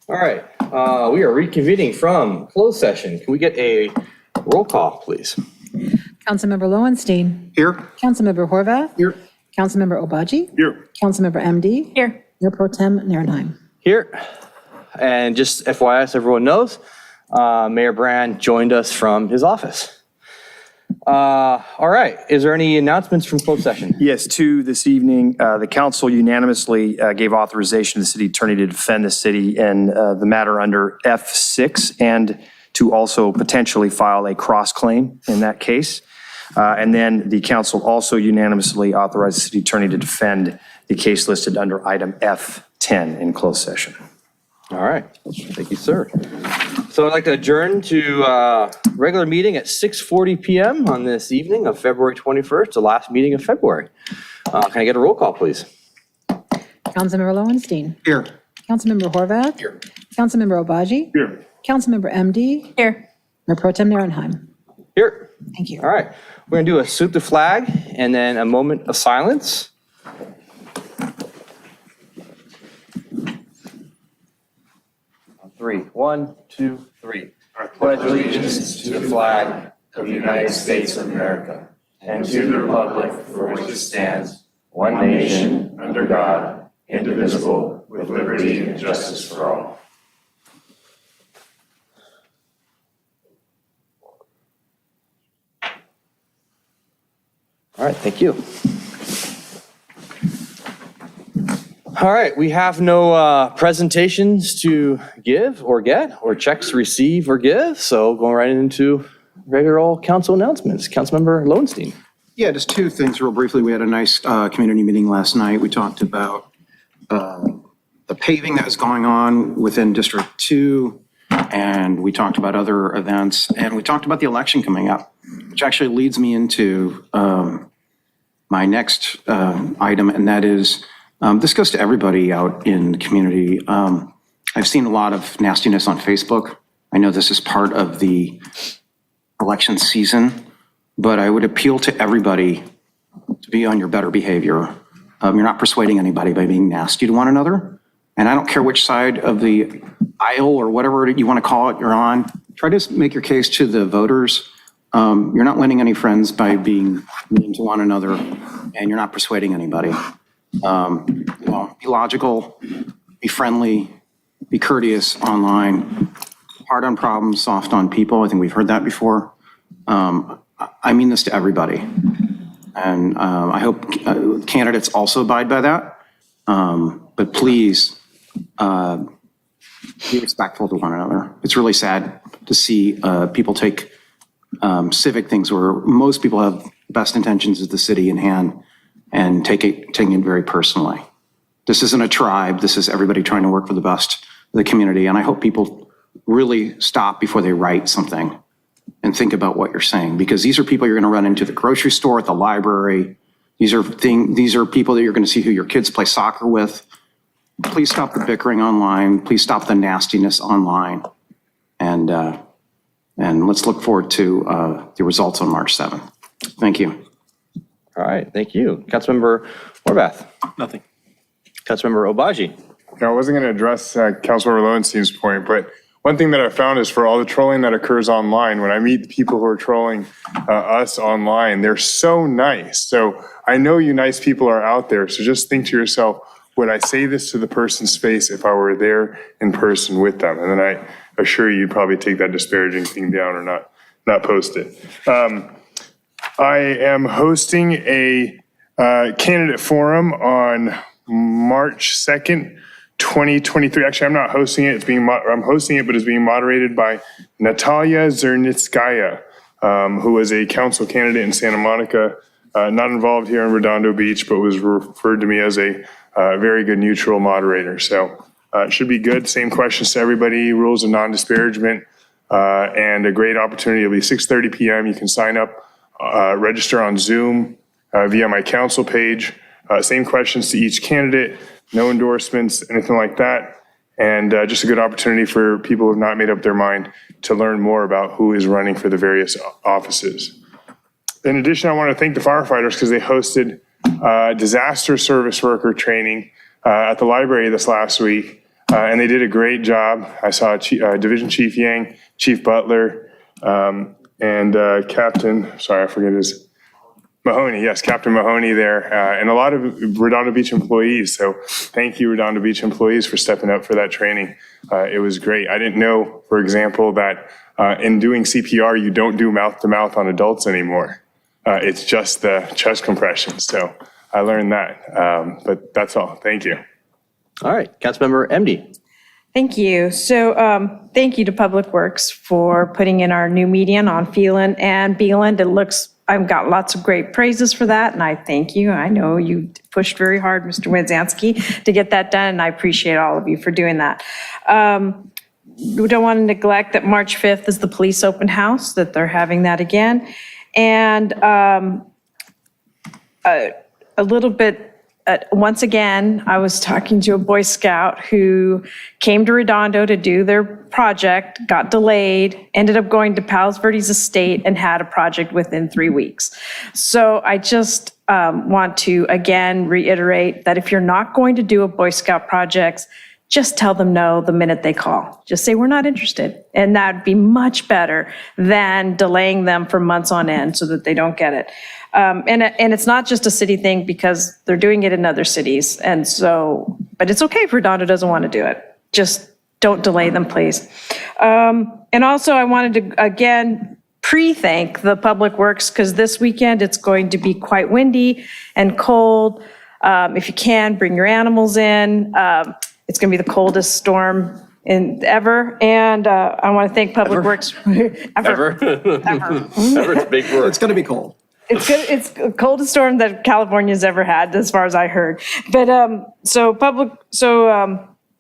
All right, we are reconvening from closed session. Can we get a roll call, please? Councilmember Lowenstein. Here. Councilmember Horvath. Here. Councilmember Obaji. Here. Councilmember MD. Here. Mayor Pro Tem Nierenheim. Here. And just FYI, so everyone knows, Mayor Brand joined us from his office. All right, is there any announcements from closed session? Yes, two this evening. The council unanimously gave authorization to the city attorney to defend the city in the matter under F6 and to also potentially file a cross claim in that case. And then the council also unanimously authorized the city attorney to defend the case listed under item F10 in closed session. All right, thank you, sir. So I'd like to adjourn to regular meeting at 6:40 p.m. on this evening of February 21st, the last meeting of February. Can I get a roll call, please? Councilmember Lowenstein. Here. Councilmember Horvath. Here. Councilmember Obaji. Here. Councilmember MD. Here. Mayor Pro Tem Nierenheim. Here. Thank you. All right, we're gonna do a salute the flag and then a moment of silence. Three. 1, 2, 3. I pledge allegiance to the flag of the United States of America and to the republic for which it stands, one nation, under God, indivisible, with liberty and justice for all. All right, thank you. All right, we have no presentations to give or get, or checks to receive or give, so going right into regular old council announcements. Councilmember Lowenstein. Yeah, just two things real briefly. We had a nice community meeting last night. We talked about the paving that was going on within District 2, and we talked about other events, and we talked about the election coming up, which actually leads me into my next item, and that is, this goes to everybody out in the community. I've seen a lot of nastiness on Facebook. I know this is part of the election season, but I would appeal to everybody to be on your better behavior. You're not persuading anybody by being nasty to one another. And I don't care which side of the aisle or whatever you want to call it you're on. Try to make your case to the voters. You're not winning any friends by being mean to one another, and you're not persuading anybody. Be logical, be friendly, be courteous online, hard on problems, soft on people. I think we've heard that before. I mean this to everybody. And I hope candidates also abide by that. But please be respectful to one another. It's really sad to see people take civic things where most people have best intentions of the city in hand and taking it very personally. This isn't a tribe. This is everybody trying to work for the best of the community. And I hope people really stop before they write something and think about what you're saying, because these are people you're going to run into the grocery store, at the library. These are people that you're going to see who your kids play soccer with. Please stop the bickering online. Please stop the nastiness online. And let's look forward to the results on March 7th. Thank you. All right, thank you. Councilmember Horvath. Nothing. Councilmember Obaji. Now, I wasn't going to address Councilmember Lowenstein's point, but one thing that I found is for all the trolling that occurs online, when I meet the people who are trolling us online, they're so nice. So I know you nice people are out there. So just think to yourself, would I say this to the person's face if I were there in person with them? And then I assure you, you'd probably take that disparaging thing down or not post it. I am hosting a candidate forum on March 2nd, 2023. Actually, I'm not hosting it. I'm hosting it, but it's being moderated by Natalia Zernitskaya, who was a council candidate in Santa Monica, not involved here in Redondo Beach, but was referred to me as a very good neutral moderator. So it should be good. Same questions to everybody, rules of non-disparagement, and a great opportunity. It'll be 6:30 p.m. You can sign up, register on Zoom via my council page. Same questions to each candidate, no endorsements, anything like that. And just a good opportunity for people who have not made up their mind to learn more about who is running for the various offices. In addition, I want to thank the firefighters because they hosted disaster service worker training at the library this last week. and they did a great job. I saw Division Chief Yang, Chief Butler, and Captain, sorry, I forget his, Mahoney, yes, Captain Mahoney there, and a lot of Redondo Beach employees. So thank you, Redondo Beach employees, for stepping up for that training. It was great. I didn't know, for example, that in doing CPR, you don't do mouth-to-mouth on adults anymore. It's just the chest compression. So I learned that, but that's all. Thank you. All right, Councilmember MD. Thank you. So thank you to Public Works for putting in our new median on Phelan and Beeland. It looks, I've got lots of great praises for that, and I thank you. I know you pushed very hard, Mr. Wadzanski, to get that done, and I appreciate all of you for doing that. We don't want to neglect that March 5th is the police open house, that they're having that again. And a little bit, once again, I was talking to a Boy Scout who came to Redondo to do their project, got delayed, ended up going to Palos Verdes Estate and had a project within 3 weeks. So I just want to, again, reiterate that if you're not going to do a Boy Scout projects, just tell them no the minute they call. Just say, we're not interested. And that'd be much better than delaying them for months on end so that they don't get it. And it's not just a city thing because they're doing it in other cities. And so, but it's okay if Redondo doesn't want to do it. Just don't delay them, please. And also I wanted to, again, pre-thank the Public Works because this weekend it's going to be quite windy and cold. If you can, bring your animals in. It's going to be the coldest storm ever. And I want to thank Public Works. Ever? Ever, it's a big word. It's going to be cold. It's the coldest storm that California's ever had, as far as I heard. But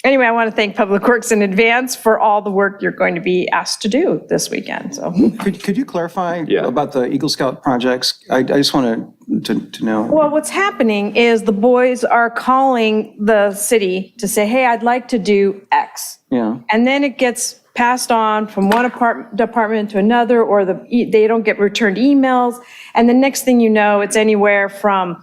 anyway, I want to thank Public Works in advance for all the work you're going to be asked to do this weekend. So Could you clarify Yeah. about the Eagle Scout projects? I just wanted to know. well, what's happening is the boys are calling the city to say, hey, I'd like to do X. Yeah. And then it gets passed on from one department to another, or they don't get returned emails. And the next thing you know, it's anywhere from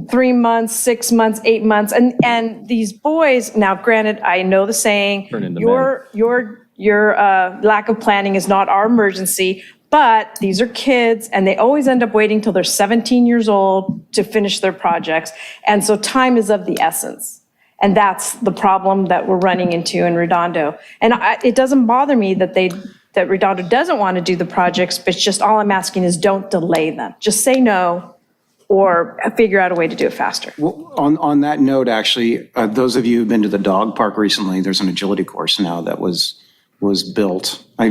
3 months, 6 months, 8 months. And these boys, now granted, I know the saying, Turn into your lack of planning is not our emergency, but these are kids and they always end up waiting till they're 17 years old to finish their projects. And so time is of the essence. And that's the problem that we're running into in Redondo. And it doesn't bother me that Redondo doesn't want to do the projects, but it's just all I'm asking is don't delay them. Just say no or figure out a way to do it faster. Well, on that note, actually, those of you who've been to the dog park recently, there's an agility course now that was built. I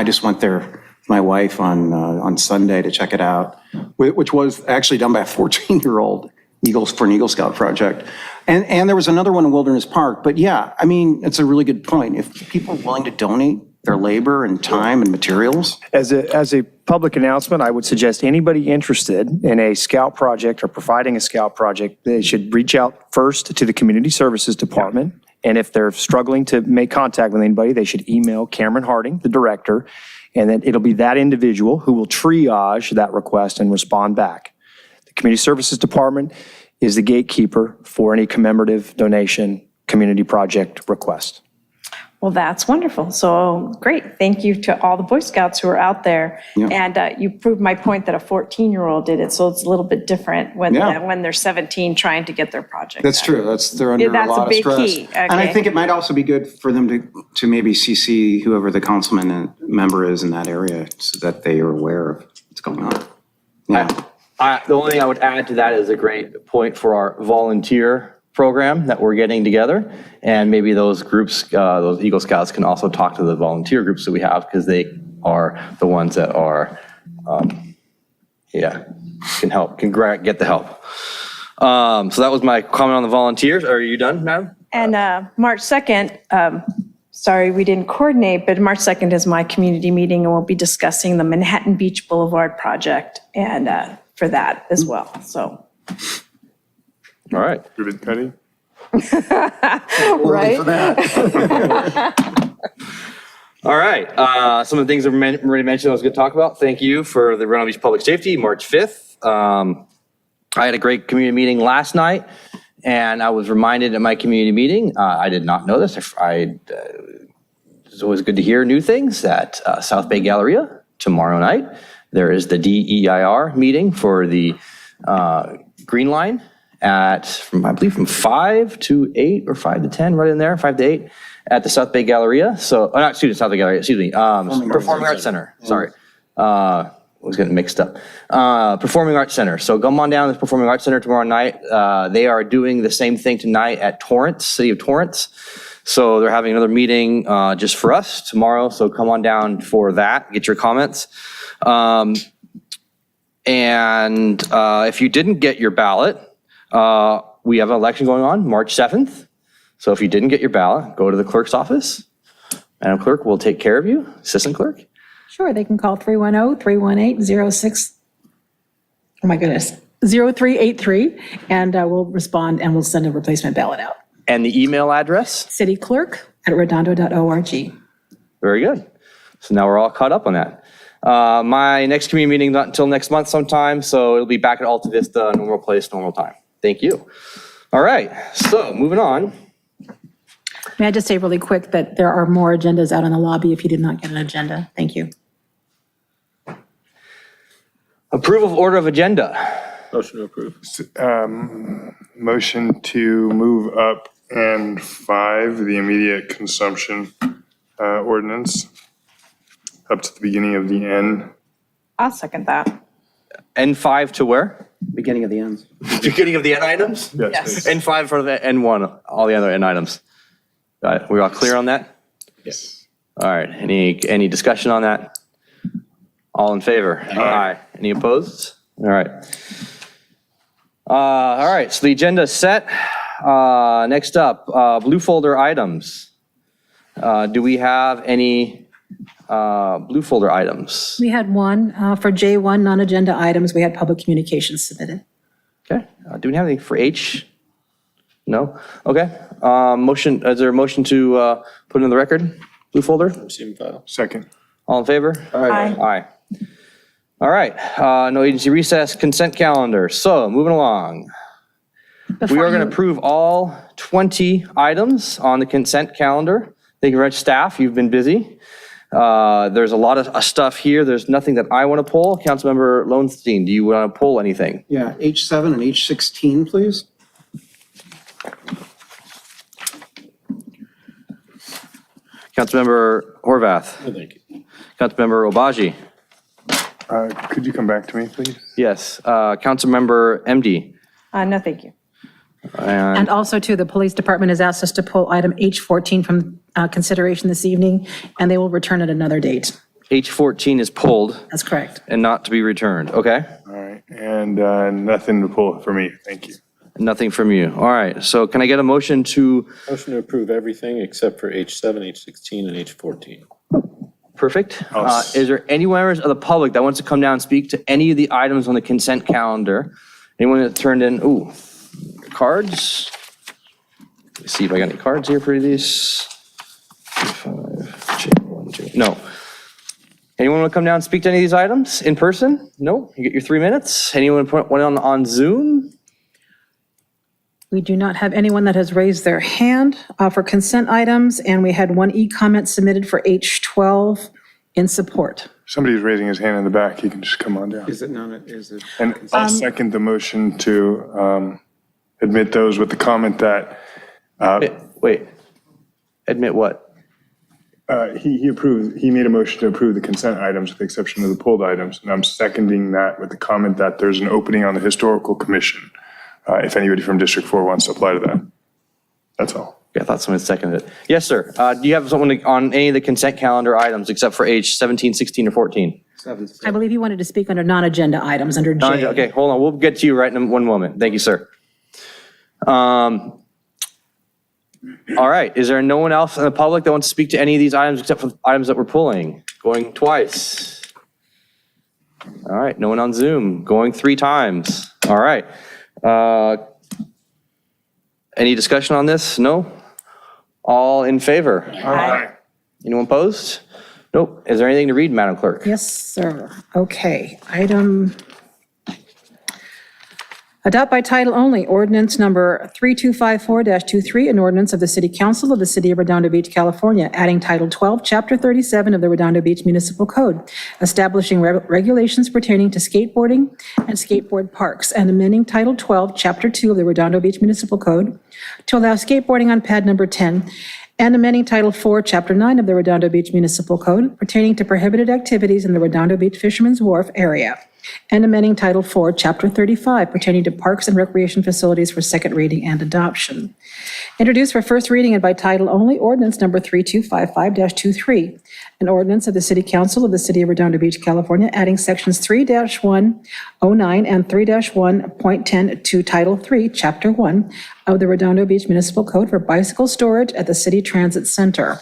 just went there with my wife on Sunday to check it out, which was actually done by a 14-year-old for an Eagle Scout project. And there was another one in Wilderness Park. But yeah, I mean, it's a really good point. If people are willing to donate their labor and time and materials. As a public announcement, I would suggest anybody interested in a scout project or providing a scout project, they should reach out first to the Community Services Department. And if they're struggling to make contact with anybody, they should email Cameron Harding, the director, and then it'll be that individual who will triage that request and respond back. The Community Services Department is the gatekeeper for any commemorative donation community project request. Well, that's wonderful. So great. Thank you to all the Boy Scouts who are out there. Yeah. And you proved my point that a 14-year-old did it. So it's a little bit different when they're 17 trying to to get their project That's done. true. They're under That's a a lot of big stress. key. And I Okay. think it might also be good for them to maybe CC whoever the councilman and member is in that area so that they are aware of what's going on. Yeah. The only thing I would add to that is a great point for our volunteer program that we're getting together. And maybe those groups, those Eagle Scouts can also talk to the volunteer groups that we have because they are the ones that are, can help, can get the help. So that was my comment on the volunteers. Are you done, madam? And March 2nd, sorry, we didn't coordinate, but March 2nd is my community meeting and we'll be discussing the Manhattan Beach Boulevard project and for that as well, so. All right. Ribbon cutting? Right? All right. Some of the things that were already mentioned I was going to talk about. Thank you for the Redondo Beach Public Safety, March 5th. I had a great community meeting last night, And I was reminded at my community meeting, I did not know this. It's always good to hear new things at South Bay Galleria tomorrow night. There is the DEIR meeting for the Green Line I believe from 5 to 8 or 5 to 10, right in there, 5 to 8 at the South Bay Galleria. So, South Bay Galleria, excuse me, Performing Arts Center, sorry. I was getting mixed up. Performing Arts Center. So come on down to the Performing Arts Center tomorrow night. They are doing the same thing tonight at Torrance, City of Torrance. So they're having another meeting just for us tomorrow. So come on down for that, get your comments. And if you didn't get your ballot, we have an election going on March 7th. So if you didn't get your ballot, go to the clerk's office. Madam Clerk will take care of you, Assistant Clerk. Sure, they can call 310-318-06, oh my goodness, 0383, and we'll respond and we'll send a replacement ballot out. And the email address? cityclerk@redondo.org. Very good. So now we're all caught up on that. My next community meeting not until next month sometime, so it'll be back at Alta Vista, normal place, normal time. Thank you. All right, so moving on. May I just say really quick that there are more agendas out in the lobby if you did not get an agenda. Thank you. Approval of order of agenda. Motion to approve. Motion to move up N5, the immediate consumption ordinance, up to the beginning of the N. I'll second that. N5 to where? Beginning of the ends. Beginning of the N items? Yes. N5 for the N1, all the other N items. Got it. We all clear on that? Yes. All right, any discussion on that? All in favor? Aye. Any opposed? All right. All right, so the agenda is set. Next up, blue folder items. Do we have any blue folder items? We had one for J1 non-agenda items. We had public communications submitted. Okay, do we have anything for H? No? Okay, motion, is there a motion to put in the record, blue folder? Receive and file. Second. All in favor? Aye. Aye. All right, no agency recess, consent calendar. So moving along. We are going to approve all 20 items on the consent calendar. Thank you very much, staff. You've been busy. There's a lot of stuff here. There's nothing that I want to pull. Councilmember Lowenstein, do you want to pull anything? Yeah, H7 and H16, please. Councilmember Horvath. No, thank you. Councilmember Obaji. Could you come back to me, please? Yes. Councilmember MD. No, thank you. And also, too, the police department has asked us to pull item H14 from consideration this evening, and they will return at another date. H14 is pulled That's correct. and not to be returned. Okay. All right, and nothing to pull for me. Thank you. Nothing from you. All right. So can I get a motion to, Motion to approve everything except for H7, H16, and H14. perfect. Is there any members of the public that wants to come down and speak to any of the items on the consent calendar? Anyone that turned in, cards? Let's see if I got any cards here for these. No. Anyone want to come down and speak to any of these items in person? No? You get your 3 minutes? Anyone put one on Zoom? We do not have anyone that has raised their hand for consent items, and we had one e-comment submitted for H12 in support. Somebody's raising his hand in the back. He can just come on down. Is it none, is it? And I'll second the motion to admit those with the comment that Wait. Admit what? he made a motion to approve the consent items with the exception of the pulled items. And I'm seconding that with the comment that there's an opening on the historical commission. If anybody from District 4 wants to apply to that. That's all. Yeah, I thought someone seconded it. Yes, sir. Do you have someone on any of the consent calendar items except for H17, 16, or 14? I believe you wanted to speak under non-agenda items, under J. Okay, hold on. We'll get to you right in one moment. Thank you, sir. All right. Is there no one else in the public that wants to speak to any of these items except for the items that we're pulling? Going twice. All right. No one on Zoom. Going 3 times. All right. Any discussion on this? No? All in favor? Aye. Anyone opposed? Nope. Is there anything to read, Madam Clerk? Yes, sir. Okay, item Adopt by title only ordinance number 3254-23, an ordinance of the City Council of the City of Redondo Beach, California, adding Title 12, Chapter 37 of the Redondo Beach Municipal Code, establishing regulations pertaining to skateboarding and skateboard parks, and amending Title 12, Chapter 2 of the Redondo Beach Municipal Code to allow skateboarding on pad number 10, and amending Title 4, Chapter 9 of the Redondo Beach Municipal Code pertaining to prohibited activities in the Redondo Beach Fisherman's Wharf area, and amending Title 4, Chapter 35 pertaining to parks and recreation facilities for second reading and adoption. Introduced for first reading and by title only, ordinance number 3255-23, an ordinance of the City Council of the City of Redondo Beach, California, adding sections 3-109 and 3-1.10 to Title 3, Chapter 1 of the Redondo Beach Municipal Code for bicycle storage at the City Transit Center.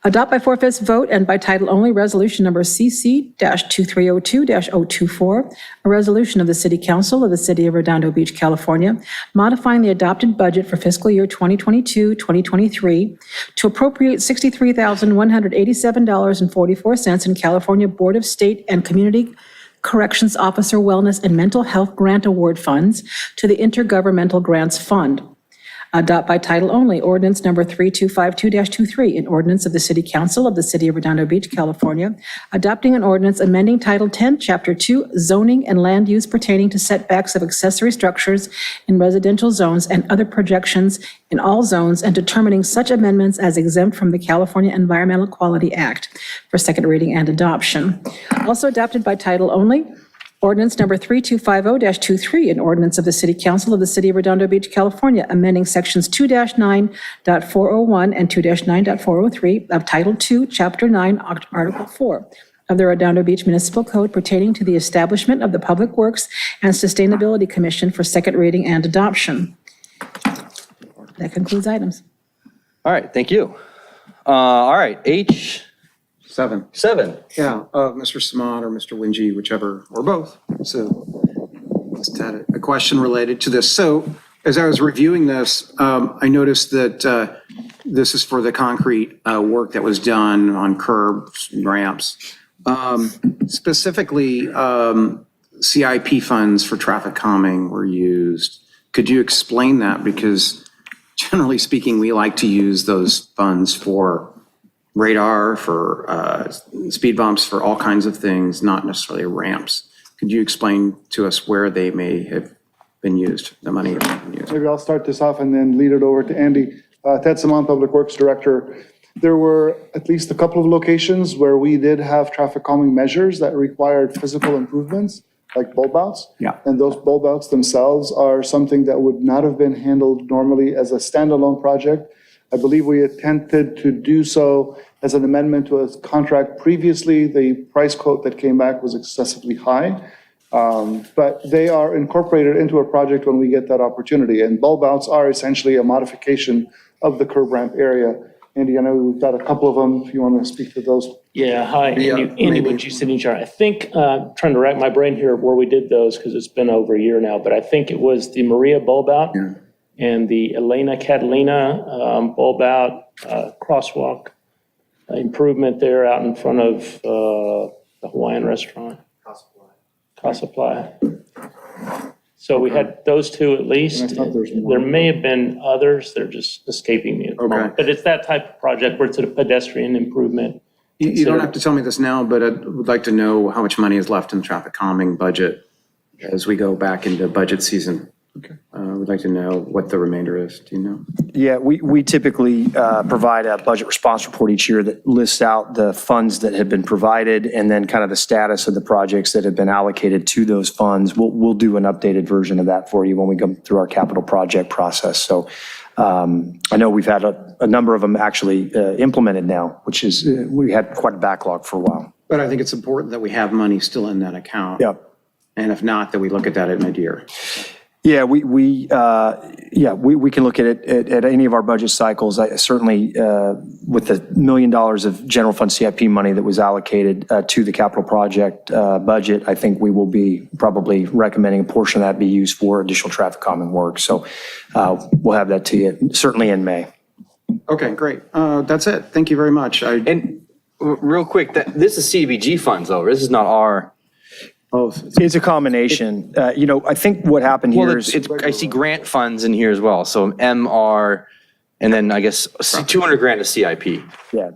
Adopt by four-fifths vote and by title only resolution number CC-2302-024, a resolution of the City Council of the City of Redondo Beach, California, modifying the adopted budget for fiscal year 2022-2023 to appropriate $63,187.44 in California Board of State and Community Corrections Officer Wellness and Mental Health Grant Award funds to the Intergovernmental Grants Fund. Adopt by title only ordinance number 3252-23, an ordinance of the City Council of the City of Redondo Beach, California, adopting an ordinance amending Title 10, Chapter 2, zoning and land use pertaining to setbacks of accessory structures in residential zones and other projections in all zones, and determining such amendments as exempt from the California Environmental Quality Act for second reading and adoption. Also adopted by title only, ordinance number 3250-23, an ordinance of the City Council of the City of Redondo Beach, California, amending sections 2-9.401 and 2-9.403 of Title II, Chapter 9, Article 4 of the Redondo Beach Municipal Code pertaining to the establishment of the Public Works and Sustainability Commission for second reading and adoption. That concludes items. All right, thank you. All right, H7. 7. Yeah, Mr. Samad or Mr. Wingy, whichever, or both. So just had a question related to this. So as I was reviewing this, I noticed that this is for the concrete work that was done on curbs and ramps. Specifically, CIP funds for traffic calming were used. Could you explain that? Because generally speaking, we like to use those funds for radar, for speed bumps, for all kinds of things, not necessarily ramps. Could you explain to us where they may have been used, the money has been used? Maybe I'll start this off and then lead it over to Andy. Ted Simon, Public Works Director. There were at least a couple of locations where we did have traffic calming measures that required physical improvements, like bulb outs. Yeah. And those bulb outs themselves are something that would not have been handled normally as a standalone project. I believe we attempted to do so as an amendment to a contract previously. The price quote that came back was excessively high, but they are incorporated into a project when we get that opportunity. And bulb outs are essentially a modification of the curb ramp area. Andy, I know we've got a couple of them, if you want to speak to those. Yeah, hi, Andy Wingy, City Engineer. I think, trying to rack my brain here where we did those, because it's been over a year now, but I think it was the Maria bulb out and the Elena Catalina bulb out crosswalk improvement there out in front of the Hawaiian restaurant. Casa Playa. So we had those two at least. And I thought there's more. There may have been others, they're just escaping me at the moment. But it's that type of project where it's a pedestrian improvement. You don't have to tell me this now, but I would like to know how much money is left in the traffic calming budget as we go back into budget season. Okay. We'd like to know what the remainder is. Do you know? Yeah, we typically provide a budget response report each year that lists out the funds that have been provided and then kind of the status of the projects that have been allocated to those funds. We'll do an updated version of that for you when we go through our capital project process. So I know we've had a number of them actually implemented now, which is, we had quite a backlog for a while. But I think it's important that we have money still in that account. Yeah. And if not, that we look at that at mid-year. Yeah, we can look at it at any of our budget cycles. Certainly, with the $1 million of general fund CIP money that was allocated to the capital project budget, I think we will be probably recommending a portion of that be used for additional traffic calming work. So we'll have that to you certainly in May. Okay, great. That's it. Thank you very much. And real quick, this is CDBG funds though. This is not our, Both. It's a combination. I think what happened Well, here is. I see grant funds in here as well, so MR, and then I guess 200 grand is CIP. Yeah.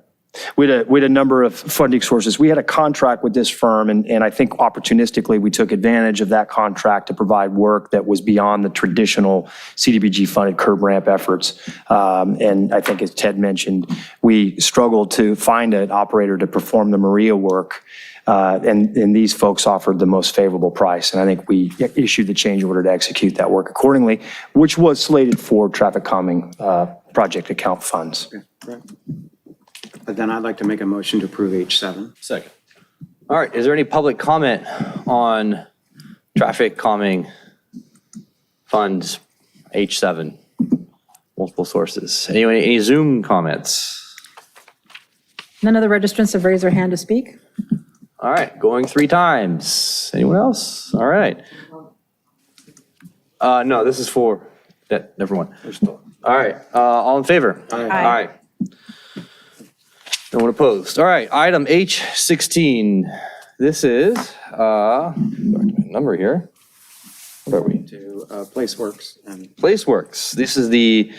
We had a number of funding sources. We had a contract with this firm, and I think opportunistically, we took advantage of that contract to provide work that was beyond the traditional CDBG-funded curb ramp efforts. And I think, as Ted mentioned, we struggled to find an operator to perform the Maria work, and these folks offered the most favorable price. And I think we issued the change order to execute that work accordingly, which was slated for traffic calming project account funds. Right. But then I'd like to make a motion to approve H7. Second. All right, is there any public comment on traffic calming funds, H7, multiple sources? Anyone, any Zoom comments? None of the registrants have raised their hand to speak. All right, going 3 times. Anyone else? All right. No, this is for, that, never mind. All right, all in favor? Aye. Aye. No one opposed. All right, item H16. This is, number here. What are we? To PlaceWorks and PlaceWorks. This is the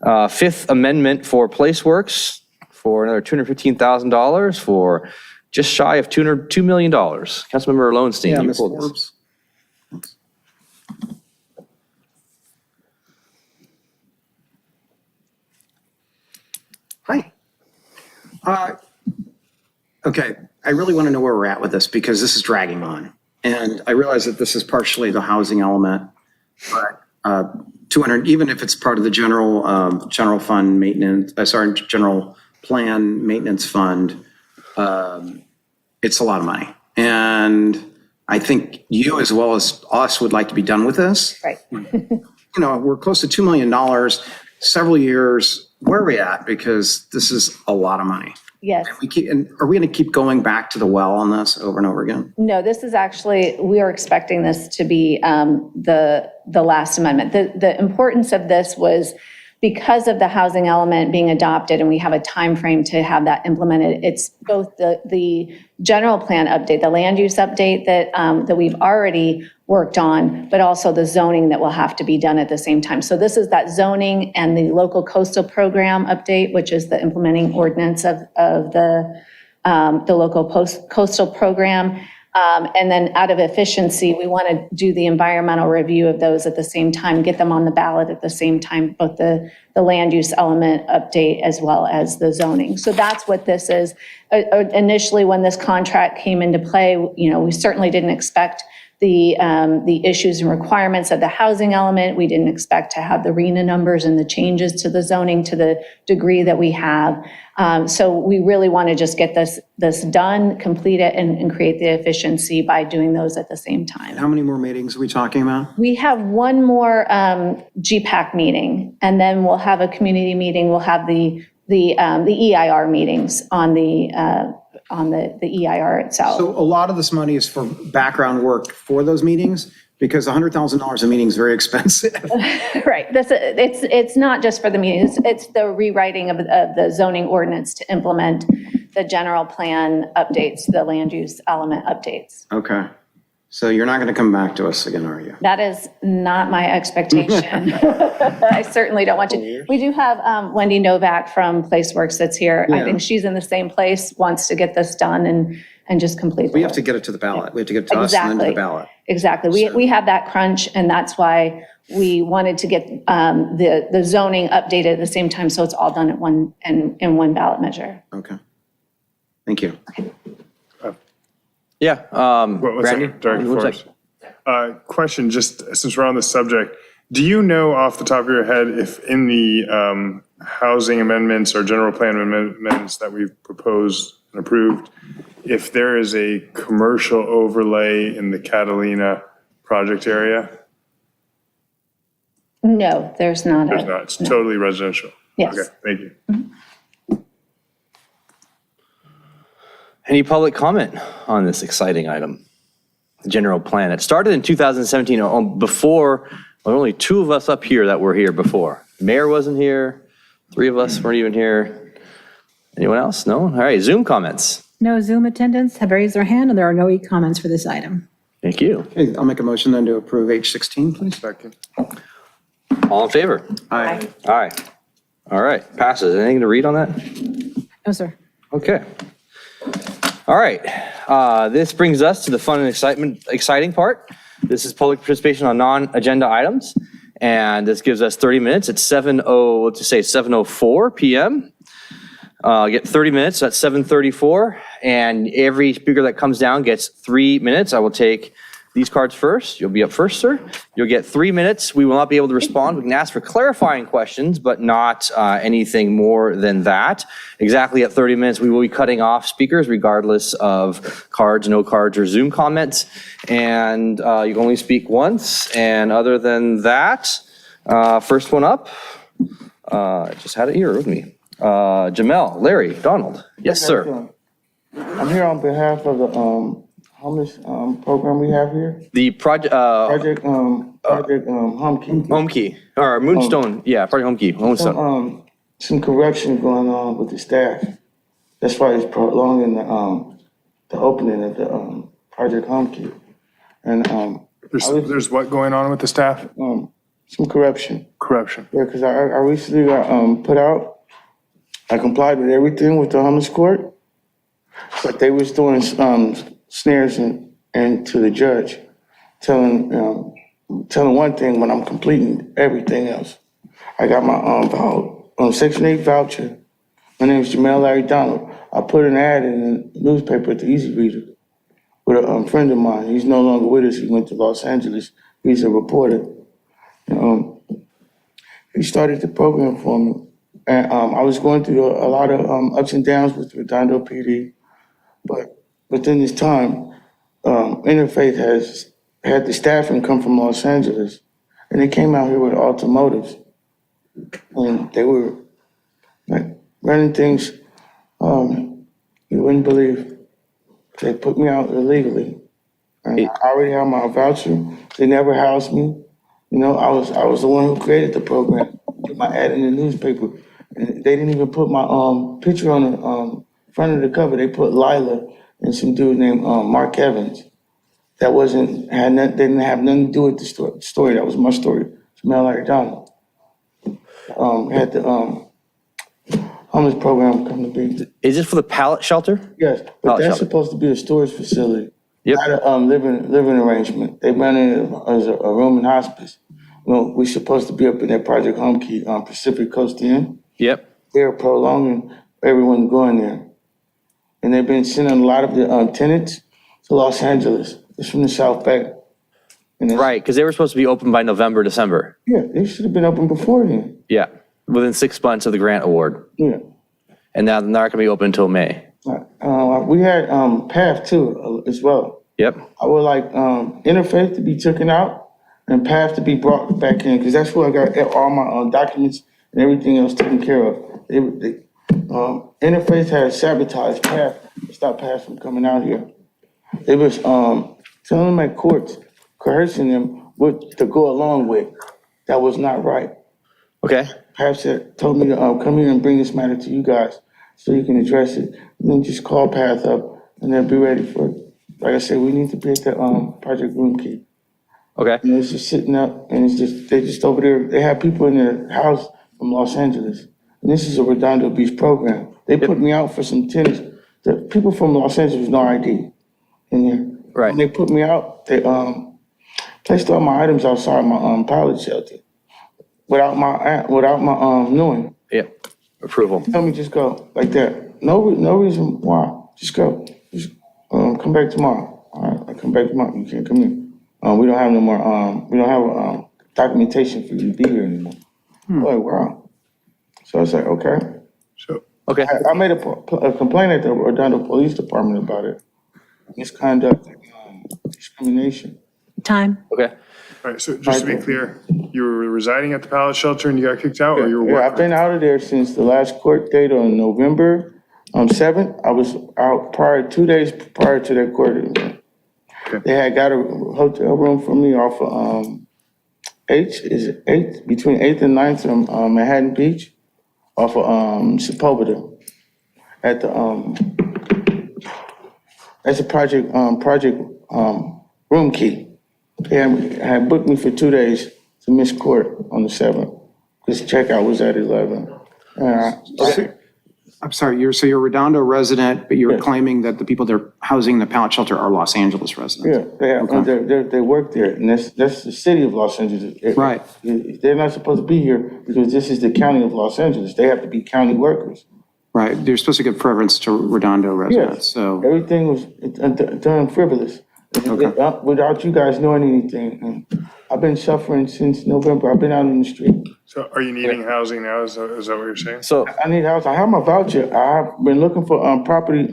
5th amendment for PlaceWorks for another $215,000 for just shy of $2 million. Councilmember Lowenstein, you Ms. pulled this. Forbes. Hi. Okay, I really want to know where we're at with this because this is dragging on. And I realize that this is partially the housing element, but 200, even if it's part of the general fund maintenance, general plan maintenance fund, it's a lot of money. And I think you as well as us would like to be done with this. Right. We're close to $2 million, several years. Where are we at? Because this is a lot of money. Yes. And are we going to keep going back to the well on this over and over again? No, this is actually, we are expecting this to be the last amendment. The importance of this was because of the housing element being adopted and we have a time frame to have that implemented. It's both the general plan update, the land use update that we've already worked on, but also the zoning that will have to be done at the same time. So this is that zoning and the local coastal program update, which is the implementing ordinance of the local coastal program. And then out of efficiency, we want to do the environmental review of those at the same time, get them on the ballot at the same time, both the land use element update as well as the zoning. So that's what this is. Initially, when this contract came into play, we certainly didn't expect the issues and requirements of the housing element. We didn't expect to have the RENA numbers and the changes to the zoning to the degree that we have. So we really want to just get this done, complete it, and create the efficiency by doing those at the same time. How many more meetings are we talking about? We have one more GPAC meeting, and then we'll have a community meeting. We'll have the EIR meetings on the EIR itself. So a lot of this money is for background work for those meetings because $100,000 a meeting is very expensive. Right. It's not just for the meetings. It's the rewriting of the zoning ordinance to implement the general plan updates, the land use element updates. Okay. So you're not going to come back to us again, are you? That is not my expectation. I certainly don't want to. We do have Wendy Novak from PlaceWorks that's here. I think she's in the same place, wants to get this done and just complete the We have work. to get it to the ballot. We have to get it to us and then to the ballot. Exactly. We have that crunch, and that's why we wanted to get the zoning updated at the same time, so it's all done at in one ballot measure. Okay. Thank you. Yeah. One second, Director Forrest. Question, just since we're on the subject, do you know off the top of your head if in the housing amendments or general plan amendments that we've proposed and approved, if there is a commercial overlay in the Catalina project area? No, there's not. There's not, it's totally residential? Yes. Okay, thank you. Any public comment on this exciting item? The general plan. It started in 2017 before, there were only 2 of us up here that were here before. Mayor wasn't here. 3 of us weren't even here. Anyone else? No? All right, Zoom comments. No Zoom attendants have raised their hand, and there are no e-comments for this item. Thank you. Okay, I'll make a motion then to approve H16, please. Second. All in favor? Aye. Aye. All right, passes. Anything to read on that? No, sir. Okay. All right. This brings us to the fun and exciting part. This is public participation on non-agenda items. And this gives us 30 minutes. It's 7:04 p.m. Get 30 minutes, that's 7:34. And every speaker that comes down gets 3 minutes. I will take these cards first. You'll be up first, sir. You'll get 3 minutes. We will not be able to respond. We can ask for clarifying questions, but not anything more than that. Exactly at 30 minutes, we will be cutting off speakers regardless of cards, no cards, or Zoom comments. And you can only speak once. And other than that, first one up, I just had it here with me. Jamel, Larry, Donald. Yes, sir. I'm here on behalf of the homeless program we have here. The project, Project Humkey. Home Key, or Moonstone, yeah, Project Home Key, Moonstone. Some correction going on with the staff. That's why it's prolonging the opening of the Project Humkey. And There's what going on with the staff? some corruption. Corruption. Yeah, because I recently got put out. I complied with everything with the homeless court, but they was doing snares and to the judge, telling one thing when I'm completing everything else. I got my Section 8 voucher. My name is Jamel Larry Donald. I put an ad in the newspaper at the Easy Reader with a friend of mine. He's no longer with us. He went to Los Angeles. He's a reporter. He started the program for me. And I was going through a lot of ups and downs with Redondo PD. But within this time, Interfaith has had the staffing come from Los Angeles. And they came out here with automotives. And they were like running things you wouldn't believe. They put me out illegally. And I already have my voucher. They never housed me. You know, I was the one who created the program, put my ad in the newspaper. And they didn't even put my picture on the front of the cover. They put Lila and some dude named Mark Evans. That didn't have nothing to do with the story. That was my story. Jamel Larry Donald. Had the homeless program come to be. Is this for the pallet shelter? Yes, but Pallet that's shelter. supposed to be a storage facility. Yep. Not a living arrangement. They run it as a room and hospice. Well, we're supposed to be up in that Project Home Key on Pacific Coast Inn. Yep. They're prolonging everyone going there. And they've been sending a lot of the tenants to Los Angeles. It's from the South Bay. And Right, because they were supposed to be open by November, December. Yeah, they should have been open before then. Yeah, within 6 months of the grant award. Yeah. And now they're not going to be open until May. We had PATH too as well. Yep. I would like Interfaith to be taken out and PATH to be brought back in, because that's where I got all my documents and everything else taken care of. Interfaith had sabotaged PATH to stop PATH from coming out here. It was telling them at courts, coercing them what to go along with. That was not right. Okay. PATH told me to come here and bring this matter to you guys so you can address it. And then just call PATH up and they'll be ready for it. Like I said, we need to be at the Project Room Key. Okay. And it's just sitting up and they're just over there. They have people in their house from Los Angeles. And this is a Redondo Beach program. They put me out for some tenants. The people from Los Angeles, no ID in there. Right. When they put me out, they placed all my items outside my pilot shelter without my knowing. Yep. Approval. Tell me just go like that. No reason why. Just go. Just come back tomorrow. All right, I come back tomorrow. You can't come in. We don't have no more. We don't have documentation for you to be here anymore. Like, wow. So I was like, okay. So, Okay. I made a complaint at the Redondo Police Department about it. Misconduct, discrimination. Time. Okay. all right, so just to be clear, you were residing at the pallet shelter and you got kicked out, or you were Yeah, I've working? been out of there since the last court date on November 7th. I was out 2 days prior to that court event. Okay. They had got a hotel room for me off of between 8th and 9th on Manhattan Beach, off of Sepulveda. At the that's a project room key. They had booked me for 2 days to miss court on the 7th, because checkout was at 11. I'm sorry, so you're a Redondo resident, but you're claiming that the people that are housing the pallet shelter are Los Angeles residents? Yeah, they work there, and that's the city of Los Angeles. Right. They're not supposed to be here because this is the county of Los Angeles. They have to be county workers. Right, they're supposed to give preference to Redondo residents, Yes, so. everything was done frivolous. Without you guys knowing anything. And I've been suffering since November. I've been out on the street. So are you needing housing now? Is that what you're saying? So, I need house. I have my voucher. I've been looking for property.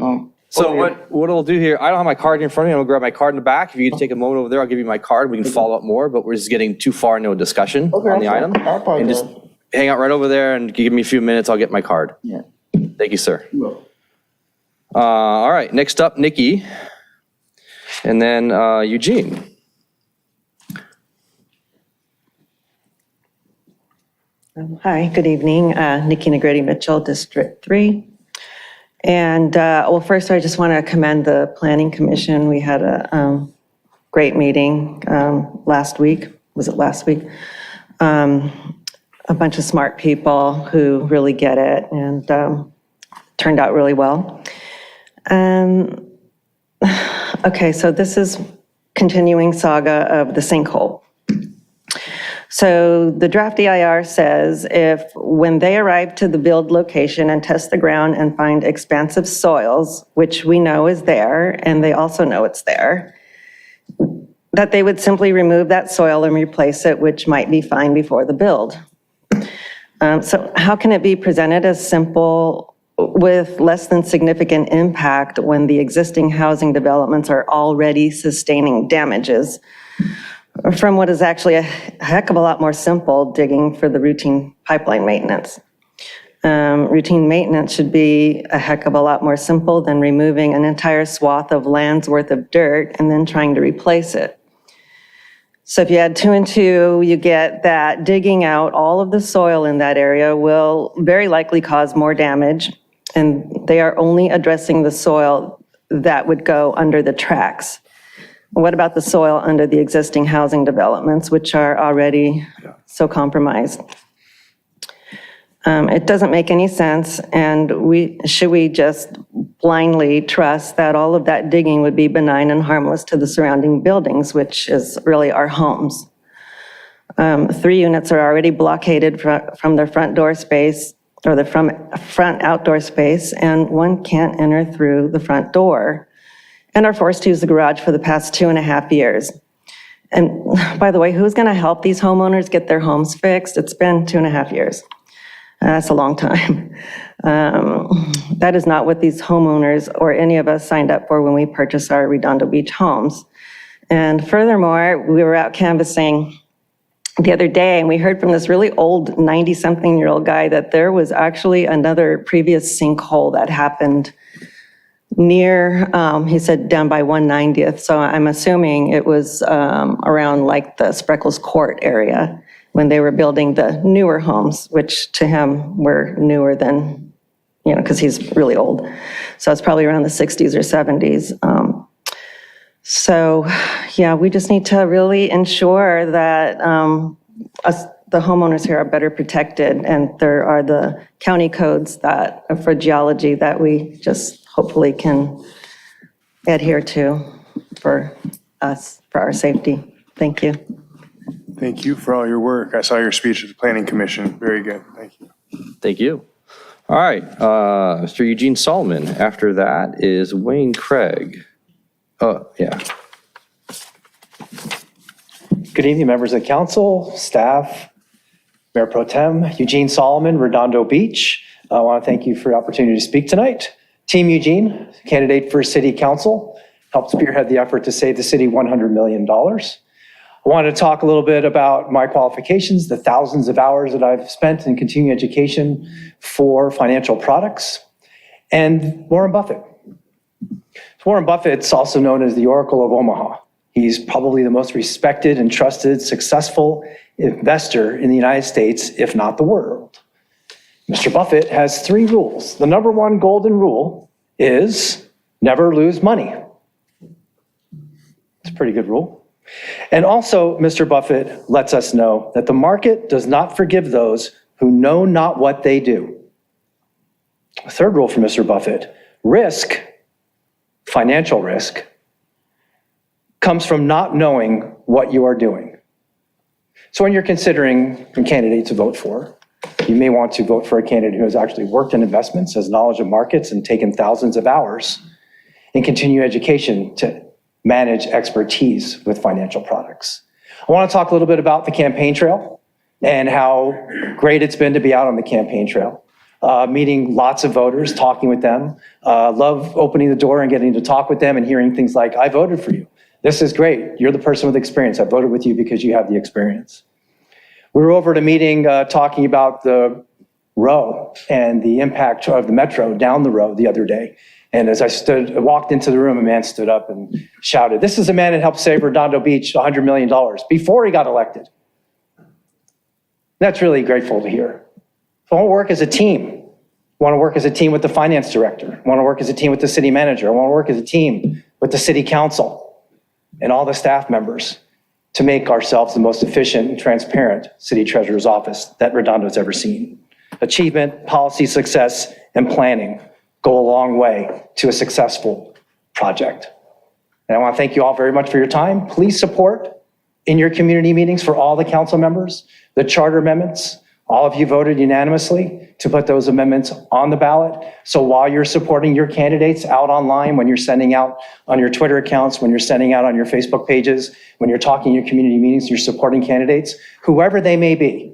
so what we'll do here, I don't have my card here in front of me. I'm gonna grab my card in the back. If you could take a moment over there, I'll give you my card. We can follow up more, but we're just getting too far into a discussion on the item. I apologize. And just hang out right over there and give me a few minutes. I'll get my card. Yeah. Thank you, sir. All right, next up, Nikki. And then Eugene. Hi, good evening. Nikki Negrete Mitchell, District 3. And well, first, I just want to commend the Planning Commission. We had a great meeting last week. Was it last week? A bunch of smart people who really get it and turned out really well. Okay, so this is continuing saga of the sinkhole. So the draft EIR says if when they arrive to the build location and test the ground and find expansive soils, which we know is there, and they also know it's there, that they would simply remove that soil and replace it, which might be fine before the build. So how can it be presented as simple with less than significant impact when the existing housing developments are already sustaining damages from what is actually a heck of a lot more simple digging for the routine pipeline maintenance? Routine maintenance should be a heck of a lot more simple than removing an entire swath of land's worth of dirt and then trying to replace it. So if you add 2 and 2, you get that digging out all of the soil in that area will very likely cause more damage, and they are only addressing the soil that would go under the tracks. What about the soil under the existing housing developments, which are already so compromised? It doesn't make any sense, and should we just blindly trust that all of that digging would be benign and harmless to the surrounding buildings, which is really our homes? 3 units are already blockaded from their front door space, or the front outdoor space, and one can't enter through the front door, and are forced to use the garage for the past 2.5 years. And by the way, who's going to help these homeowners get their homes fixed? It's been 2.5 years. That's a long time. That is not what these homeowners or any of us signed up for when we purchased our Redondo Beach homes. And furthermore, we were out canvassing the other day, and we heard from this really old 90-something-year-old guy that there was actually another previous sinkhole that happened near, he said down by 190th. So I'm assuming it was around like the Spreckles Court area when they were building the newer homes, which to him were newer than, because he's really old. So it's probably around the 60s or 70s. So yeah, we just need to really ensure that the homeowners here are better protected, and there are the county codes that for geology that we just hopefully can adhere to for us, for our safety. Thank you. Thank you for all your work. I saw your speech at the Planning Commission. Very good. Thank you. Thank you. All right, Mr. Eugene Solomon. After that is Wayne Craig. Yeah. Good evening, members of council, staff, Mayor Pro Tem, Eugene Solomon, Redondo Beach. I want to thank you for the opportunity to speak tonight. Team Eugene, candidate for city council, helped spearhead the effort to save the city $100 million. I wanted to talk a little bit about my qualifications, the thousands of hours that I've spent in continuing education for financial products, and Warren Buffett. Warren Buffett's also known as the Oracle of Omaha. He's probably the most respected and trusted, successful investor in the United States, if not the world. Mr. Buffett has 3 rules. The number 1 golden rule is never lose money. It's pretty good rule. And also, Mr. Buffett lets us know that the market does not forgive those who know not what they do. A third rule for Mr. Buffett, risk, financial risk, comes from not knowing what you are doing. So when you're considering a candidate to vote for, you may want to vote for a candidate who has actually worked in investments, has knowledge of markets, and taken thousands of hours in continuing education to manage expertise with financial products. I want to talk a little bit about the campaign trail and how great it's been to be out on the campaign trail, meeting lots of voters, talking with them. Love opening the door and getting to talk with them and hearing things like, I voted for you. This is great. You're the person with experience. I voted with you because you have the experience. We were over at a meeting talking about the row and the impact of the metro down the road the other day. And as I walked into the room, a man stood up and shouted, this is a man that helped save Redondo Beach $100 million before he got elected. That's really grateful to hear. So I want to work as a team. I want to work as a team with the finance director. I want to work as a team with the city manager. I want to work as a team with the city council and all the staff members to make ourselves the most efficient and transparent city treasurer's office that Redondo's ever seen. Achievement, policy success, and planning go a long way to a successful project. And I want to thank you all very much for your time. Please support in your community meetings for all the council members, the charter amendments. All of you voted unanimously to put those amendments on the ballot. So while you're supporting your candidates out online, when you're sending out on your Twitter accounts, when you're sending out on your Facebook pages, when you're talking in your community meetings, you're supporting candidates, whoever they may be,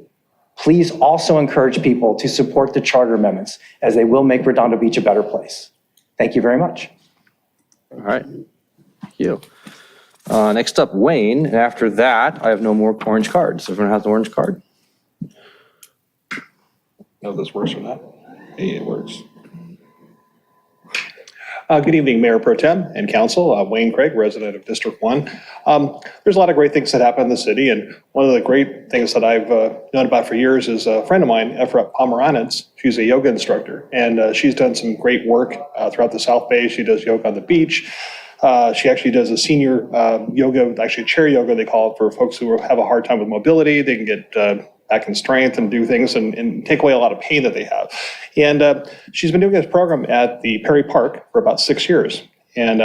please also encourage people to support the charter amendments as they will make Redondo Beach a better place. Thank you very much. All right. Thank you. Next up, Wayne. And after that, I have no more orange cards. Everyone has an orange card? No, this works or not? Hey, it works. Good evening, Mayor Pro Tem and Council. Wayne Craig, resident of District 1. There's a lot of great things that happen in the city, and one of the great things that I've known about for years is a friend of mine, Efrat Pomeranitz. She's a yoga instructor, and she's done some great work throughout the South Bay. She does yoga on the beach. She actually does a senior yoga, actually chair yoga, they call it, for folks who have a hard time with mobility. They can get back in strength and do things and take away a lot of pain that they have. And she's been doing this program at the Perry Park for about 6 years. And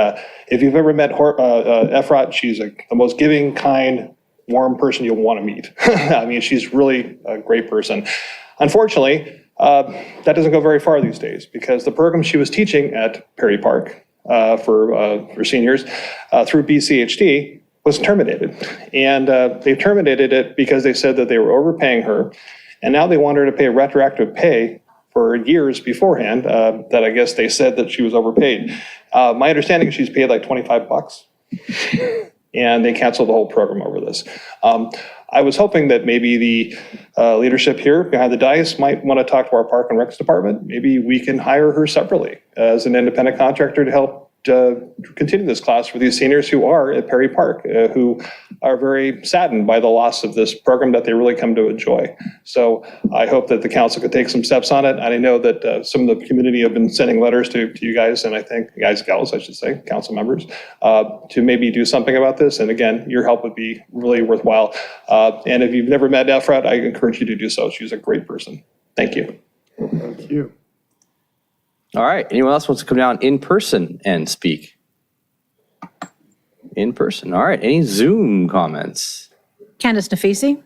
if you've ever met Efrat, she's the most giving, kind, warm person you'll want to meet. I mean, she's really a great person. Unfortunately, that doesn't go very far these days, because the program she was teaching at Perry Park for seniors through BCHD was terminated. And they terminated it because they said that they were overpaying her. And now they want her to pay retroactive pay for years beforehand that I guess they said that she was overpaid. My understanding is she's paid like $25. And they canceled the whole program over this. I was hoping that maybe the leadership here behind the dais might want to talk to our Park and Recs department. Maybe we can hire her separately as an independent contractor to help continue this class for these seniors who are at Perry Park, who are very saddened by the loss of this program that they really come to enjoy. So I hope that the council could take some steps on it. And I know that some of the community have been sending letters to you guys, and I think gals, I should say, council members, to maybe do something about this. And again, your help would be really worthwhile. And if you've never met Efrat, I encourage you to do so. She's a great person. Thank you. Thank you. All right. Anyone else wants to come down in person and speak? In person. All right. Any Zoom comments? Candace Nafisi?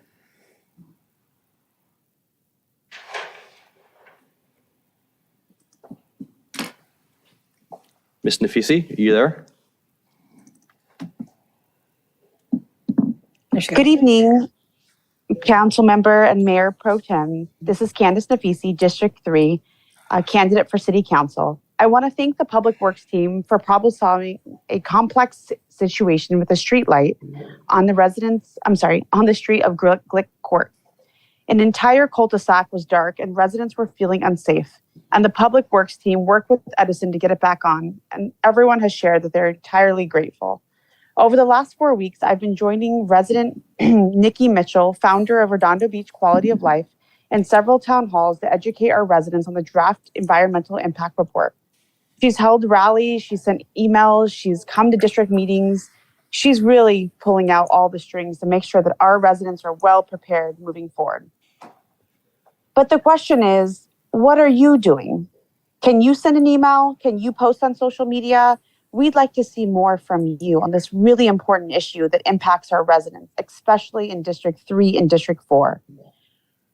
Ms. Nafisi, are you there? Good evening, Council Member and Mayor Pro Tem. This is Candace Nafisi, District 3, a candidate for City Council. I want to thank the Public Works team for problem solving a complex situation with a street light on the street of Glick Court. An entire cul-de-sac was dark and residents were feeling unsafe. And the Public Works team worked with Edison to get it back on. And everyone has shared that they're entirely grateful. Over the last 4 weeks, I've been joining resident Nikki Mitchell, founder of Redondo Beach Quality of Life, and several town halls to educate our residents on the draft environmental impact report. She's held rallies, she's sent emails, she's come to district meetings She's really pulling out all the strings to make sure that our residents are well prepared moving forward. But the question is, what are you doing? Can you send an email? Can you post on social media? We'd like to see more from you on this really important issue that impacts our residents, especially in District 3 and District 4.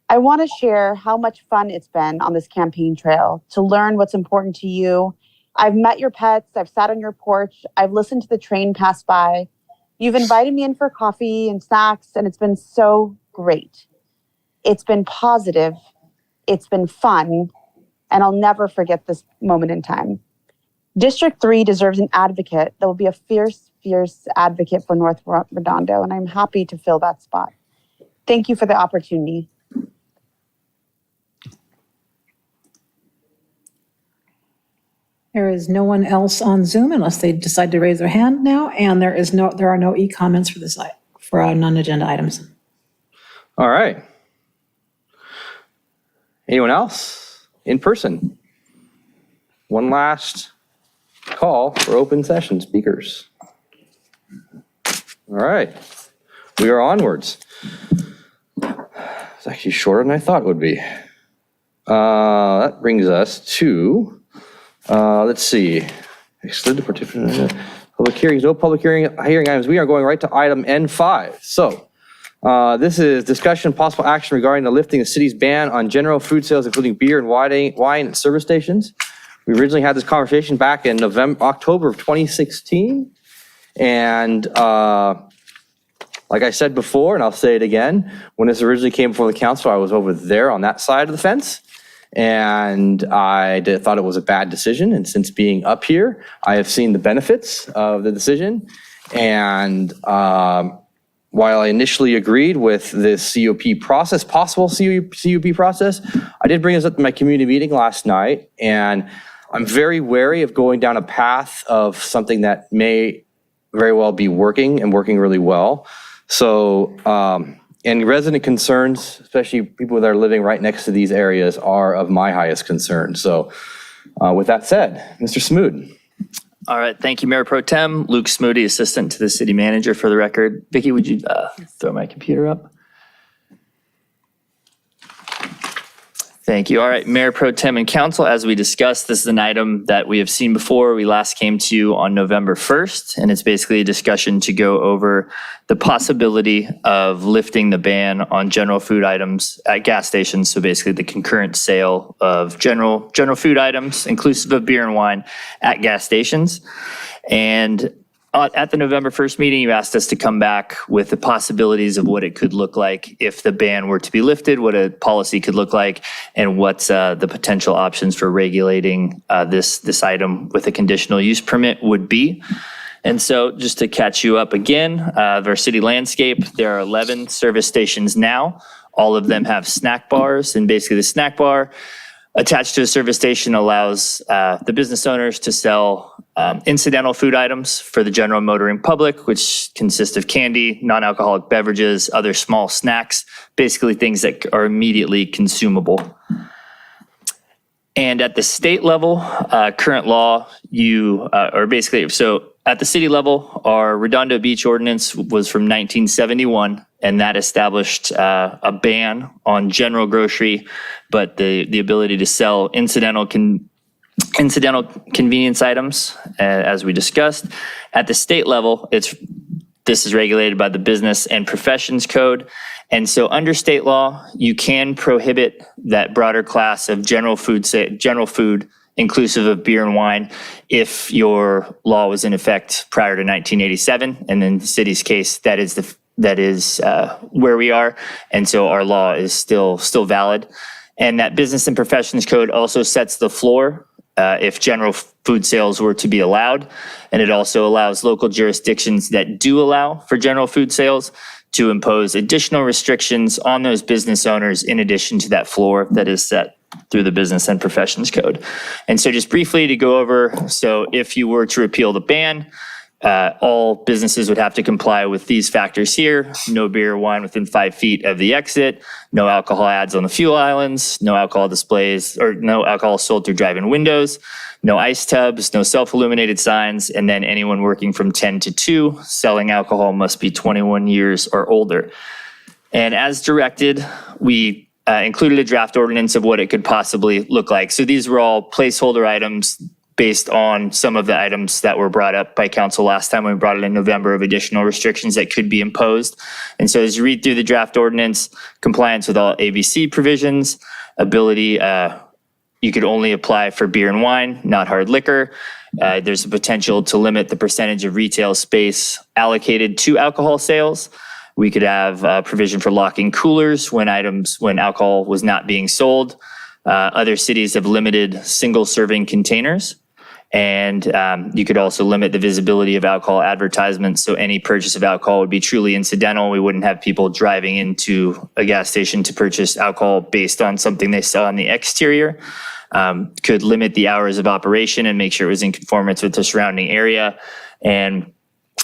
I want to share how much fun it's been on this campaign trail to learn what's important to you. I've met your pets, I've sat on your porch, I've listened to the train pass by. You've invited me in for coffee and snacks, and it's been so great. It's been positive, it's been fun, and I'll never forget this moment in time. District 3 deserves an advocate that will be a fierce, fierce advocate for North Redondo, and I'm happy to fill that spot. Thank you for the opportunity. There is no one else on Zoom unless they decide to raise their hand now, and there are no e-comments for our non-agenda items. All right. Anyone else in person? One last call for open session speakers. All right, we are onwards. It's actually shorter than I thought it would be. That brings us to, let's see, exclude the participant, public hearings, no public hearing items. We are going right to item N5. So this is discussion, possible action regarding the lifting of the city's ban on general food sales, including beer and wine at service stations. We originally had this conversation back in October of 2016. And like I said before, and I'll say it again, when this originally came before the council, I was over there on that side of the fence. And I thought it was a bad decision. And since being up here, I have seen the benefits of the decision. And while I initially agreed with this COP process, possible COP process, I did bring this up in my community meeting last night. And I'm very wary of going down a path of something that may very well be working and working really well. So, and resident concerns, especially people that are living right next to these areas, are of my highest concern. So with that said, Mr. Smoot. All right, thank you, Mayor Pro Tem. Luke Smoody, Assistant to the City Manager for the record. Vicki, would you throw my computer up? Thank you. All right, Mayor Pro Tem and Council, as we discussed, this is an item that we have seen before. We last came to you on November 1st, and it's basically a discussion to go over the possibility of lifting the ban on general food items at gas stations. So basically the concurrent sale of general food items, inclusive of beer and wine, at gas stations. And at the November 1st meeting, you asked us to come back with the possibilities of what it could look like if the ban were to be lifted, what a policy could look like, and what the potential options for regulating this item with a conditional use permit would be. And so just to catch you up again, our city landscape, there are 11 service stations now. All of them have snack bars, and basically the snack bar attached to a service station allows the business owners to sell incidental food items for the general motoring public, which consist of candy, non-alcoholic beverages, other small snacks, basically things that are immediately consumable. And at the state level, current law, so at the city level, our Redondo Beach ordinance was from 1971, and that established a ban on general grocery, but the ability to sell incidental convenience items, as we discussed. At the state level, this is regulated by the Business and Professions Code. And so under state law, you can prohibit that broader class of general food inclusive of beer and wine if your law was in effect prior to 1987. And in the city's case, that is where we are. And so our law is still valid. And that Business and Professions Code also sets the floor if general food sales were to be allowed. And it also allows local jurisdictions that do allow for general food sales to impose additional restrictions on those business owners in addition to that floor that is set through the Business and Professions Code. And so just briefly to go over, so if you were to repeal the ban, all businesses would have to comply with these factors here: no beer or wine within 5 feet of the exit, no alcohol ads on the fuel islands, no alcohol displays, or no alcohol sold through drive-in windows, no ice tubs, no self-illuminated signs, and then anyone working from 10 to 2 selling alcohol must be 21 years or older. And as directed, we included a draft ordinance of what it could possibly look like. So these were all placeholder items based on some of the items that were brought up by council last time when we brought it in November of additional restrictions that could be imposed. And so as you read through the draft ordinance, compliance with all ABC provisions, ability, you could only apply for beer and wine, not hard liquor. There's a potential to limit the percentage of retail space allocated to alcohol sales. We could have provision for locking coolers when alcohol was not being sold. Other cities have limited single serving containers. And you could also limit the visibility of alcohol advertisements. So any purchase of alcohol would be truly incidental. We wouldn't have people driving into a gas station to purchase alcohol based on something they saw on the exterior. Could limit the hours of operation and make sure it was in conformance with the surrounding area. And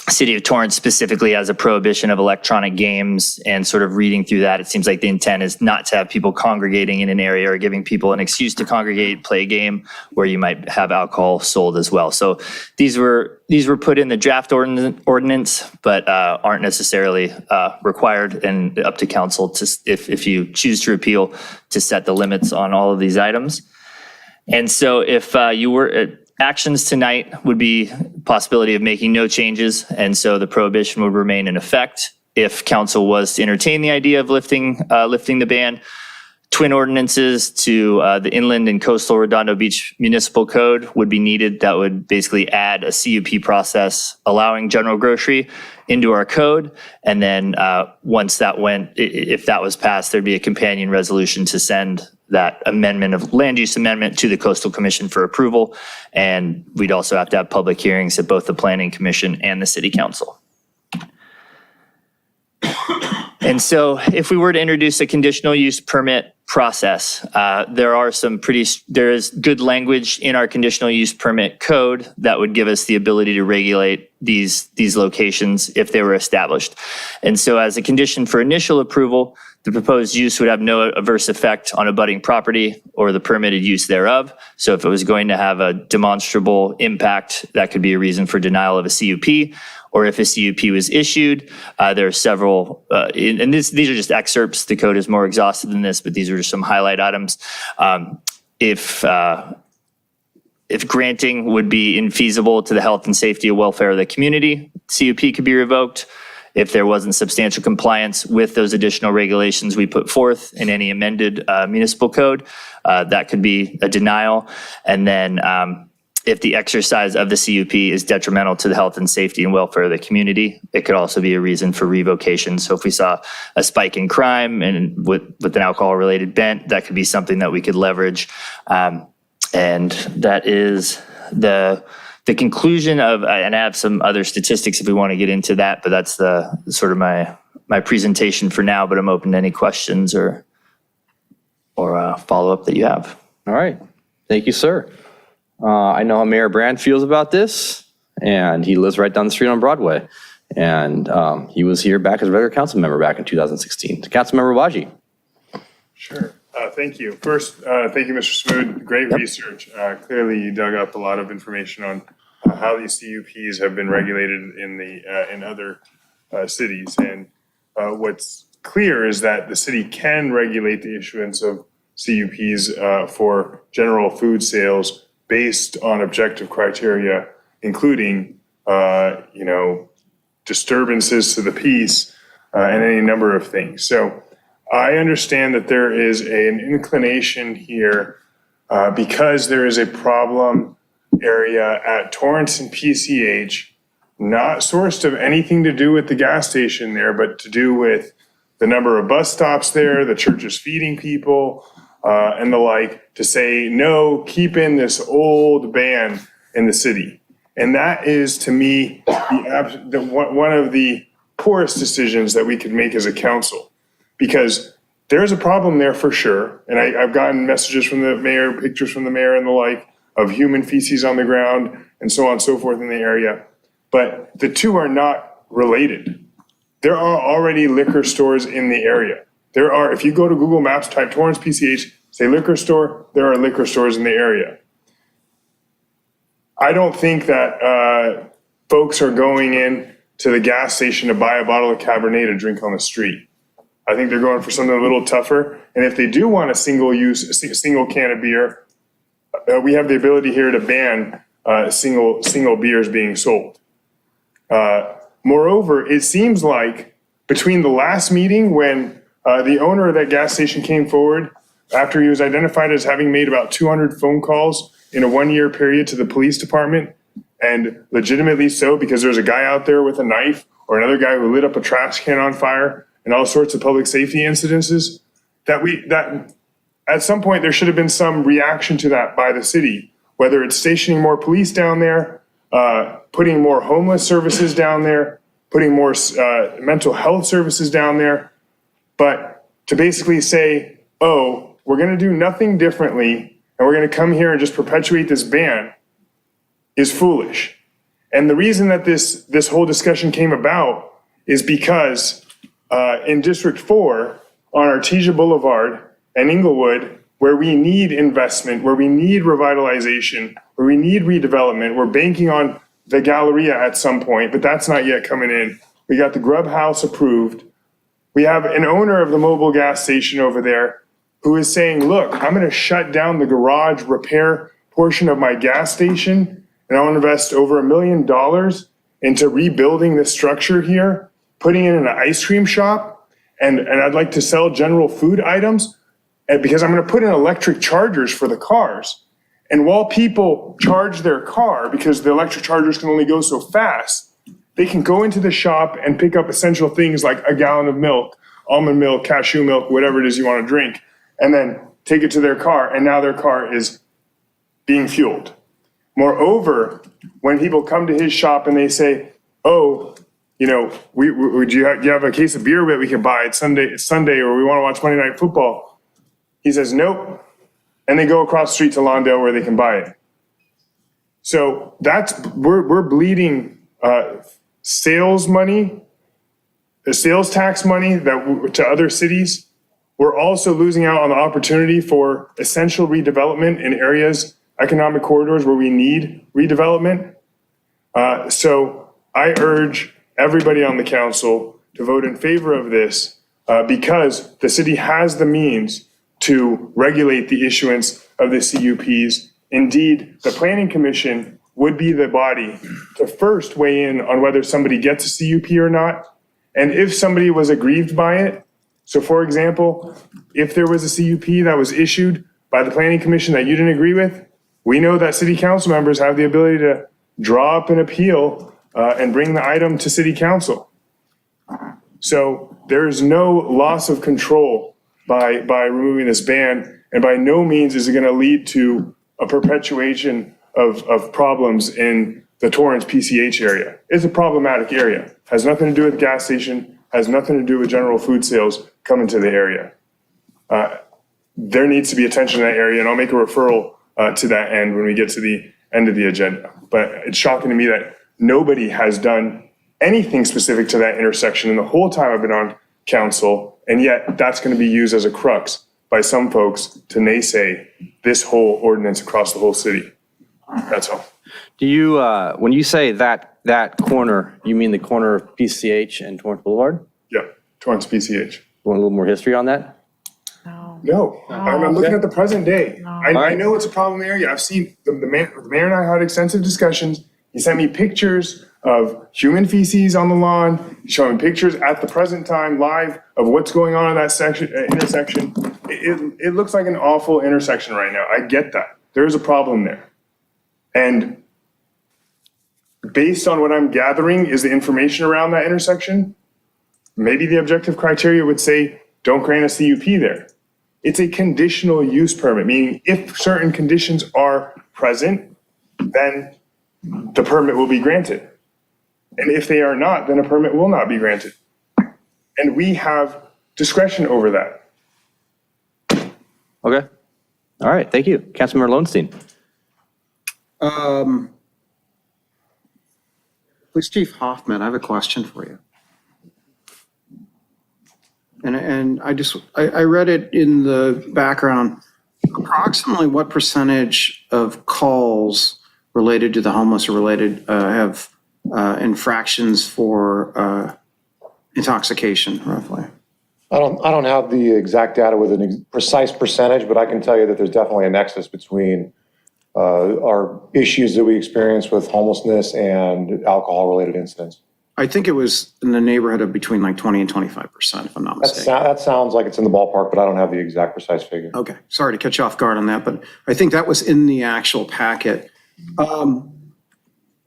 City of Torrance specifically has a prohibition of electronic games, and sort of reading through that, it seems like the intent is not to have people congregating in an area or giving people an excuse to congregate, play a game where you might have alcohol sold as well. So these were put in the draft ordinance, but aren't necessarily required, and up to council to, if you choose to repeal, to set the limits on all of these items. And so if you were actions tonight would be possibility of making no changes, and so the prohibition would remain in effect. If council was to entertain the idea of lifting the ban, twin ordinances to the Inland and Coastal Redondo Beach Municipal Code would be needed. That would basically add a CUP process allowing general grocery into our code. And then once that went, if that was passed, there'd be a companion resolution to send that amendment of land use amendment to the Coastal Commission for approval. And we'd also have to have public hearings at both the Planning Commission and the City Council. And so if we were to introduce a conditional use permit process, there is good language in our conditional use permit code that would give us the ability to regulate these locations if they were established. And so as a condition for initial approval, the proposed use would have no adverse effect on abutting property or the permitted use thereof. So if it was going to have a demonstrable impact, that could be a reason for denial of a CUP. Or if a CUP was issued, there are several, and these are just excerpts. The code is more exhaustive than this, but these are just some highlight items. If granting would be infeasible to the health and safety and welfare of the community, CUP could be revoked. If there wasn't substantial compliance with those additional regulations we put forth in any amended municipal code, that could be a denial. And then if the exercise of the CUP is detrimental to the health and safety and welfare of the community, it could also be a reason for revocation. So if we saw a spike in crime and with an alcohol-related bent, that could be something that we could leverage. And that is the conclusion of, and I have some other statistics if we want to get into that, but that's the sort of my presentation for now, but I'm open to any questions or follow-up that you have. All right. Thank you, sir. I know how Mayor Brand feels about this, and he lives right down the street on Broadway. And he was here back as a regular council member back in 2016. Councilmember Waji. Sure. Thank you. First, thank you, Mr. Smoot. Great research. Clearly, you dug up a lot of information on how these CUPs have been regulated in other cities. And what's clear is that the city can regulate the issuance of CUPs for general food sales based on objective criteria, including, disturbances to the peace and any number of things. So I understand that there is an inclination here because there is a problem area at Torrance and PCH, not sourced of anything to do with the gas station there, but to do with the number of bus stops there, the churches feeding people, and the like, to say, no, keep in this old ban in the city. And that is, to me, one of the poorest decisions that we could make as a council, because there's a problem there for sure. And I've gotten messages from the mayor, pictures from the mayor and the like, of human feces on the ground and so on and so forth in the area. But the two are not related. There are already liquor stores in the area. There are, if you go to Google Maps, type Torrance PCH, say liquor store, there are liquor stores in the area. I don't think that folks are going in to the gas station to buy a bottle of Cabernet to drink on the street. I think they're going for something a little tougher. And if they do want a single can of beer, we have the ability here to ban single beers being sold. Moreover, it seems like between the last meeting when the owner of that gas station came forward after he was identified as having made about 200 phone calls in a 1-year period to the police department, and legitimately so because there's a guy out there with a knife or another guy who lit up a trash can on fire and all sorts of public safety incidences, that at some point there should have been some reaction to that by the city, whether it's stationing more police down there, putting more homeless services down there, putting more mental health services down there. But to basically say, oh, we're going to do nothing differently and we're going to come here and just perpetuate this ban is foolish. And the reason that this whole discussion came about is because in District 4 on Artesia Boulevard and Inglewood, where we need investment, where we need revitalization, where we need redevelopment, we're banking on the Galleria at some point, but that's not yet coming in. We got the Grub House approved. We have an owner of the mobile gas station over there who is saying, look, I'm going to shut down the garage repair portion of my gas station, and I'll invest over $1 million into rebuilding this structure here, putting it in an ice cream shop, and I'd like to sell general food items, and because I'm going to put in electric chargers for the cars. And while people charge their car, because the electric chargers can only go so fast, they can go into the shop and pick up essential things like a gallon of milk, almond milk, cashew milk, whatever it is you want to drink, and then take it to their car, and now their car is being fueled. Moreover, when people come to his shop and they say, oh, you know, do you have a case of beer that we can buy? It's Sunday, or we want to watch Monday Night Football. He says, nope. And they go across the street to Lawndale where they can buy it. So we're bleeding sales money, the sales tax money to other cities. We're also losing out on the opportunity for essential redevelopment in areas, economic corridors where we need redevelopment. So I urge everybody on the council to vote in favor of this because the city has the means to regulate the issuance of the CUPs. Indeed, the Planning Commission would be the body to first weigh in on whether somebody gets a CUP or not. And if somebody was aggrieved by it, so for example, if there was a CUP that was issued by the Planning Commission that you didn't agree with, we know that city council members have the ability to draw up an appeal and bring the item to city council. So there is no loss of control by removing this ban, and by no means is it going to lead to a perpetuation of problems in the Torrance PCH area. It's a problematic area. Has nothing to do with the gas station, has nothing to do with general food sales coming to the area. There needs to be attention to that area, and I'll make a referral to that end when we get to the end of the agenda. But it's shocking to me that nobody has done anything specific to that intersection in the whole time I've been on council, and yet that's going to be used as a crux by some folks to naysay this whole ordinance across the whole city. That's all. Do you, when you say that corner, you mean the corner of PCH and Torrance Boulevard? Yeah, Torrance PCH. Want a little more history on that? No, I'm looking at the present day. I know it's a problem area. I've seen, the mayor and I had extensive discussions. He sent me pictures of human feces on the lawn, showing me pictures at the present time live of what's going on in that intersection. It looks like an awful intersection right now. I get that. There is a problem there. And based on what I'm gathering is the information around that intersection, maybe the objective criteria would say, don't grant a CUP there. It's a conditional use permit, meaning if certain conditions are present, then the permit will be granted. And if they are not, then a permit will not be granted. And we have discretion over that. Okay. All right. Thank you. Councilmember Lowenstein. Police Chief Hoffman, I have a question for you. And I read it in the background. Approximately what percentage of calls related to the homeless or have infractions for intoxication, roughly? I don't have the exact data with a precise percentage, but I can tell you that there's definitely a nexus between our issues that we experience with homelessness and alcohol-related incidents. I think it was in the neighborhood of between like 20 and 25%, if I'm not mistaken. That sounds like it's in the ballpark, but I don't have the exact precise figure. Okay, sorry to catch you off guard on that, but I think that was in the actual packet.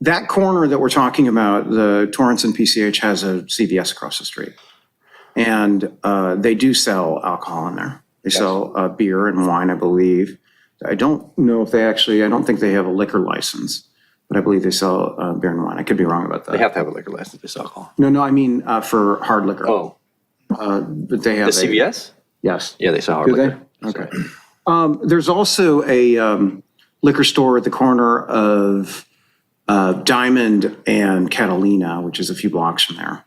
That corner that we're talking about, the Torrance and PCH, has a CVS across the street. And they do sell alcohol in there. They sell beer and wine, I believe. I don't know if I don't think they have a liquor license, but I believe they sell beer and wine. I could be wrong about that. They have to have a liquor license to sell alcohol. No, I mean for hard liquor. Oh. But they have The CVS? Yes. Yeah, they sell hard Do they? liquor. Okay. There's also a liquor store at the corner of Diamond and Catalina, which is a few blocks from there.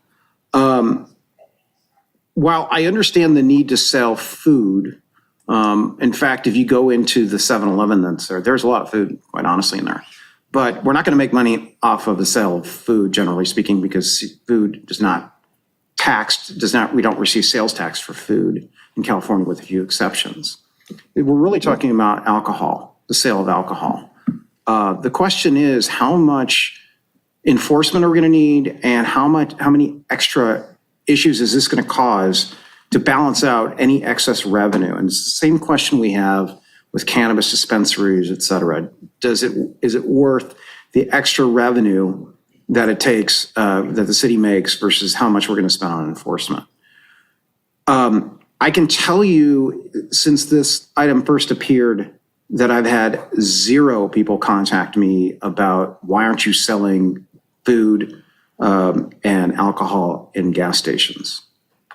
While I understand the need to sell food, in fact, if you go into the 7-Eleven that's there's a lot of food, quite honestly, in there. But we're not going to make money off of the sale of food, generally speaking, because food is not taxed, we don't receive sales tax for food in California with a few exceptions. We're really talking about alcohol, the sale of alcohol. The question is, how much enforcement are we going to need, and how many extra issues is this going to cause to balance out any excess revenue? And it's the same question we have with cannabis dispensaries, et cetera. Is it worth the extra revenue that it takes, that the city makes, versus how much we're going to spend on enforcement? I can tell you, since this item first appeared, that I've had 0 people contact me about, why aren't you selling food and alcohol in gas stations?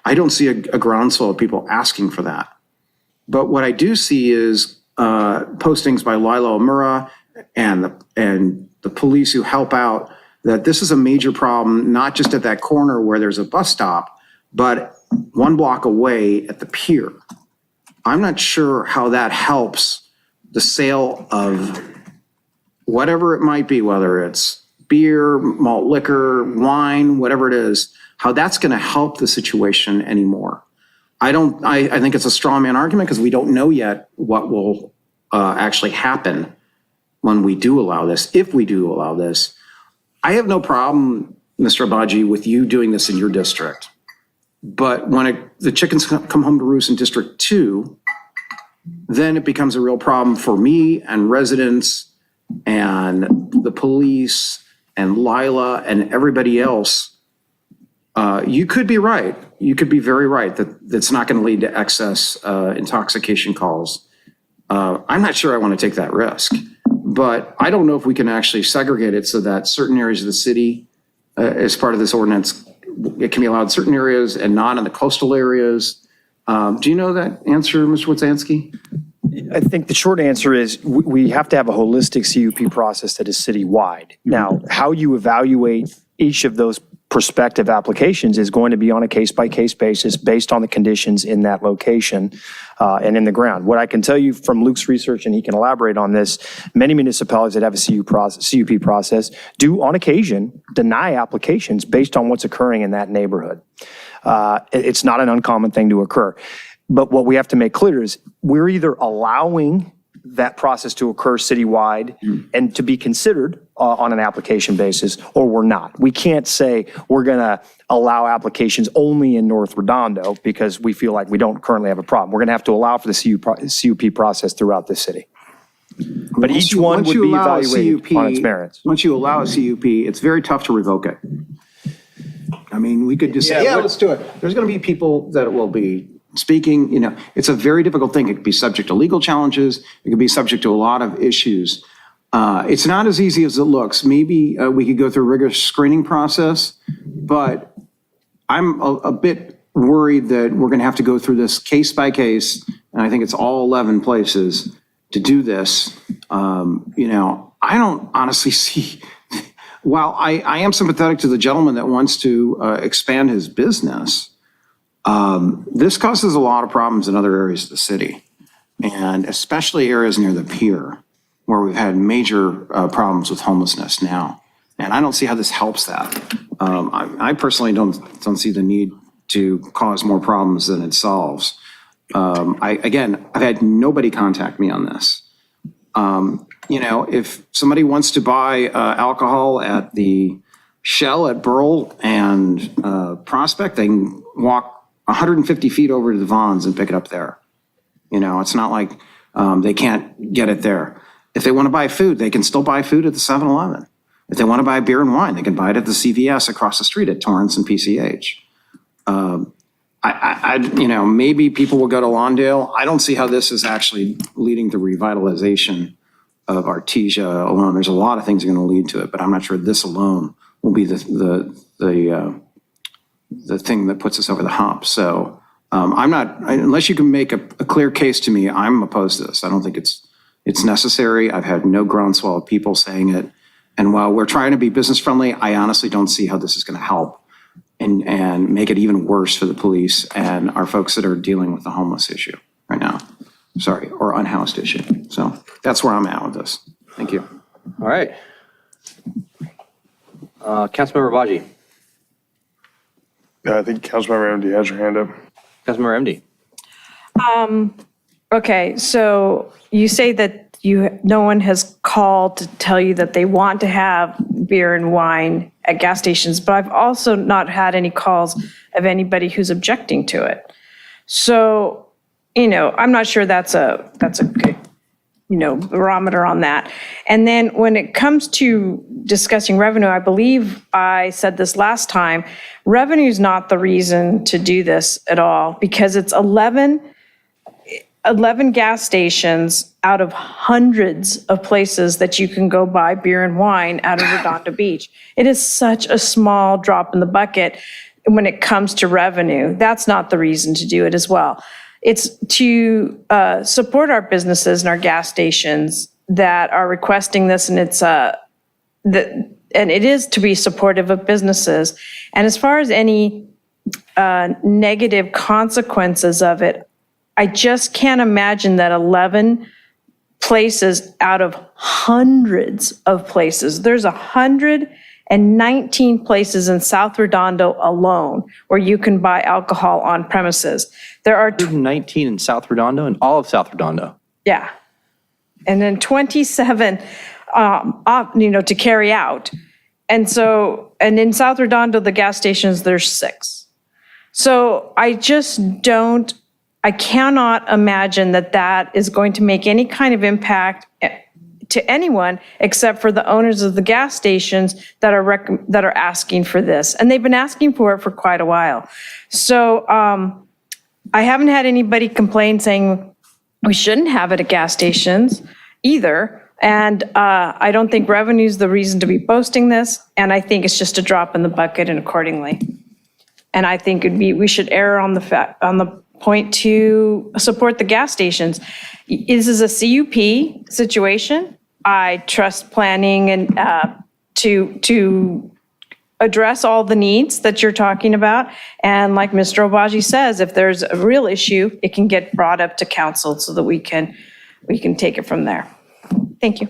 I don't see a groundswell of people asking for that. But what I do see is postings by Lila Omura and the police who help out, that this is a major problem, not just at that corner where there's a bus stop, but 1 block away at the pier. I'm not sure how that helps the sale of whatever it might be, whether it's beer, malt liquor, wine, whatever it is, how that's going to help the situation anymore. I think it's a straw man argument because we don't know yet what will actually happen when we do allow this, if we do allow this. I have no problem, Mr. Abaji, with you doing this in your district. But when the chickens come home to roost in District 2, then it becomes a real problem for me and residents and the police and Lila and everybody else. You could be right. You could be very right that that's not going to lead to excess intoxication calls. I'm not sure I want to take that risk, but I don't know if we can actually segregate it so that certain areas of the city, as part of this ordinance, it can be allowed in certain areas and not in the coastal areas. Do you know that answer, Mr. Witzansky? I think the short answer is we have to have a holistic CUP process that is citywide. Now, how you evaluate each of those prospective applications is going to be on a case-by-case basis based on the conditions in that location and in the ground. What I can tell you from Luke's research, and he can elaborate on this, many municipalities that have a CUP process do on occasion deny applications based on what's occurring in that neighborhood. It's not an uncommon thing to occur. But what we have to make clear is we're either allowing that process to occur citywide and to be considered on an application basis, or we're not. We can't say we're going to allow applications only in North Redondo because we feel like we don't currently have a problem. We're going to have to allow for the CUP process throughout the city. But each one would be evaluated on its merits. Once you allow a CUP, it's very tough to revoke it. I mean, we could just say, yeah, let's do it. There's going to be people that will be speaking, it's a very difficult thing. It could be subject to legal challenges. It could be subject to a lot of issues. It's not as easy as it looks. Maybe we could go through a rigorous screening process, but I'm a bit worried that we're going to have to go through this case by case, and I think it's all 11 places to do this. I don't honestly see, while I am sympathetic to the gentleman that wants to expand his business, this causes a lot of problems in other areas of the city, and especially areas near the pier. where we've had major problems with homelessness now. And I don't see how this helps that. I personally don't see the need to cause more problems than it solves. I've had nobody contact me on this. If somebody wants to buy alcohol at the Shell at Burl and Prospect, they can walk 150 feet over to the Vons and pick it up there. It's not like they can't get it there. If they want to buy food, they can still buy food at the 7-Eleven. If they want to buy beer and wine, they can buy it at the CVS across the street at Torrance and PCH. Maybe people will go to Lawndale. I don't see how this is actually leading to revitalization of Artesia alone. There's a lot of things that are going to lead to it, but I'm not sure this alone will be the thing that puts us over the hump. So unless you can make a clear case to me, I'm opposed to this. I don't think it's necessary. I've had no groundswell of people saying it. And while we're trying to be business friendly, I honestly don't see how this is going to help and make it even worse for the police and our folks that are dealing with the homeless issue right now. Sorry, or unhoused issue. So that's where I'm at with this. Thank you. All right. Councilmember Baji. I think Councilmember MD has her hand up. Councilmember MD. Okay, so you say that no one has called to tell you that they want to have beer and wine at gas stations, but I've also not had any calls of anybody who's objecting to it. So, I'm not sure that's a good, barometer on that. And then when it comes to discussing revenue, I believe I said this last time, revenue is not the reason to do this at all, because it's 11 gas stations out of hundreds of places that you can go buy beer and wine out of Redondo Beach. It is such a small drop in the bucket when it comes to revenue. That's not the reason to do it as well. It's to support our businesses and our gas stations that are requesting this, and it is to be supportive of businesses. And as far as any negative consequences of it, I just can't imagine that 11 places out of hundreds of places. There's 119 places in South Redondo alone where you can buy alcohol on premises. There are 19 in South Redondo and all of South Redondo. Yeah. And then 27, to carry out. And in South Redondo, the gas stations, there's 6. So I cannot imagine that is going to make any kind of impact to anyone except for the owners of the gas stations that are asking for this. And they've been asking for it for quite a while. So I haven't had anybody complain saying we shouldn't have it at gas stations either. And I don't think revenue is the reason to be posting this. And I think it's just a drop in the bucket and accordingly. And I think we should err on the point to support the gas stations. This is a CUP situation. I trust planning and to address all the needs that you're talking about. And like Mr. Obaji says, if there's a real issue, it can get brought up to council so that we can take it from there. Thank you.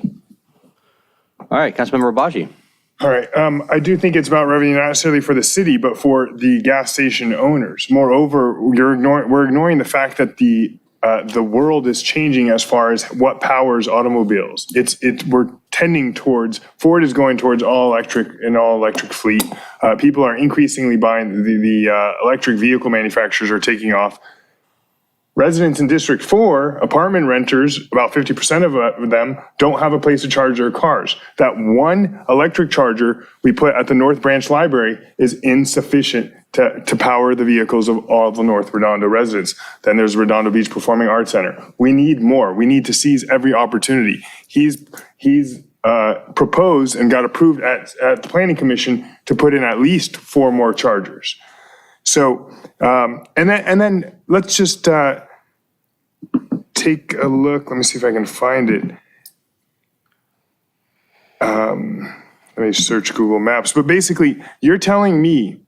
All right, Councilmember Obaji. All right, I do think it's about revenue, not necessarily for the city, but for the gas station owners. Moreover, we're ignoring the fact that the world is changing as far as what powers automobiles. We're tending towards, Ford is going towards all electric fleet. People are increasingly buying the electric vehicle manufacturers are taking off. Residents in District 4, apartment renters, about 50% of them don't have a place to charge their cars. That one electric charger we put at the North Branch Library is insufficient to power the vehicles of all the North Redondo residents. Then there's Redondo Beach Performing Arts Center. We need more. We need to seize every opportunity. He's proposed and got approved at the Planning Commission to put in at least 4 more chargers. So, and then let's just take a look. Let me see if I can find it. Let me search Google Maps. But basically, you're telling me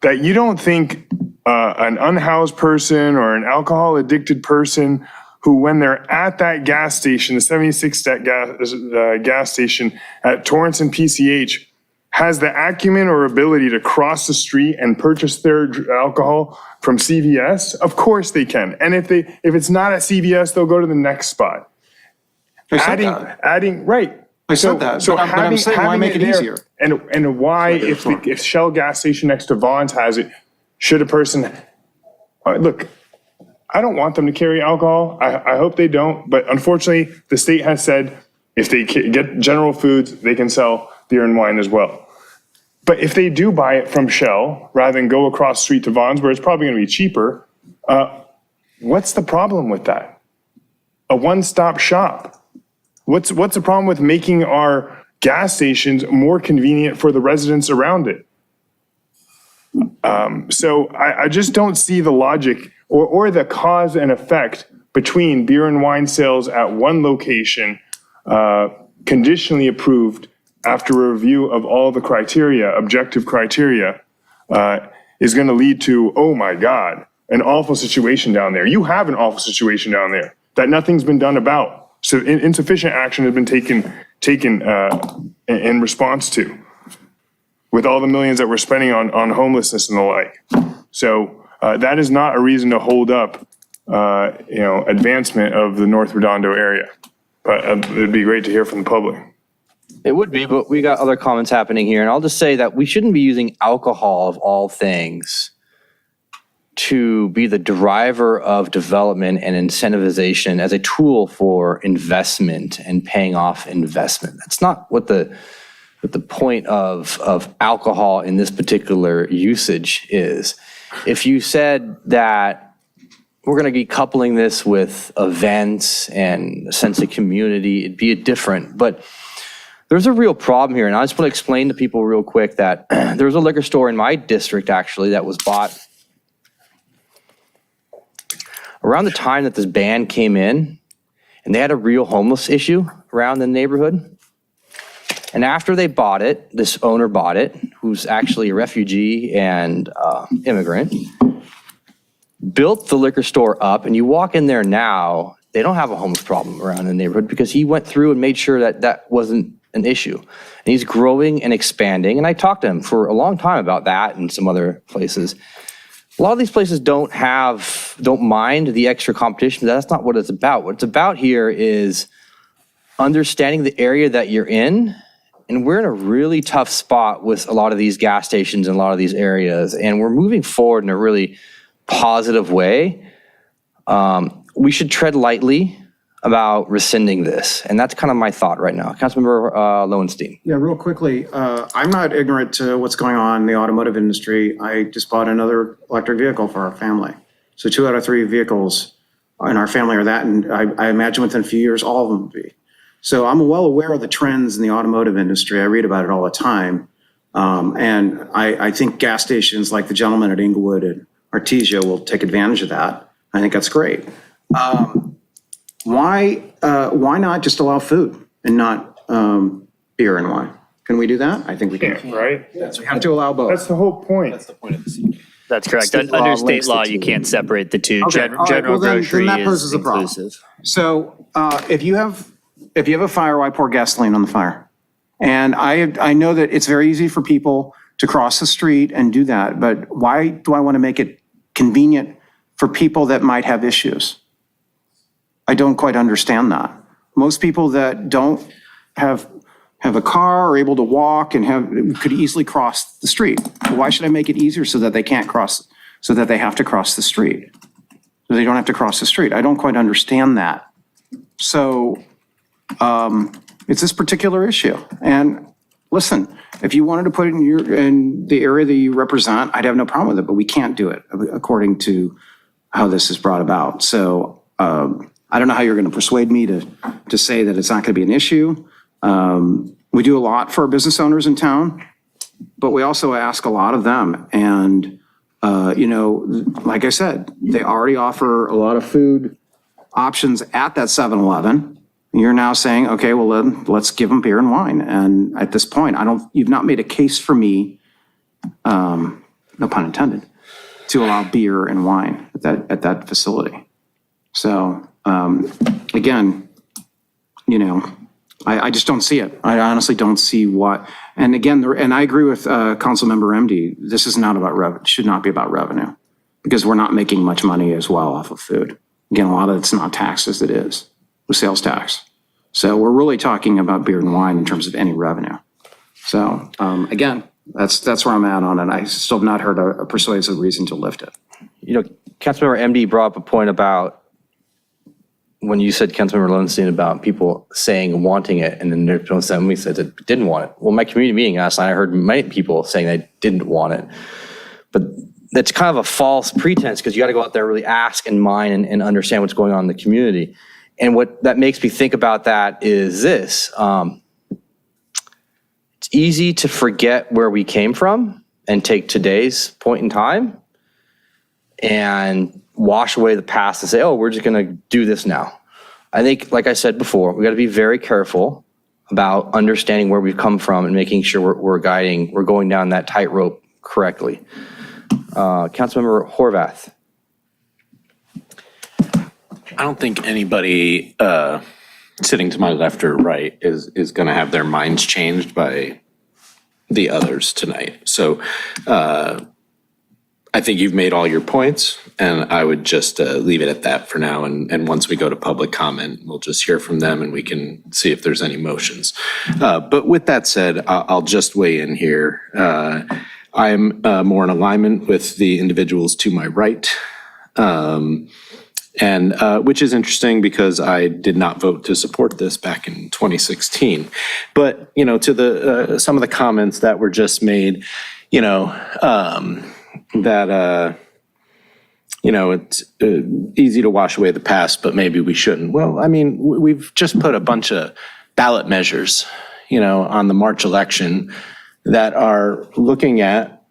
that you don't think an unhoused person or an alcohol addicted person who, when they're at that gas station, the 76 gas station at Torrance and PCH, has the acumen or ability to cross the street and purchase their alcohol from CVS? Of course they can. And if it's not at CVS, they'll go to the next spot. Adding, right. I said that, but I'm saying, why make it easier? And why, if Shell gas station next to Vaughn's has it, should a person, look, I don't want them to carry alcohol. I hope they don't. But unfortunately, the state has said if they get General Foods, they can sell beer and wine as well. But if they do buy it from Shell, rather than go across the street to Vaughn's, where it's probably going to be cheaper, what's the problem with that? A one-stop shop. What's the problem with making our gas stations more convenient for the residents around it? So I just don't see the logic or the cause and effect between beer and wine sales at one location, conditionally approved after a review of all the criteria, objective criteria, is going to lead to, oh my God, an awful situation down there. You have an awful situation down there that nothing's been done about. So insufficient action has been taken in response to, with all the millions that we're spending on homelessness and the like. So that is not a reason to hold up, advancement of the North Redondo area. But it'd be great to hear from the public. It would be, but we got other comments happening here. And I'll just say that we shouldn't be using alcohol of all things to be the driver of development and incentivization as a tool for investment and paying off investment. That's not what the point of alcohol in this particular usage is. If you said that we're going to be coupling this with events and a sense of community, it'd be different. But there's a real problem here, and I just want to explain to people real quick that there's a liquor store in my district, actually, that was bought around the time that this ban came in, and they had a real homeless issue around the neighborhood. And after they bought it, this owner bought it, who's actually a refugee and immigrant, built the liquor store up, and you walk in there now, they don't have a homeless problem around the neighborhood because he went through and made sure that that wasn't an issue. And he's growing and expanding, and I talked to him for a long time about that and some other places. A lot of these places don't mind the extra competition. That's not what it's about. What it's about here is understanding the area that you're in. And we're in a really tough spot with a lot of these gas stations in a lot of these areas. And we're moving forward in a really positive way. We should tread lightly about rescinding this. And that's kind of my thought right now. Councilmember Lowenstein. Yeah, real quickly, I'm not ignorant to what's going on in the automotive industry. I just bought another electric vehicle for our family. So 2 out of 3 vehicles in our family are that, and I imagine within a few years, all of them will be. So I'm well aware of the trends in the automotive industry. I read about it all the time. And I think gas stations like the gentleman at Inglewood and Artesia will take advantage of that. I think that's great. Why not just allow food and not beer and wine? Can we do that? I think we can. Right? Yes, we have to allow both. That's the whole point. That's the point of the CUP. That's correct. Under state law, you can't separate the two. Okay, all right, General well, then grocery that is poses a problem. inclusive. So if you have a fire, why pour gasoline on the fire? And I know that it's very easy for people to cross the street and do that, but why do I want to make it convenient for people that might have issues? I don't quite understand that. Most people that don't have a car are able to walk and could easily cross the street. Why should I make it easier so that they can't cross, so that they have to cross the street? So they don't have to cross the street. I don't quite understand that. So it's this particular issue. And listen, if you wanted to put it in the area that you represent, I'd have no problem with it, but we can't do it according to how this is brought about. So I don't know how you're going to persuade me to say that it's not going to be an issue. We do a lot for our business owners in town, but we also ask a lot of them. And, like I said, they already offer a lot of food options at that 7-Eleven. You're now saying, okay, well, then let's give them beer and wine. And at this point, you've not made a case for me, no pun intended, to allow beer and wine at that facility. So again, I just don't see it. I honestly don't see what, and again, and I agree with Councilmember MD, this is not about revenue, should not be about revenue, because we're not making much money as well off of food. Again, a lot of it's not taxed as it is with sales tax. So we're really talking about beer and wine in terms of any revenue. So again, that's where I'm at on it. I still have not heard a persuasive reason to lift it. Councilmember MD brought up a point about when you said, Councilmember Lowenstein, about people saying wanting it, and then there's people saying we said that didn't want it. Well, my community meeting last night, I heard many people saying they didn't want it. But that's kind of a false pretense, because you got to go out there and really ask and mine and understand what's going on in the community. And what that makes me think about that is this. It's easy to forget where we came from and take today's point in time and wash away the past and say, oh, we're just going to do this now. I think, like I said before, we got to be very careful about understanding where we've come from and making sure we're going down that tightrope correctly. Councilmember Horvath. I don't think anybody sitting to my left or right is going to have their minds changed by the others tonight. So I think you've made all your points, and I would just leave it at that for now. And once we go to public comment, we'll just hear from them and we can see if there's any motions. But with that said, I'll just weigh in here. I'm more in alignment with the individuals to my right. And which is interesting because I did not vote to support this back in 2016. But, to the some of the comments that were just made, that, it's easy to wash away the past, but maybe we shouldn't. Well, I mean, we've just put a bunch of ballot measures, on the March election that are looking at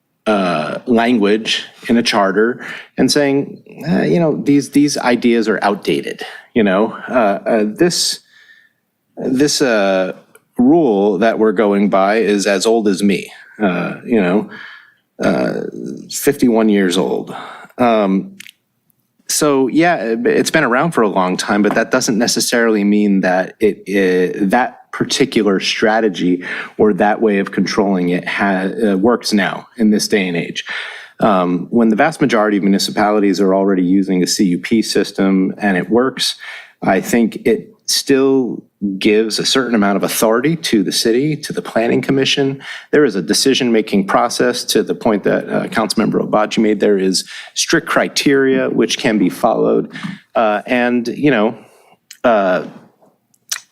language in a charter and saying, these ideas are outdated. This rule that we're going by is as old as me. 51 years old. So yeah, it's been around for a long time, but that doesn't necessarily mean that that particular strategy or that way of controlling it works now in this day and age. When the vast majority of municipalities are already using a CUP system and it works, I think it still gives a certain amount of authority to the city, to the planning commission. There is a decision-making process, to the point that Councilmember Obaji made. There is strict criteria which can be followed.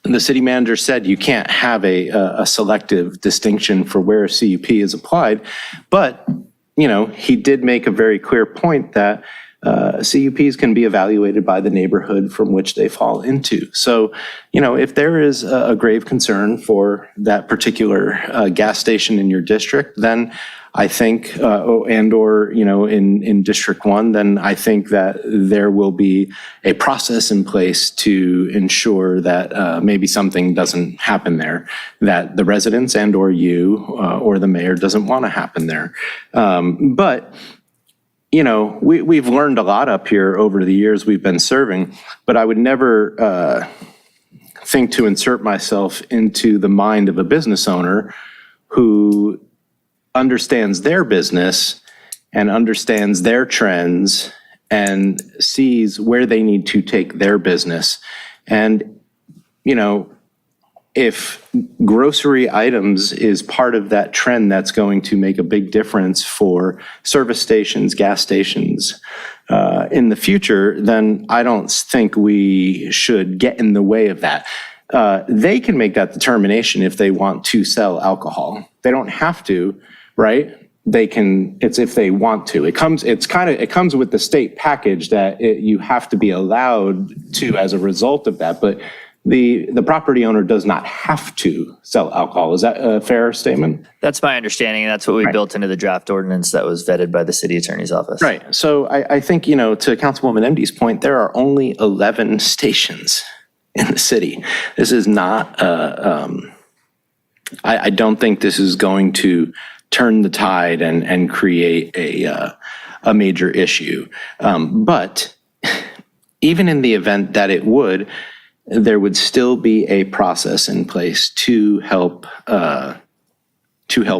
The city manager said you can't have a selective distinction for where a CUP is applied, but he did make a very clear point that CUPs can be evaluated by the neighborhood from which they fall into. So, if there is a grave concern for that particular gas station in your district, then I think, in District 1, then I think that there will be a process in place to ensure that maybe something doesn't happen there, that the residents and or you or the mayor doesn't want to happen there. But we've learned a lot up here over the years we've been serving, but I would never think to insert myself into the mind of a business owner who understands their business and understands their trends and sees where they need to take their business. And, if grocery items is part of that trend that's going to make a big difference for service stations, gas stations in the future, then I don't think we should get in the way of that. They can make that determination if they want to sell alcohol. They don't have to, right? They can, it's if they want to. It comes with the state package that you have to be allowed to as a result of that. But the property owner does not have to sell alcohol. Is that a fair statement? That's my understanding, and that's what we built into the draft ordinance that was vetted by the city attorney's office. Right. So I think, to Councilwoman MD's point, there are only 11 stations in the city. This is not, I don't think this is going to turn the tide and create a major issue. But even in the event that it would, there would still be a process in place to help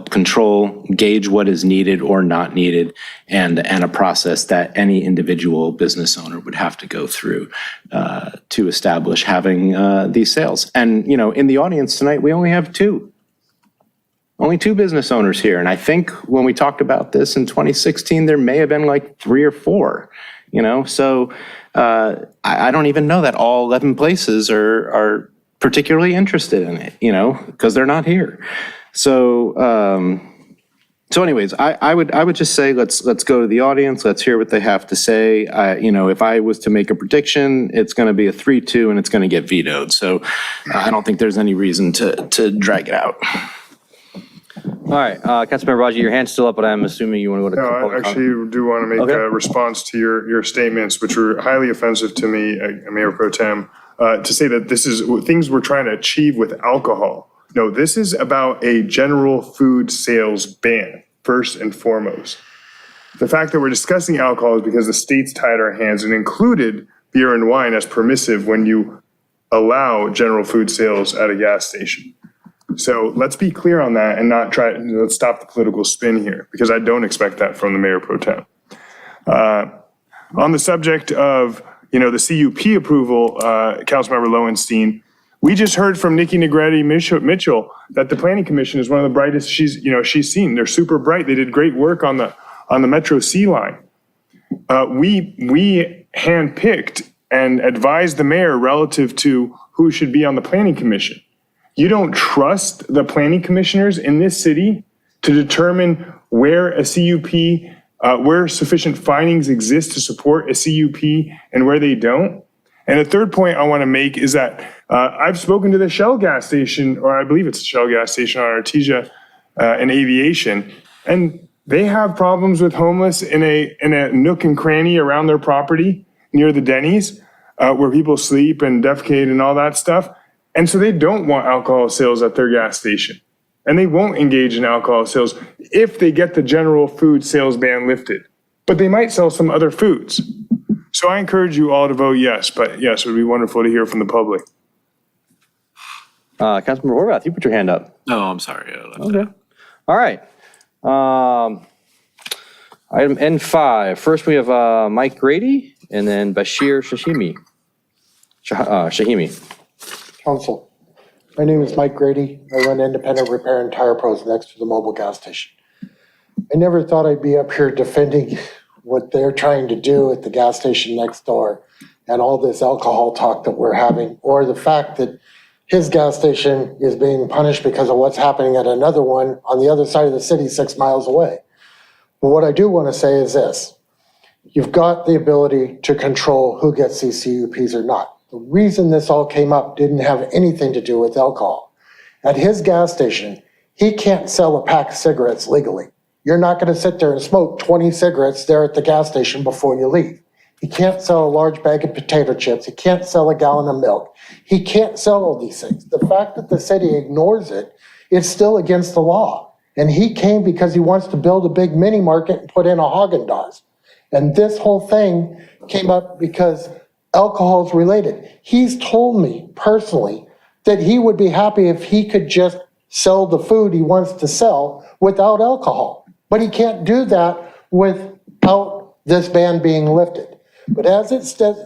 control, gauge what is needed or not needed, and a process that any individual business owner would have to go through to establish having these sales. And, you know, in the audience tonight, we only have only two business owners here. And I think when we talked about this in 2016, there may have been like 3 or 4, you know? So I don't even know that all 11 places are particularly interested in it, you know, because they're not here. So, anyways, I would just say, let's go to the audience. Let's hear what they have to say. You know, if I was to make a prediction, it's going to be a 3-2 and it's going to get vetoed. So I don't think there's any reason to drag it out. All right, Councilmember Raji, your hand's still up, but I'm assuming you want to go to. No, I actually do want to make a response to your statements, which were highly offensive to me, Mayor Pro Tem, to say that this is things we're trying to achieve with alcohol. No, this is about a general food sales ban, first and foremost. The fact that we're discussing alcohol is because the state's tied our hands and included beer and wine as permissive when you allow general food sales at a gas station. So let's be clear on that and not let's stop the political spin here, because I don't expect that from the Mayor Pro Tem. On the subject of, you know, the CUP approval, Councilmember Lowenstein, we just heard from Nikki Negretti Mitchell that the Planning Commission is one of the brightest she's seen. They're super bright. They did great work on the Metro C line. We handpicked and advised the mayor relative to who should be on the Planning Commission. You don't trust the planning commissioners in this city to determine where a CUP, where sufficient findings exist to support a CUP and where they don't. And the third point I want to make is that I've spoken to the Shell gas station, or I believe it's a Shell gas station on Artesia and Aviation, and they have problems with homeless in a nook and cranny around their property near the Denny's, where people sleep and defecate and all that stuff. And so they don't want alcohol sales at their gas station. And they won't engage in alcohol sales if they get the general food sales ban lifted. But they might sell some other foods. So I encourage you all to vote yes, but yes, it would be wonderful to hear from the public. Councilmember Horvath, you put your hand up. No, I'm sorry. Okay. All right. Item N5. First, we have Mike Grady and then Bashir Shahimi. Council, my name is Mike Grady. I run Independent Repair and Tire Pros next to the mobile gas station. I never thought I'd be up here defending what they're trying to do at the gas station next door and all this alcohol talk that we're having, or the fact that his gas station is being punished because of what's happening at another one on the other side of the city 6 miles away. But what I do want to say is this. You've got the ability to control who gets these CUPs or not. The reason this all came up didn't have anything to do with alcohol. At his gas station, he can't sell a pack of cigarettes legally. You're not going to sit there and smoke 20 cigarettes there at the gas station before you leave. He can't sell a large bag of potato chips. He can't sell a gallon of milk. He can't sell all these things. The fact that the city ignores it, it's still against the law. And he came because he wants to build a big mini market and put in a Haagen-Dazs. And this whole thing came up because alcohol is related. He's told me personally that he would be happy if he could just sell the food he wants to sell without alcohol. But he can't do that without this ban being lifted. But as it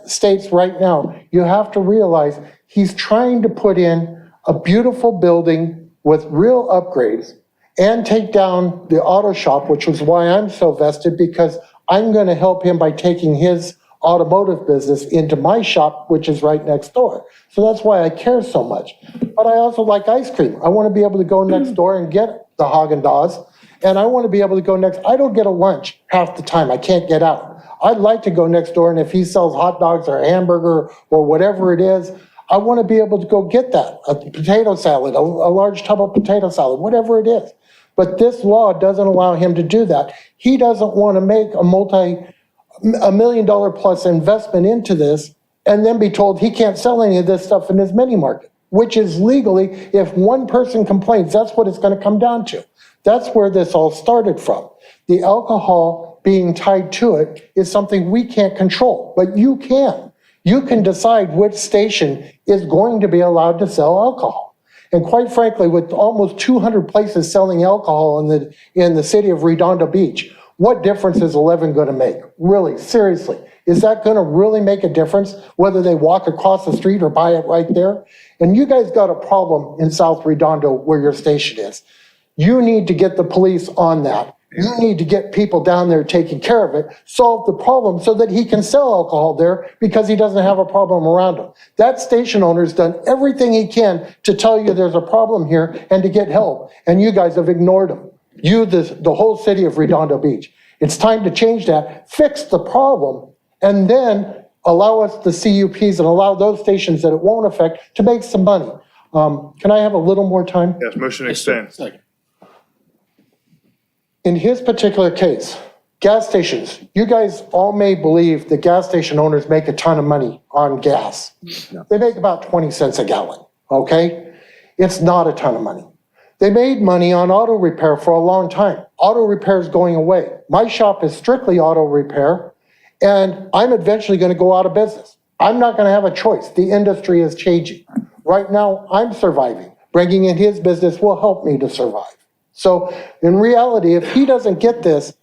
states right now, you have to realize he's trying to put in a beautiful building with real upgrades and take down the auto shop, which was why I'm so vested, because I'm going to help him by taking his automotive business into my shop, which is right next door. So that's why I care so much. But I also like ice cream. I want to be able to go next door and get the Haagen-Dazs. And I want to be able to go next. I don't get a lunch half the time. I can't get out. I'd like to go next door, and if he sells hot dogs or a hamburger or whatever it is, I want to be able to go get that, a potato salad, a large tub of potato salad, whatever it is. But this law doesn't allow him to do that. He doesn't want to make a $1 million plus investment into this and then be told he can't sell any of this stuff in his mini market, which is legally, if one person complains, that's what it's going to come down to. That's where this all started from. The alcohol being tied to it is something we can't control, but you can. You can decide which station is going to be allowed to sell alcohol. And quite frankly, with almost 200 places selling alcohol in the city of Redondo Beach, what difference is 11 going to make? Really, seriously, is that going to really make a difference whether they walk across the street or buy it right there? And you guys got a problem in South Redondo where your station is. You need to get the police on that. You need to get people down there taking care of it, solve the problem so that he can sell alcohol there because he doesn't have a problem around him. That station owner's done everything he can to tell you there's a problem here and to get help, and you guys have ignored him. You, the whole city of Redondo Beach. It's time to change that, fix the problem, and then allow us the CUPs and allow those stations that it won't affect to make some money. Can I have a little more time? Yes, motion to extend. In his particular case, gas stations, you guys all may believe that gas station owners make a ton of money on gas. They make about 20 cents a gallon, okay? It's not a ton of money. They made money on auto repair for a long time. Auto repair is going away. My shop is strictly auto repair, and I'm eventually going to go out of business. I'm not going to have a choice. The industry is changing. Right now, I'm surviving. Bringing in his business will help me to survive. So in reality, if he doesn't get this,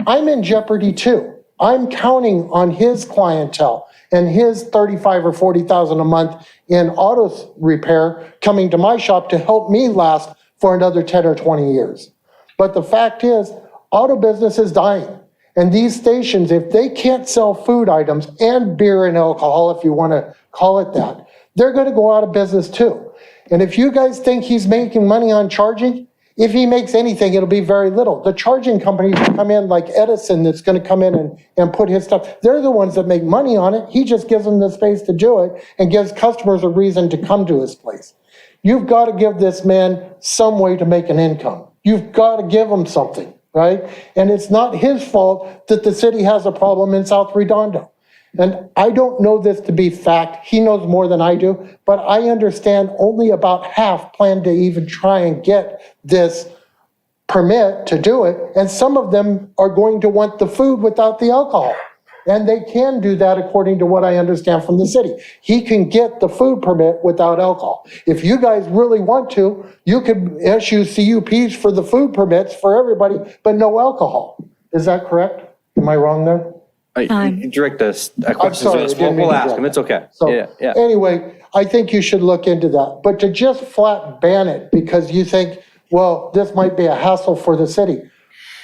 I'm in jeopardy too. I'm counting on his clientele and his 35 or 40,000 a month in auto repair coming to my shop to help me last for another 10 or 20 years. But the fact is, auto business is dying. And these stations, if they can't sell food items and beer and alcohol, if you want to call it that, they're going to go out of business too. And if you guys think he's making money on charging, if he makes anything, it'll be very little. The charging companies will come in like Edison that's going to come in and put his stuff. They're the ones that make money on it. He just gives them the space to do it and gives customers a reason to come to his place. You've got to give this man some way to make an income. You've got to give him something, right? And it's not his fault that the city has a problem in South Redondo. And I don't know this to be fact. He knows more than I do, but I understand only about half plan to even try and get this permit to do it. And some of them are going to want the food without the alcohol. And they can do that according to what I understand from the city. He can get the food permit without alcohol. If you guys really want to, you could issue CUPs for the food permits for everybody, but no alcohol. Is that correct? Am I wrong there? Direct a question to us. We'll ask him. It's okay. So Yeah. anyway, I think you should look into that. But to just flat ban it because you think, well, this might be a hassle for the city.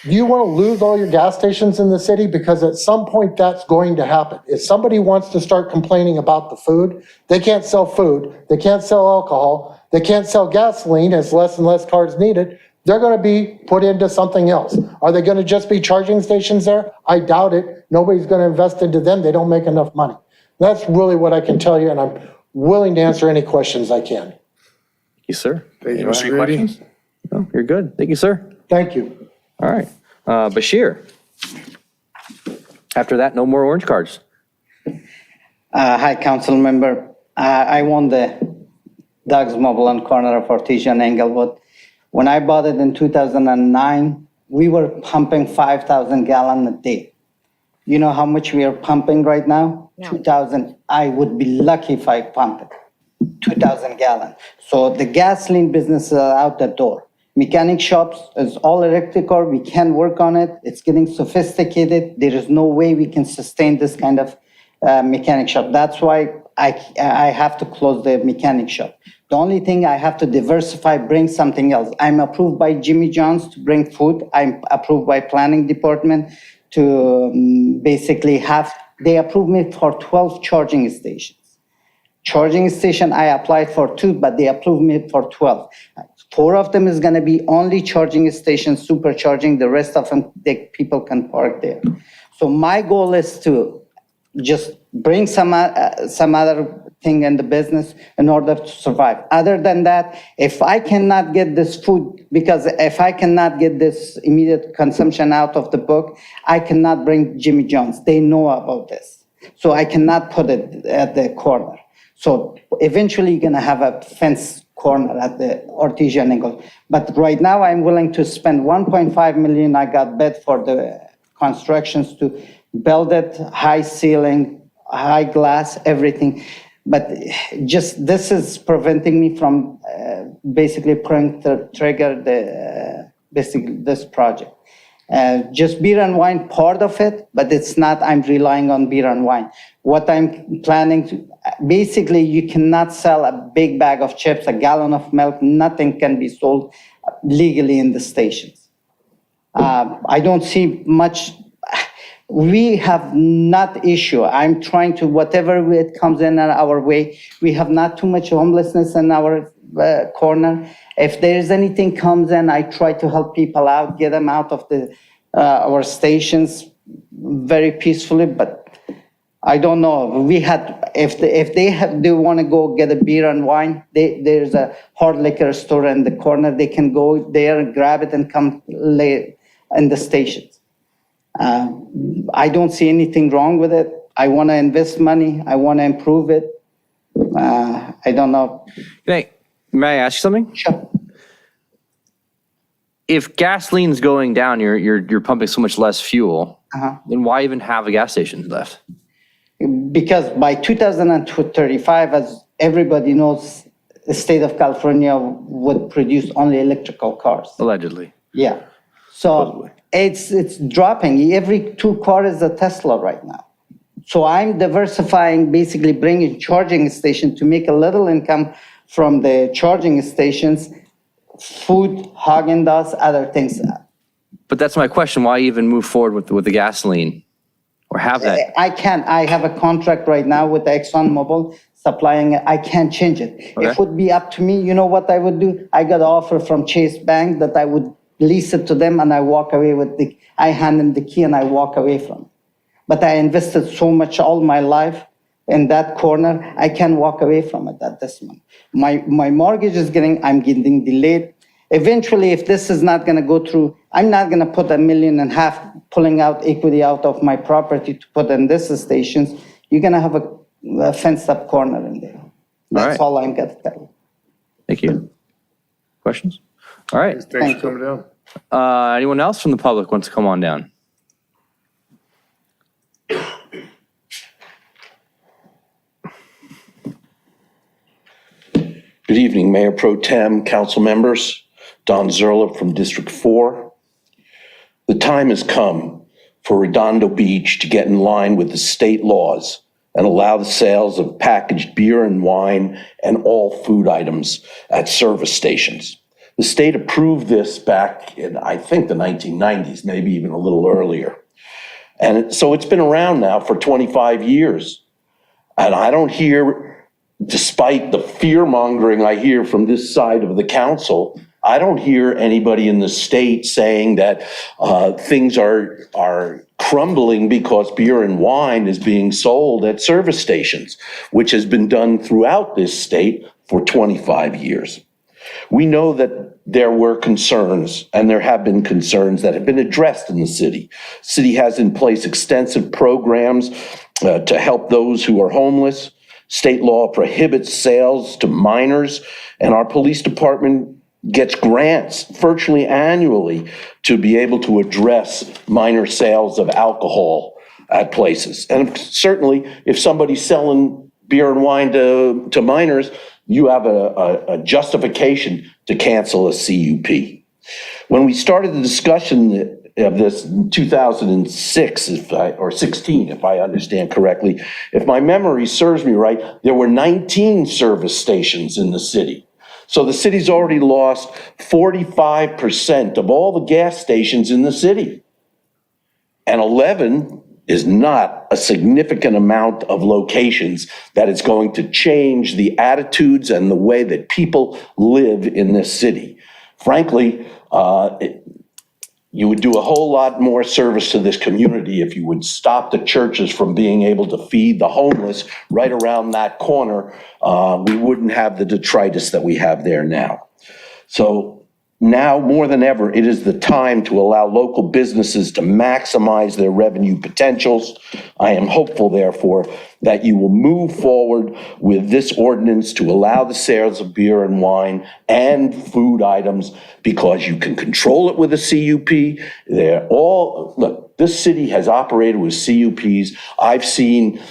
Do you want to lose all your gas stations in the city? Because at some point that's going to happen. If somebody wants to start complaining about the food, they can't sell food, they can't sell alcohol, they can't sell gasoline as less and less cars need it. They're going to be put into something else. Are they going to just be charging stations there? I doubt it. Nobody's going to invest into them. They don't make enough money. That's really what I can tell you, and I'm willing to answer any questions I can. Thank you, sir. Thank you, Any Mr. questions? No, you're good. Thank you, sir. Thank you. All right. Bashir. After that, no more orange cards. Hi, council member. I won the Doug's Mobile on corner of Ortiz and Englewood. When I bought it in 2009, we were pumping 5,000 gallons a day. You know how much we are pumping right now? No. 2,000. I would be lucky if I pump it. 2,000 gallons. So the gasoline business is out the door. Mechanic shops is all electrical. We can work on it. It's getting sophisticated. There is no way we can sustain this kind of mechanic shop. That's why I have to close the mechanic shop. The only thing I have to diversify, bring something else. I'm approved by Jimmy John's to bring food. I'm approved by planning department to basically have, they approved me for 12 charging stations. Charging station, I applied for 2, but they approved me for 12. 4 of them is going to be only charging stations, supercharging. The rest of them, people can park there. So my goal is to just bring some other thing in the business in order to survive. Other than that, if I cannot get this food, because if I cannot get this immediate consumption out of the book, I cannot bring Jimmy John's. They know about this. So I cannot put it at the corner. So eventually you're going to have a fence corner at the Artesian angle. But right now I'm willing to spend 1.5 million. I got bid for the constructions to build it, high ceiling, high glass, everything. But just this is preventing me from basically pulling the trigger basically this project. Just beer and wine, part of it, but it's not, I'm relying on beer and wine. What I'm planning to, basically you cannot sell a big bag of chips, a gallon of milk, nothing can be sold legally in the stations. I don't see much, we have not issue. I'm trying to, whatever it comes in our way, we have not too much homelessness in our corner. If there's anything comes in, I try to help people out, get them out of our stations very peacefully, but I don't know. We had, if they want to go get a beer and wine, there's a hard liquor store in the corner. They can go there and grab it and come lay in the stations. I don't see anything wrong with it. I want to invest money. I want to improve it. I don't know. May I ask you something? Sure. If gasoline's going down, you're pumping so much less fuel, then why even have a gas station left? Because by 2035, as everybody knows, the state of California would produce only electrical cars. Allegedly. Yeah. So it's dropping. Every 2 cars is a Tesla right now. So I'm diversifying, basically bringing charging station to make a little income from the charging stations, food, Häagen-Dazs, other things. But that's my question. Why even move forward with the gasoline or have that? I can't. I have a contract right now with ExxonMobil supplying it. I can't change it. Okay. It would be up to me. You know what I would do? I got an offer from Chase Bank that I would lease it to them and I walk away with I hand them the key and I walk away from it. But I invested so much all my life in that corner, I can't walk away from it at this moment. My mortgage is I'm getting delayed. Eventually, if this is not gonna go through, I'm not gonna put $1.5 million pulling out equity out of my property to put in this stations. You're gonna have a fenced up corner in there. That's all I'm gonna tell you. Thank you. Questions? All right. Thanks for coming down. Anyone else from the public wants to come on down? Good evening, Mayor Pro Tem, council members. Don Zerla from District 4. The time has come for Redondo Beach to get in line with the state laws and allow the sales of packaged beer and wine and all food items at service stations. The state approved this back in, I think, the 1990s, maybe even a little earlier. And so it's been around now for 25 years. And I don't hear, despite the fear mongering I hear from this side of the council, I don't hear anybody in the state saying that things are crumbling because beer and wine is being sold at service stations, which has been done throughout this state for 25 years. We know that there were concerns, and there have been concerns that have been addressed in the city. City has in place extensive programs to help those who are homeless. State law prohibits sales to minors, and our police department gets grants virtually annually to be able to address minor sales of alcohol at places. And certainly, if somebody's selling beer and wine to minors, you have a justification to cancel a CUP. When we started the discussion of this in 2006, or 16, if I understand correctly, if my memory serves me right, there were 19 service stations in the city. So the city's already lost 45% of all the gas stations in the city. And 11 is not a significant amount of locations that is going to change the attitudes and the way that people live in this city. Frankly, you would do a whole lot more service to this community if you would stop the churches from being able to feed the homeless right around that corner. We wouldn't have the detritus that we have there now. So Now, more than ever, it is the time to allow local businesses to maximize their revenue potentials. I am hopeful, therefore, that you will move forward with this ordinance to allow the sales of beer and wine and food items because you can control it with a CUP. They're all, look, this city has operated with CUPs. I've seen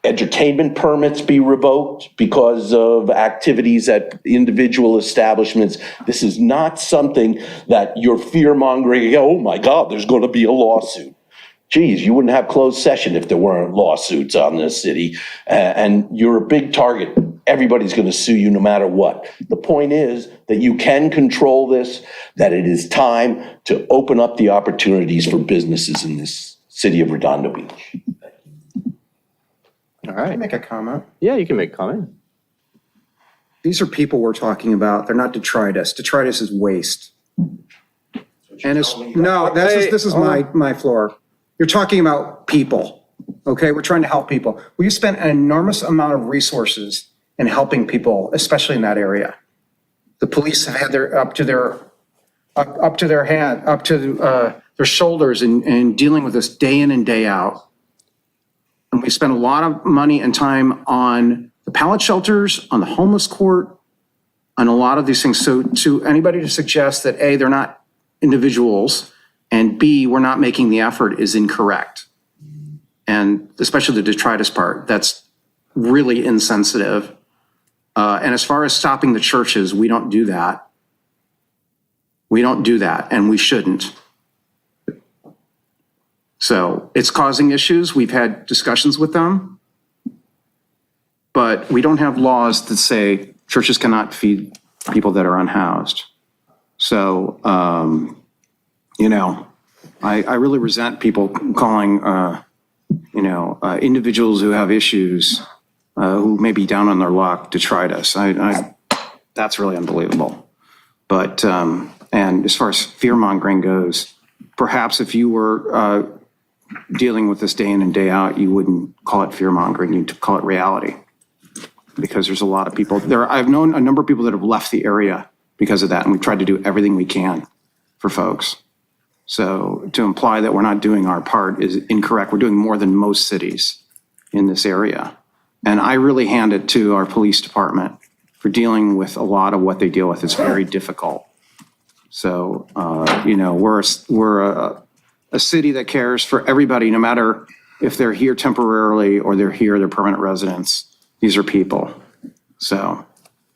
entertainment permits be revoked because of activities at individual establishments. This is not something that you're fear-mongering, oh my God, there's going to be a lawsuit. Geez, you wouldn't have closed session if there weren't lawsuits on this city. And you're a big target. Everybody's going to sue you no matter what. The point is that you can control this, that it is time to open up the opportunities for businesses in this city of Redondo Beach. All right. Can I make a comment? Yeah, you can make a comment. These are people we're talking about. They're not detritus. Detritus is waste. And it's, no, this is my floor. You're talking about people, okay? We're trying to help people. We've spent an enormous amount of resources in helping people, especially in that area. The police have had their up to their shoulders in dealing with this day in and day out. And we spent a lot of money and time on the pallet shelters, on the homeless court, on a lot of these things. So to anybody to suggest that A, they're not individuals, and B, we're not making the effort is incorrect. And especially the detritus part, that's really insensitive. And as far as stopping the churches, we don't do that. We don't do that, and we shouldn't. So it's causing issues. We've had discussions with them, but we don't have laws that say churches cannot feed people that are unhoused. So, I really resent people calling, individuals who have issues, who may be down on their luck, detritus. That's really unbelievable. But, and as far as fear mongering goes, perhaps if you were dealing with this day in and day out, you wouldn't call it fear mongering, you'd call it reality. Because there's a lot of people there. I've known a number of people that have left the area because of that, and we've tried to do everything we can for folks. So to imply that we're not doing our part is incorrect. We're doing more than most cities in this area. And I really hand it to our police department for dealing with a lot of what they deal with. It's very difficult. So, we're a city that cares for everybody, no matter if they're here temporarily or they're permanent residents. These are people. So,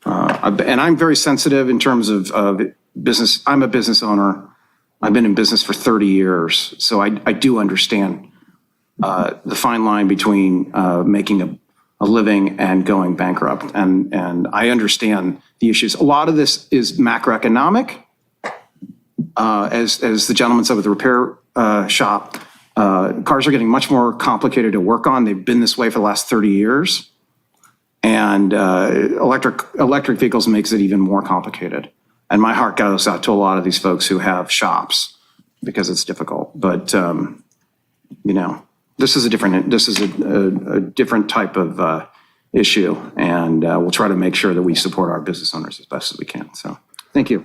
and I'm very sensitive in terms of business. I'm a business owner. I've been in business for 30 years. So I do understand the fine line between making a living and going bankrupt. And I understand the issues. A lot of this is macroeconomic. As the gentleman said with the repair shop, cars are getting much more complicated to work on. They've been this way for the last 30 years. And electric vehicles makes it even more complicated. And my heart goes out to a lot of these folks who have shops because it's difficult. But, this is a different type of issue. And we'll try to make sure that we support our business owners as best as we can. So thank you.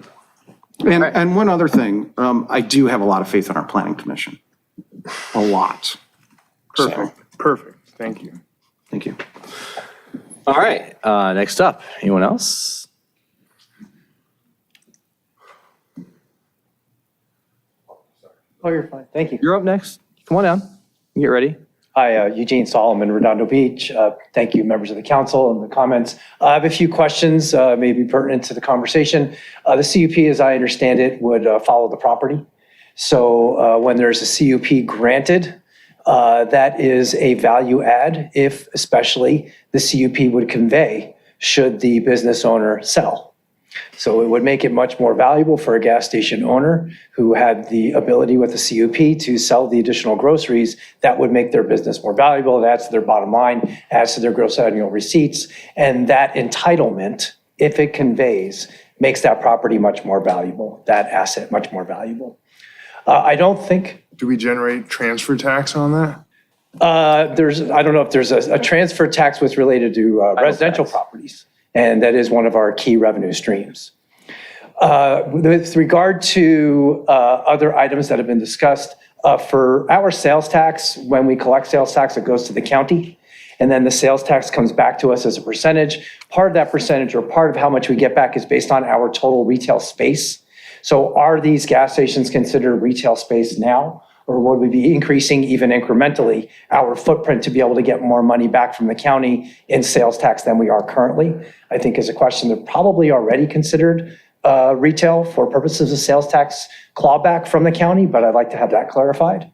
And one other thing, I do have a lot of faith in our planning commission. A lot. Perfect. Thank you. Thank you. All right, next up, anyone else? Oh, you're fine. Thank you. You're up next. Come on down. Get ready. Hi, Eugene Solomon, Redondo Beach. Thank you, members of the council, and the comments. I have a few questions, maybe pertinent to the conversation. The CUP, as I understand it, would follow the property. So when there's a CUP granted, that is a value add if especially the CUP would convey should the business owner sell. So it would make it much more valuable for a gas station owner who had the ability with the CUP to sell the additional groceries. That would make their business more valuable. It adds to their bottom line, adds to their gross annual receipts. And that entitlement, if it conveys, makes that property much more valuable, that asset much more valuable. I don't think. Do we generate transfer tax on that? I don't know if there's a transfer tax with related to residential properties. And that is one of our key revenue streams. With regard to other items that have been discussed, for our sales tax, when we collect sales tax, it goes to the county. And then the sales tax comes back to us as a percentage. Part of that percentage, or part of how much we get back, is based on our total retail space. So are these gas stations considered retail space now? Or would we be increasing even incrementally our footprint to be able to get more money back from the county in sales tax than we are currently? I think is a question that probably already considered retail for purposes of sales tax clawback from the county, but I'd like to have that clarified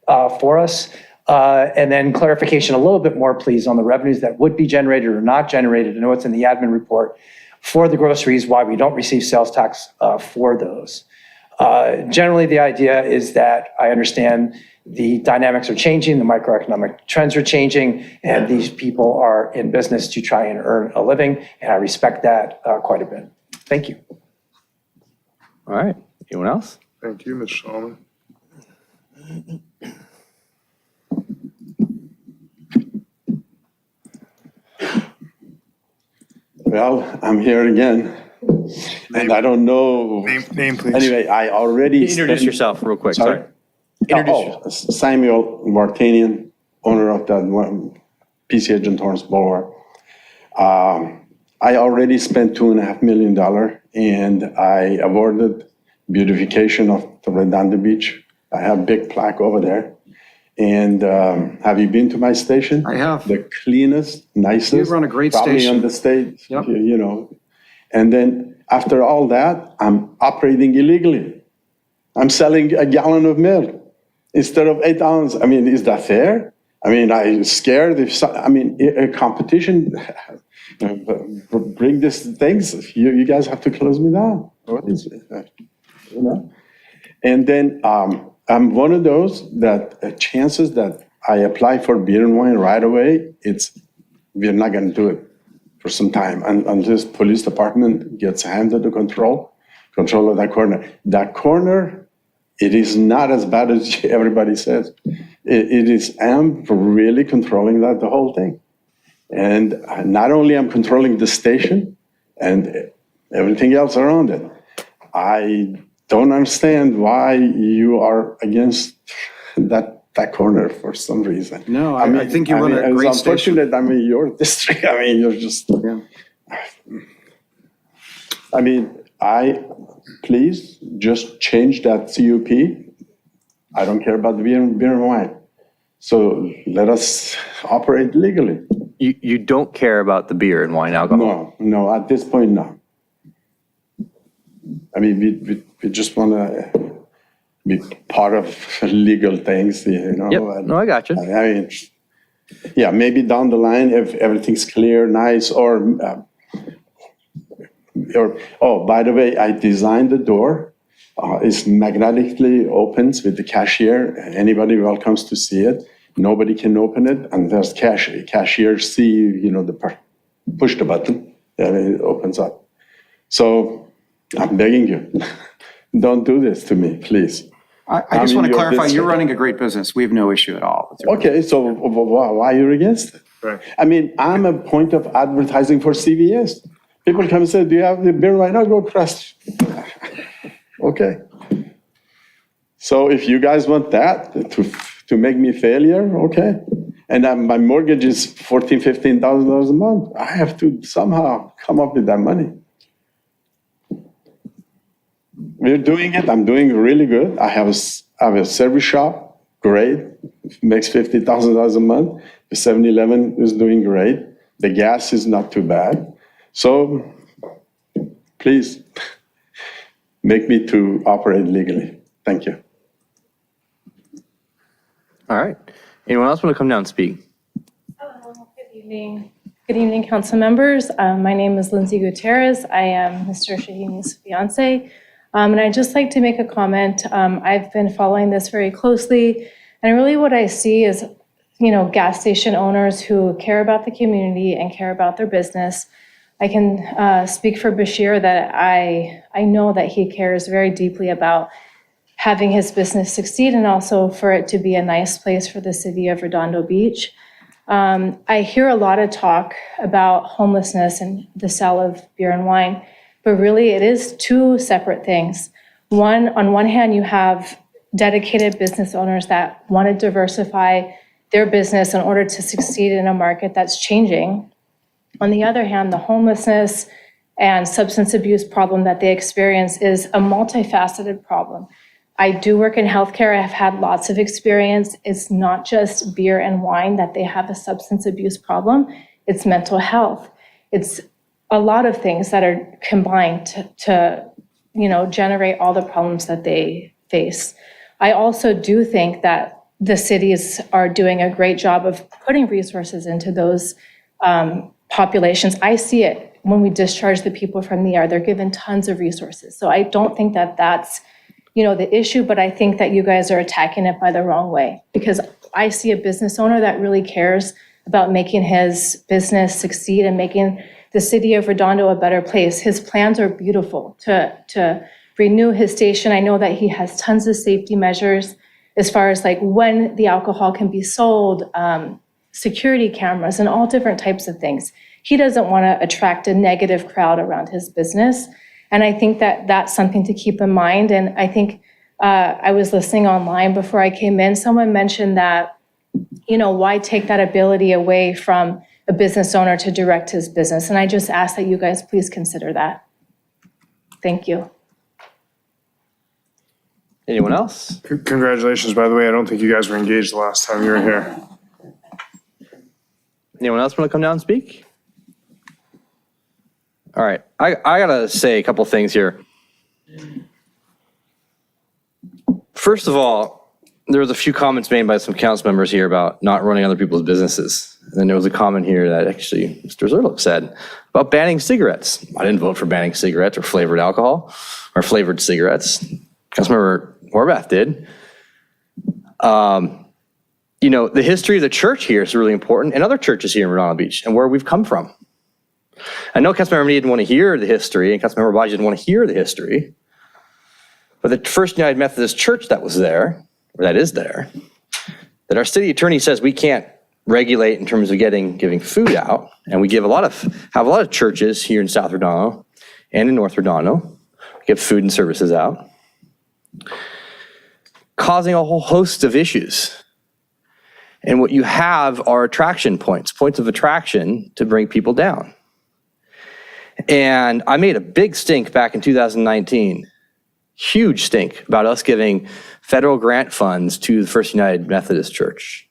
for us. And then clarification a little bit more, please, on the revenues that would be generated or not generated. I know it's in the admin report for the groceries, why we don't receive sales tax for those. Generally, the idea is that I understand the dynamics are changing, the microeconomic trends are changing, and these people are in business to try and earn a living, and I respect that quite a bit. Thank you. All right. Anyone else? Thank you, Mr. Solomon. Well, I'm here again, and I don't know. Name, please. Anyway, I already Introduce yourself real quick. Sorry. Samuel Martinian, owner of that one, PC Agent Torrance Boulevard. I already spent $2.5 million, and I awarded beautification of the Redondo Beach. I have a big plaque over there. And have you been to my station? I have. The cleanest, nicest. You run a great probably station. on the state, Yep. you know. And then after all that, I'm operating illegally. I'm selling a gallon of milk instead of 8 ounces. I mean, is that fair? I mean, I'm scared if, a competition bring these things, you guys have to close me down. What is it? You know? And then I'm one of those that chances that I apply for beer and wine right away, we're not going to do it for some time unless police department gets handed the control of that corner. That corner, it is not as bad as everybody says. I'm really controlling the whole thing. And not only I'm controlling the station and everything else around it, I don't understand why you are against that corner for some reason. No, I think you run a great it's station. unfortunate, your district, you're just, please just change that CUP. I don't care about the beer and wine. So let us operate legally. You don't care about the beer and wine alcohol? No, at this point, no. I mean, we just want to be part of legal things, you know. Yep. No, I got you. I mean, yeah, maybe down the line, if everything's clear, nice, or by the way, I designed the door. It's magnetically opens with the cashier. Anybody welcomes to see it. Nobody can open it, and there's cashier see, push the button, and it opens up. So I'm begging you, don't do this to me, please. I just want to clarify, you're running a great business. We have no issue at all. Okay, so why are you against it? Right. I mean, I'm a point of advertising for CVS. People come and say, do you have the beer right now? Go across. Okay. So if you guys want that to make me failure, okay. And my mortgage is $14,000, $15,000 a month. I have to somehow come up with that money. We're doing it. I'm doing really good. I have a service shop, great. Makes $50,000 a month. The 7-Eleven is doing great. The gas is not too bad. So please make me to operate legally. Thank you. All right. Anyone else want to come down and speak? Good evening. Good evening, council members. My name is Lindsay Gutierrez. I am Mr. Shaheen's fiance. And I'd just like to make a comment. I've been following this very closely. And really what I see is, gas station owners who care about the community and care about their business. I can speak for Bashir that I know that he cares very deeply about having his business succeed and also for it to be a nice place for the city of Redondo Beach. I hear a lot of talk about homelessness and the sale of beer and wine. but really it is two separate things. On one hand, you have dedicated business owners that want to diversify their business in order to succeed in a market that's changing. On the other hand, the homelessness and substance abuse problem that they experience is a multifaceted problem. I do work in healthcare. I have had lots of experience. It's not just beer and wine that they have a substance abuse problem. It's mental health. It's a lot of things that are combined to generate all the problems that they face. I also do think that the cities are doing a great job of putting resources into those populations. I see it when we discharge the people from the ER. They're given tons of resources. So I don't think that that's the issue, but I think that you guys are attacking it by the wrong way, because I see a business owner that really cares about making his business succeed and making the city of Redondo a better place. His plans are beautiful to renew his station. I know that he has tons of safety measures as far as like when the alcohol can be sold, security cameras, and all different types of things. He doesn't want to attract a negative crowd around his business. And I think that that's something to keep in mind. And I think I was listening online before I came in. Someone mentioned that, why take that ability away from a business owner to direct his business? And I just ask that you guys please consider that. Thank you. Anyone else? Congratulations, by the way. I don't think you guys were engaged the last time you were here. Anyone else want to come down and speak? All right, I gotta say a couple things here. First of all, there was a few comments made by some council members here about not running other people's businesses. And then there was a comment here that actually Mr. Zerlich said about banning cigarettes. I didn't vote for banning cigarettes or flavored alcohol or flavored cigarettes. Councilmember Horvath did. The history of the church here is really important, and other churches here in Redondo Beach and where we've come from. I know Councilmember didn't want to hear the history, and Councilmember Baji didn't want to hear the history, but the First United Methodist Church that was there, or that is there, that our city attorney says we can't regulate in terms of giving food out, and we have a lot of churches here in South Redondo and in North Redondo give food and services out, causing a whole host of issues. And what you have are attraction points of attraction to bring people down. And I made a big stink back in 2019, huge stink, about us giving federal grant funds to the First United Methodist Church.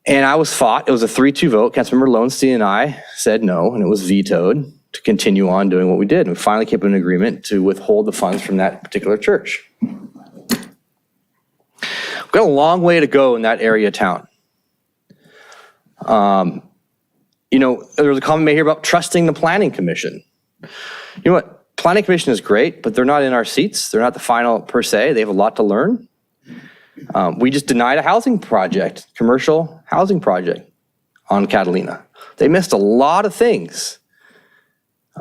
And I was fought. It was a 3-2 vote. Councilmember Lowenstein and I said no, and it was vetoed to continue on doing what we did. And we finally came to an agreement to withhold the funds from that particular church. We've got a long way to go in that area of town. There was a comment made here about trusting the Planning Commission. You know what? Planning Commission is great, but they're not in our seats. They're not the final per se. They have a lot to learn. We just denied a housing project, commercial housing project on Catalina. They missed a lot of things.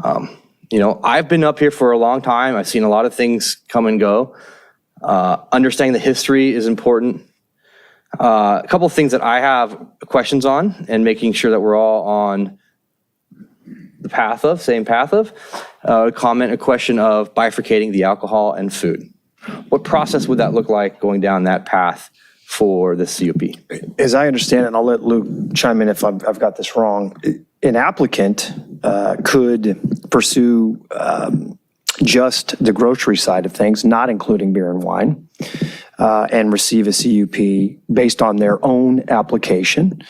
I've been up here for a long time. I've seen a lot of things come and go. Understanding the history is important. A couple of things that I have questions on, and making sure that we're all on the same path of, a question of bifurcating the alcohol and food. What process would that look like going down that path for the CUP? As I understand it, and I'll let Luke chime in if I've got this wrong, an applicant could pursue just the grocery side of things, not including beer and wine, and receive a CUP based on their own application.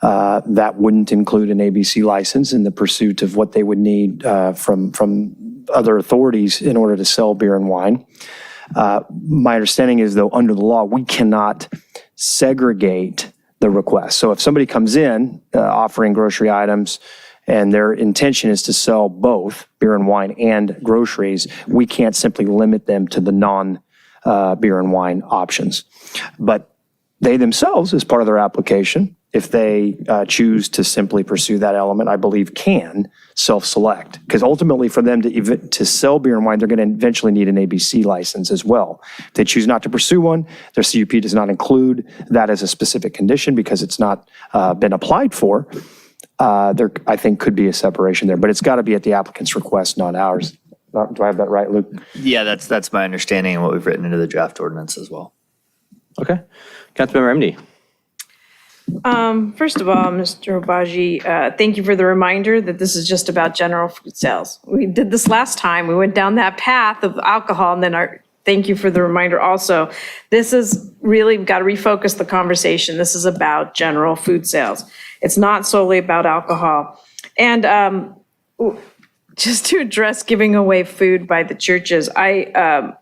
That wouldn't include an ABC license in the pursuit of what they would need from other authorities in order to sell beer and wine. My understanding is, though, under the law, we cannot segregate the request. So if somebody comes in offering grocery items and their intention is to sell both beer and wine and groceries, we can't simply limit them to the non-beer and wine options. But they themselves, as part of their application, if they choose to simply pursue that element, I believe can self-select. Because ultimately for them to sell beer and wine, they're going to eventually need an ABC license as well. If they choose not to pursue one, their CUP does not include that as a specific condition because it's not been applied for. there, I think, could be a separation there, but it's got to be at the applicant's request, not ours. Do I have that right, Luke? Yeah, that's my understanding and what we've written into the draft ordinance as well. Okay. Councilmember Emney. First of all, Mr. Obaji, thank you for the reminder that this is just about general food sales. We did this last time. We went down that path of alcohol, and then thank you for the reminder also. This is really, we've got to refocus the conversation. This is about general food sales. It's not solely about alcohol. And just to address giving away food by the churches, I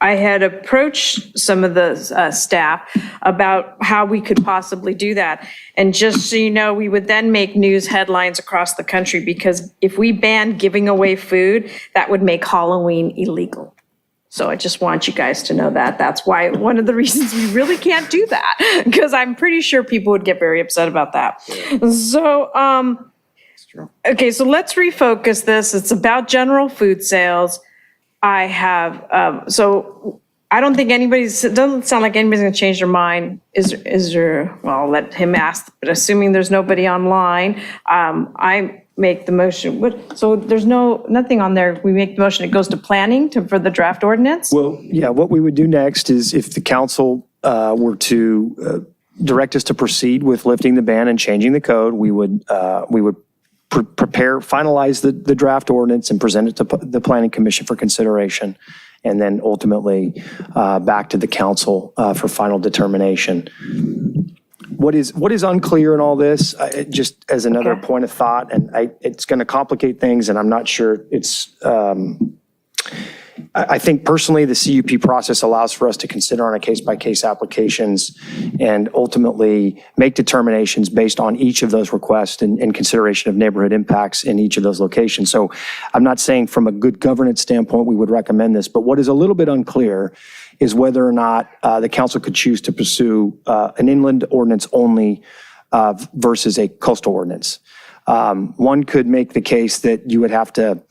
had approached some of the staff about how we could possibly do that. And just so you know, we would then make news headlines across the country, because if we banned giving away food, that would make Halloween illegal. So I just want you guys to know that. That's why, one of the reasons we really can't do that, because I'm pretty sure people would get very upset about that. So, okay, so let's refocus this. It's about general food sales. I have, so I don't think it doesn't sound like anybody's going to change their mind. Is there, well, I'll let him ask, but assuming there's nobody online, I make the motion. So there's nothing on there. We make the motion, it goes to planning for the draft ordinance? Well, yeah, what we would do next is if the council were to direct us to proceed with lifting the ban and changing the code, we would finalize the draft ordinance and present it to the Planning Commission for consideration, and then ultimately back to the council for final determination. What is unclear in all this, just as another point of thought, and it's going to complicate things, and I'm not sure it's, I think personally the CUP process allows for us to consider on a case-by-case applications and ultimately make determinations based on each of those requests and consideration of neighborhood impacts in each of those locations. So I'm not saying from a good governance standpoint we would recommend this, but what is a little bit unclear is whether or not the council could choose to pursue an inland ordinance only versus a coastal ordinance. One could make the case that you would have to,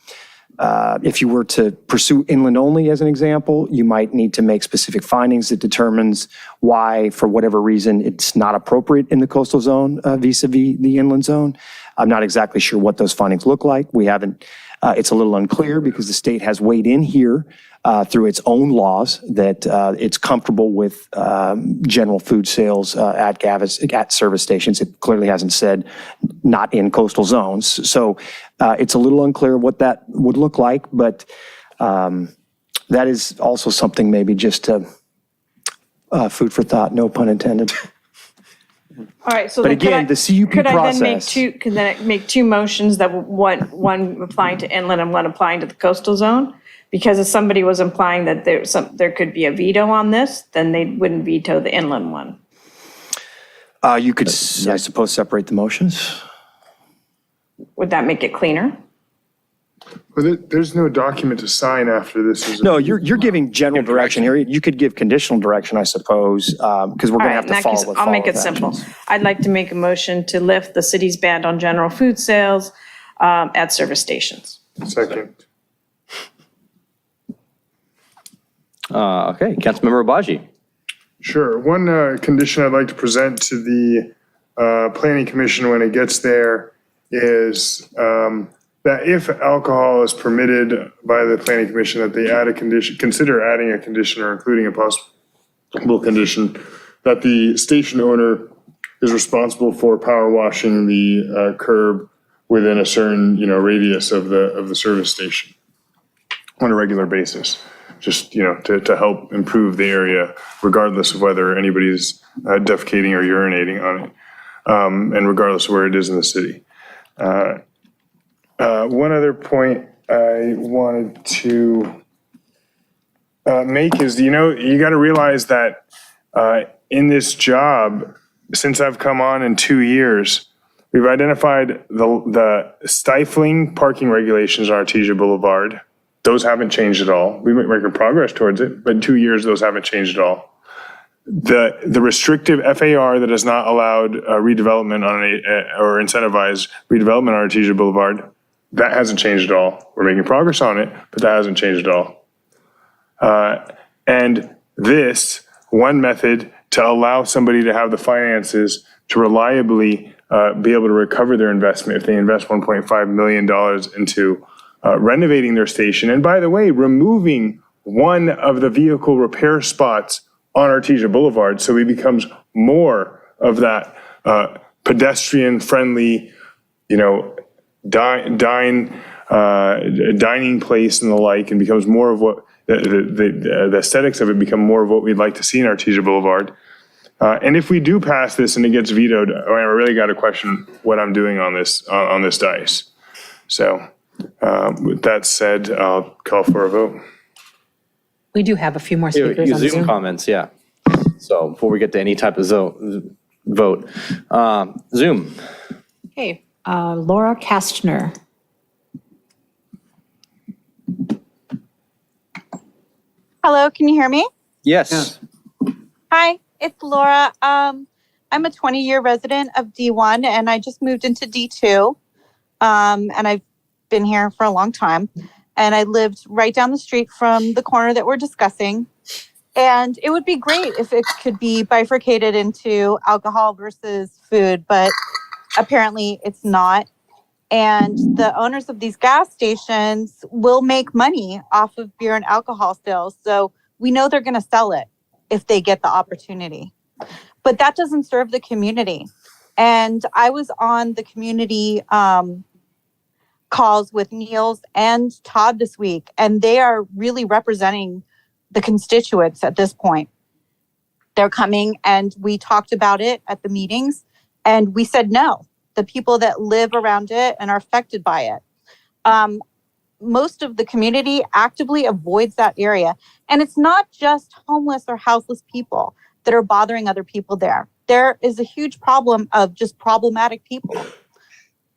if you were to pursue inland only as an example, you might need to make specific findings that determines why, for whatever reason, it's not appropriate in the coastal zone vis-a-vis the inland zone. I'm not exactly sure what those findings look like. We haven't, it's a little unclear because the state has weighed in here through its own laws that it's comfortable with general food sales at service stations. It clearly hasn't said not in coastal zones. So it's a little unclear what that would look like, but that is also something maybe just food for thought, no pun intended. All right, so But then again, the CUP process. Could then I make two motions that one applying to inland and one applying to the coastal zone? Because if somebody was implying that there could be a veto on this, then they wouldn't veto the inland one. You could, I suppose, separate the motions. Would that make it cleaner? Well, there's no document to sign after this is. No, you're giving general direction here. You could give conditional direction, I suppose, because we're going to have to follow. I'll make it simple. I'd like to make a motion to lift the city's ban on general food sales at service stations. Second. Okay, Councilmember Obaji. Sure. One condition I'd like to present to the Planning Commission when it gets there is that if alcohol is permitted by the Planning Commission, that they add a condition, consider adding a condition or including a possible condition that the station owner is responsible for power washing the curb within a certain, radius of the service station on a regular basis. Just, to help improve the area, regardless of whether anybody's defecating or urinating on it, and regardless of where it is in the city. One other point I wanted to make is, you got to realize that in this job, since I've come on in 2 years, we've identified the stifling parking regulations on Artesia Boulevard. Those haven't changed at all. We've been making progress towards it, but in 2 years, those haven't changed at all. The restrictive FAR that has not allowed redevelopment or incentivized redevelopment on Artesia Boulevard, that hasn't changed at all. We're making progress on it, but that hasn't changed at all. And this one method to allow somebody to have the finances to reliably be able to recover their investment if they invest $1.5 million into renovating their station. And by the way, removing one of the vehicle repair spots on Artesia Boulevard, so it becomes more of that pedestrian-friendly, dining place and the like, and becomes more of what the aesthetics of it become more of what we'd like to see in Artesia Boulevard. And if we do pass this and it gets vetoed, I really got to question what I'm doing on this dais. So with that said, I'll call for a vote. We do have a few more speakers on Zoom Zoom. comments, yeah. So before we get to any type of vote, Zoom. Okay, Laura Kastner. Hello, can you hear me? Yes. Hi, it's Laura. I'm a 20-year resident of D1 and I just moved into D2. And I've been here for a long time. And I lived right down the street from the corner that we're discussing. And it would be great if it could be bifurcated into alcohol versus food, but apparently it's not. And the owners of these gas stations will make money off of beer and alcohol sales. So we know they're going to sell it if they get the opportunity. But that doesn't serve the community. And I was on the community calls with Niels and Todd this week, and they are really representing the constituents at this point. They're coming, and we talked about it at the meetings, and we said no. The people that live around it and are affected by it. Most of the community actively avoids that area. And it's not just homeless or houseless people that are bothering other people there. There is a huge problem of just problematic people.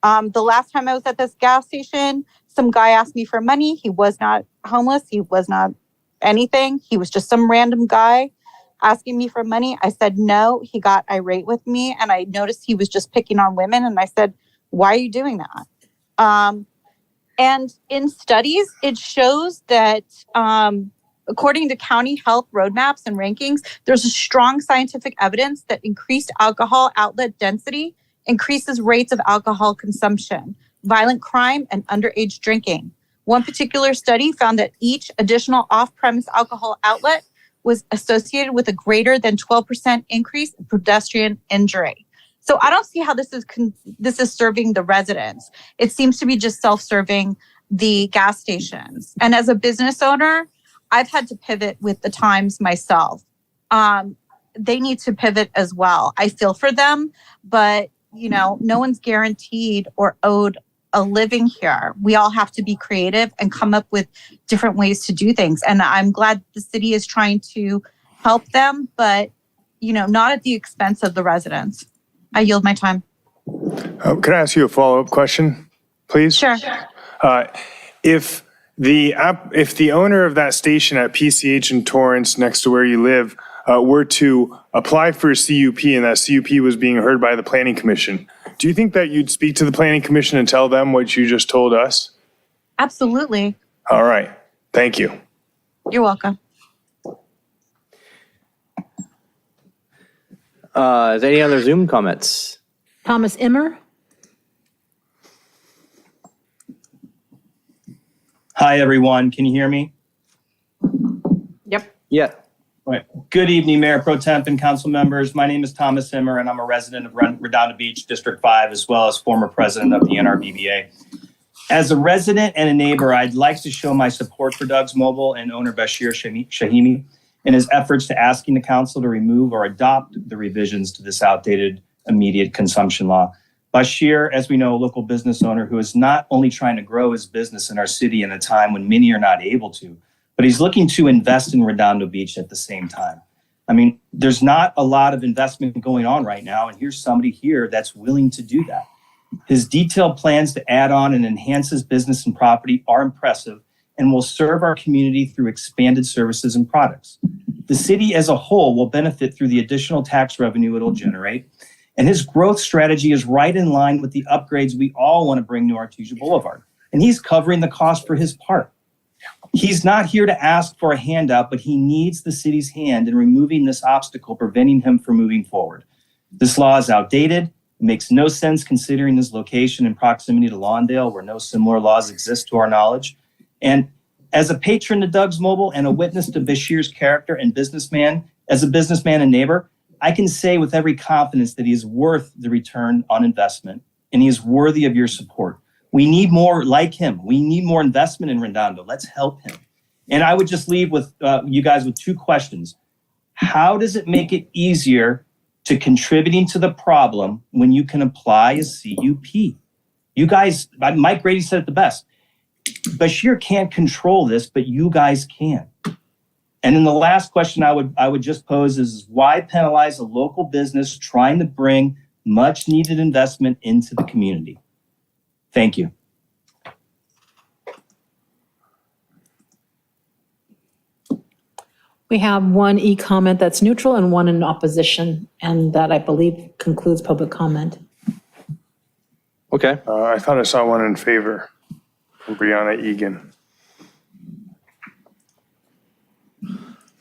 The last time I was at this gas station, some guy asked me for money. He was not homeless. He was not anything. He was just some random guy asking me for money. I said no. He got irate with me, and I noticed he was just picking on women. And I said, why are you doing that? And in studies, it shows that according to county health roadmaps and rankings, there's a strong scientific evidence that increased alcohol outlet density increases rates of alcohol consumption, violent crime, and underage drinking. One particular study found that each additional off-premise alcohol outlet was associated with a greater than 12% increase in pedestrian injury. So I don't see how this is serving the residents. It seems to be just self-serving the gas stations. And as a business owner, I've had to pivot with the times myself. They need to pivot as well. I feel for them, but no one's guaranteed or owed a living here. We all have to be creative and come up with different ways to do things. And I'm glad the city is trying to help them, but not at the expense of the residents. I yield my time. Can I ask you a follow-up question, please? Sure. If the owner of that station at PCH in Torrance, next to where you live, were to apply for a CUP and that CUP was being heard by the Planning Commission, do you think that you'd speak to the Planning Commission and tell them what you just told us? Absolutely. All right. Thank you. You're welcome. Is there any other Zoom comments? Thomas Emmer. Hi, everyone. Can you hear me? Yep. Yeah. Right. Good evening, Mayor Pro Temp and council members. My name is Thomas Emmer, and I'm a resident of Redondo Beach, District 5, as well as former president of the NRBBA. As a resident and a neighbor, I'd like to show my support for Doug's Mobile and owner Bashir Shahimi in his efforts to asking the council to remove or adopt the revisions to this outdated immediate consumption law. Bashir, as we know, a local business owner who is not only trying to grow his business in our city in a time when many are not able to, but he's looking to invest in Redondo Beach at the same time. I mean, there's not a lot of investment going on right now, and here's somebody here that's willing to do that. His detailed plans to add on and enhance his business and property are impressive and will serve our community through expanded services and products. The city as a whole will benefit through the additional tax revenue it'll generate, and his growth strategy is right in line with the upgrades we all want to bring to Artesia Boulevard, and he's covering the cost for his part. He's not here to ask for a handout, but he needs the city's hand in removing this obstacle, preventing him from moving forward. This law is outdated, It makes no sense considering his location and proximity to Lawndale, where no similar laws exist to our knowledge. And as a patron to Doug's Mobile and a witness to Bashir's character and as a businessman and neighbor, I can say with every confidence that he is worth the return on investment and he is worthy of your support. We need more like him. We need more investment in Redondo. Let's help him. And I would just leave with you guys with two questions. How does it make it easier to contributing to the problem when you can apply a CUP? You guys, Mike Grady said it the best. Bashir can't control this, but you guys can. And then the last question I would just pose is why penalize a local business trying to bring much needed investment into the community? Thank you. We have one e-comment that's neutral and one in opposition, and that I believe concludes public comment. Okay. I thought I saw one in favor from Brianna Egan.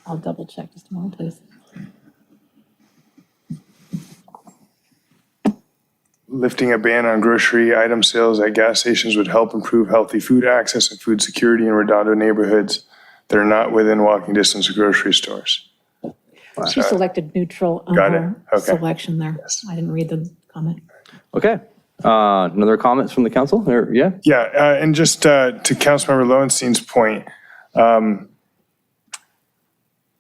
I'll double check just a moment, please. Lifting a ban on grocery item sales at gas stations would help improve healthy food access and food security in Redondo neighborhoods that are not within walking distance of grocery stores. She selected neutral on Got it. her Okay. selection there. I didn't read the comment. Okay. Another comments from the council? Yeah? Yeah, and just to Councilmember Lowenstein's point,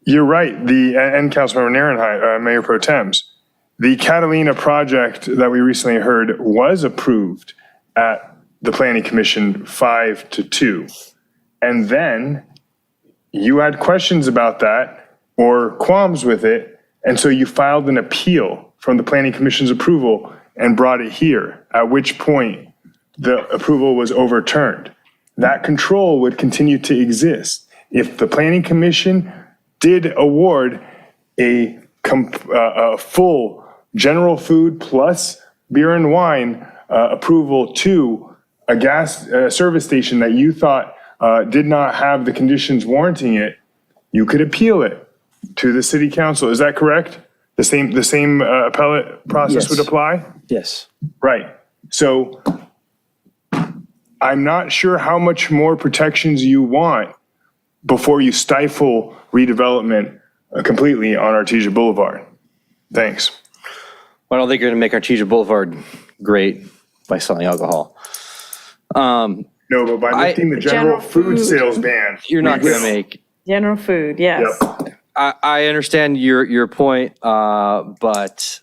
you're right, and Councilmember Narenheit, Mayor Pro Tems, the Catalina project that we recently heard was approved at the Planning Commission 5-2. And then you had questions about that or qualms with it, and so you filed an appeal from the Planning Commission's approval and brought it here, at which point the approval was overturned. That control would continue to exist. If the Planning Commission did award a full general food plus beer and wine approval to a gas service station that you thought did not have the conditions warranting it, you could appeal it to the city council. Is that correct? The same appellate process would apply? Yes. Right. So I'm not sure how much more protections you want before you stifle redevelopment completely on Artesia Boulevard. Thanks. Well, I don't think you're going to make Artesia Boulevard great by selling alcohol. No, but by lifting the general food sales ban. You're not going to make. General food, yes. Yep. I understand your point, but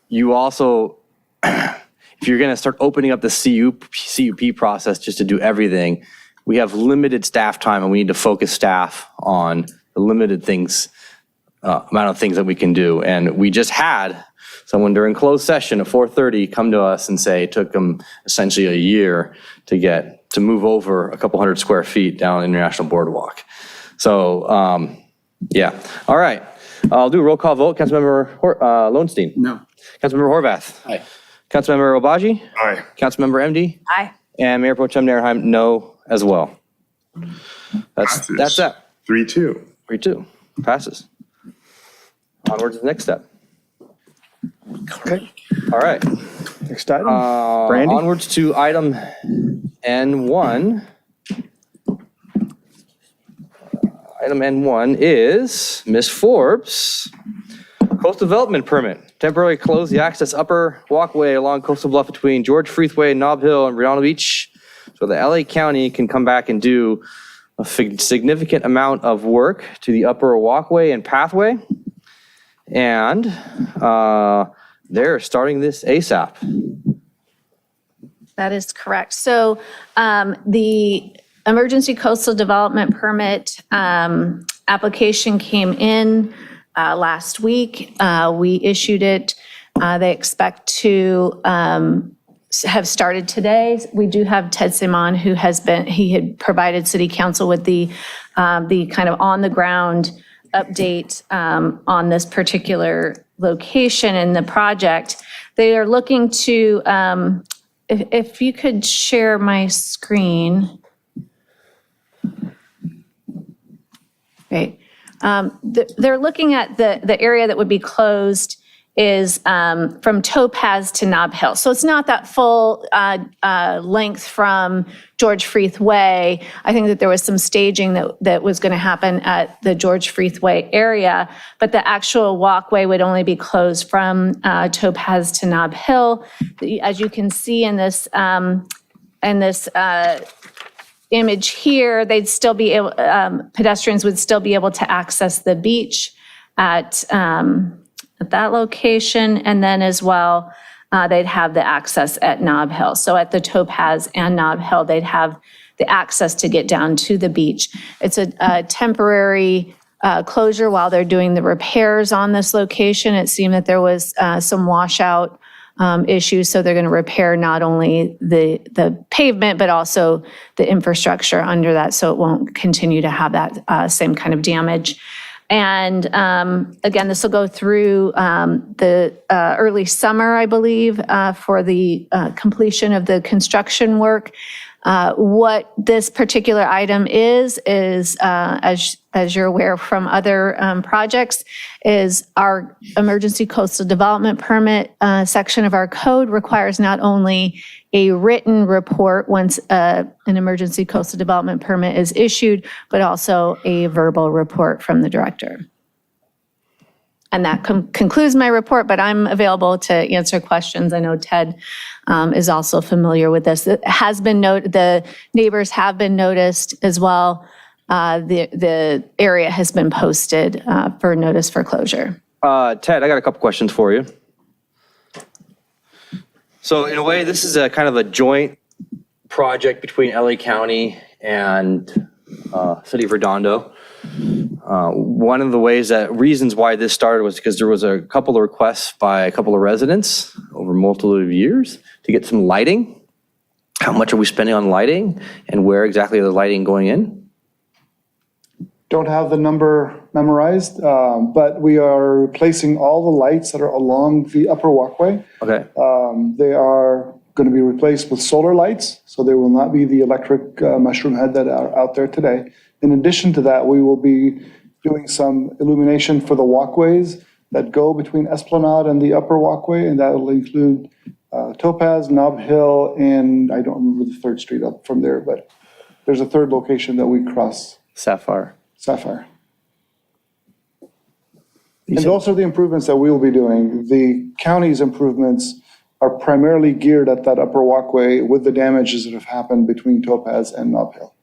you also, if you're going to start opening up the CUP process just to do everything, we have limited staff time and we need to focus staff on the limited things, amount of things that we can do. And we just had someone during closed session at 4:30 come to us and say it took them essentially a year to move over a couple hundred square feet down International Boardwalk. So, yeah. All right. I'll do a roll call vote. Councilmember Lowenstein. No. Councilmember Horvath. Aye. Councilmember Obaji. Aye. Councilmember MD. Aye. And Mayor Pro Tem Narenheim, no as well. That's that. 3-2. 3-2. Passes. Onward to the next step. Okay. All right. Next item. Brandy? Onwards to item N1. Item N1 is Ms. Forbes, coastal development permit. Temporarily close the access upper walkway along Coastal Bluff between George Freethway, Nob Hill, and Redondo Beach. So the LA County can come back and do a significant amount of work to the upper walkway and pathway. And they're starting this ASAP. That is correct. So the emergency coastal development permit application came in last week. We issued it. They expect to have started today. We do have Ted Simon, who he had provided City Council with the kind of on the ground update on this particular location in the project. They are looking to, if you could share my screen. Great. They're looking at the area that would be closed is from Topaz to Nob Hill. So it's not that full length from George Freeth Way. I think that there was some staging that was going to happen at the George Freeth Way area, but the actual walkway would only be closed from Topaz to Nob Hill. As you can see in this image here, they'd still be able, pedestrians would still be able to access the beach at that location, and then as well, they'd have the access at Nob Hill. So at the Topaz and Nob Hill, they'd have the access to get down to the beach. It's a temporary closure while they're doing the repairs on this location. It seemed that there was some washout issues, so they're going to repair not only the pavement, but also the infrastructure under that, so it won't continue to have that same kind of damage. And again, this will go through the early summer, I believe, for the completion of the construction work. What this particular item is as you're aware from other projects, is our emergency coastal development permit section of our code requires not only a written report once an emergency coastal development permit is issued, but also a verbal report from the director. And that concludes my report, but I'm available to answer questions. I know Ted is also familiar with this. It has been noted, the neighbors have been noticed as well. The area has been posted for notice for closure. Ted, I got a couple questions for you. So in a way, this is a kind of a joint project between LA County and City of Redondo. One of the reasons why this started was because there was a couple of requests by a couple of residents over multiple years to get some lighting. How much are we spending on lighting, and where exactly are the lighting going in? Don't have the number memorized, but we are replacing all the lights that are along the upper walkway. Okay. They are going to be replaced with solar lights, so there will not be the electric mushroom head that are out there today. In addition to that, we will be doing some illumination for the walkways that go between Esplanade and the upper walkway, and that will include Topaz, Nob Hill, and I don't remember the third street up from there, but there's a third location that we cross. Sapphire. And those are the improvements that we will be doing. The county's improvements are primarily geared at that upper walkway with the damages that have happened between Topaz and Nob Hill.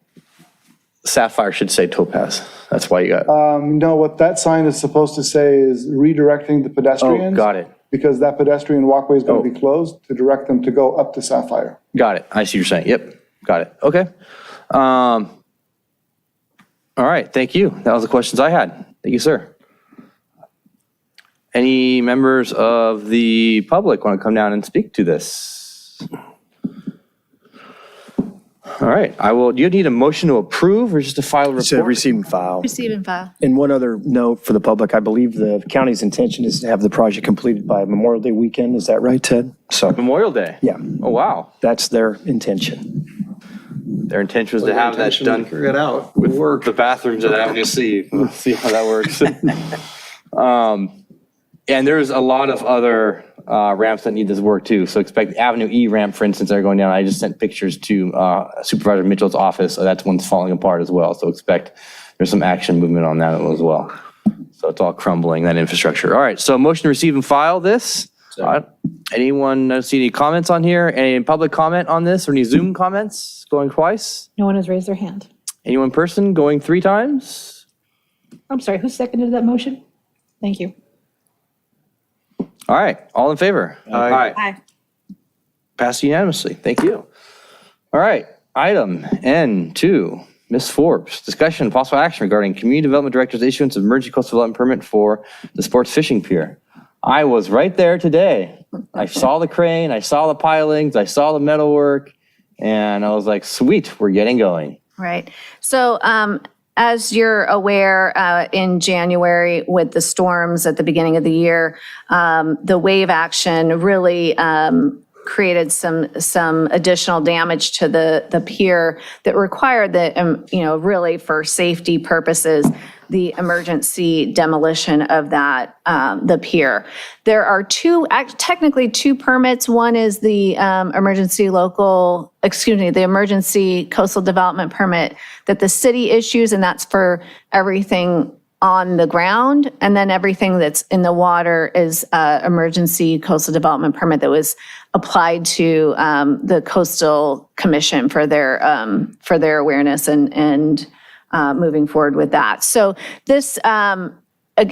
Sapphire should say Topaz. That's why you got. No, what that sign is supposed to say is redirecting the pedestrians. Oh, got it. Because that pedestrian walkway is going to be closed to direct them to go up to Sapphire. Got it. I see what you're saying. Yep. Got it. Okay. All right. Thank you. That was the questions I had. Thank you, sir. Any members of the public want to come down and speak to this? All right. Do you need a motion to approve or just to file a report? To receive and file. Receive and file. And one other note for the public, I believe the county's intention is to have the project completed by Memorial Day weekend. Is that right, Ted? So Memorial Day? Yeah. Oh, wow. That's their intention. Their intention was to have that done. Figure it out. With work. The bathrooms at Avenue C. We'll see how that works. And there's a lot of other ramps that need this work too. So expect Avenue E ramp, for instance, they're going down. I just sent pictures to Supervisor Mitchell's office. So that's one's falling apart as well. So expect there's some action movement on that as well. So it's all crumbling, that infrastructure. All right, so motion to receive and file this. Anyone see any comments on here? Any public comment on this or any Zoom comments going twice? No one has raised their hand. Anyone in person going 3 times? I'm sorry, who seconded that motion? Thank you. All right, all in favor? Aye. Aye. Passed unanimously. Thank you. All right, item N2, Ms. Forbes, discussion and possible action regarding Community Development Director's issuance of emergency coastal development permit for the sports fishing pier. I was right there today. I saw the crane, I saw the pilings, I saw the metalwork, and I was like, sweet, we're getting going. Right. So as you're aware, in January with the storms at the beginning of the year, the wave action really created some additional damage to the pier that required the, really for safety purposes, the emergency demolition of that, the pier. There are technically two permits. One is the emergency coastal development permit that the city issues, and that's for everything on the ground, and then everything that's in the water is emergency coastal development permit that was applied to the Coastal Commission for their awareness and moving forward with that. So this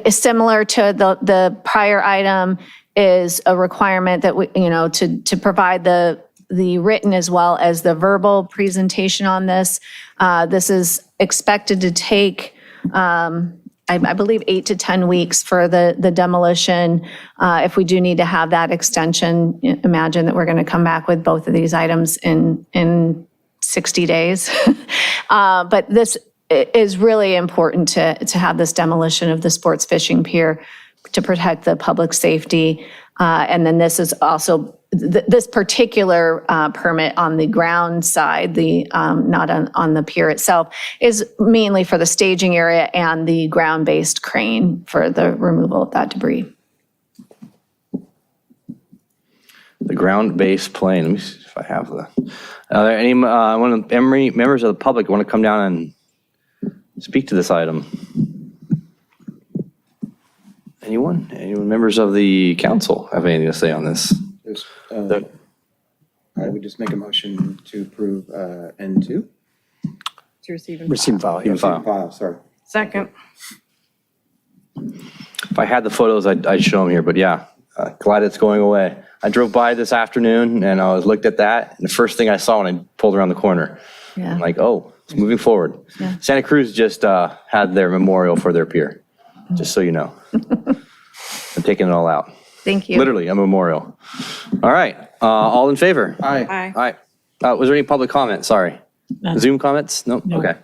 is similar to the prior item, is a requirement that we, to provide the written as well as the verbal presentation on this. This is expected to take I believe 8 to 10 weeks for the demolition. If we do need to have that extension, imagine that we're going to come back with both of these items in 60 days. But this is really important to have this demolition of the sports fishing pier to protect the public safety. And then this is also, this particular permit on the ground side, not on the pier itself, is mainly for the staging area and the ground-based crane for the removal of that debris. The ground-based plane, let me see if I have that. Are there any members of the public who want to come down and speak to this item? Anyone? Members of the council have anything to say on this? I would just make a motion to approve N2. To receive and Receive and file. Receive and file. File, sorry. Second. If I had the photos, I'd show them here, but yeah, glad it's going away. I drove by this afternoon and I looked at that, and the first thing I saw when I pulled around the corner, Yeah. I'm like, oh, it's moving forward. Yeah. Santa Cruz just had their memorial for their pier, just so you know. I'm taking it all out. Thank you. Literally, a memorial. All right, all in favor? Aye. Aye. Was there any public comment? Sorry. Zoom comments? No? Okay.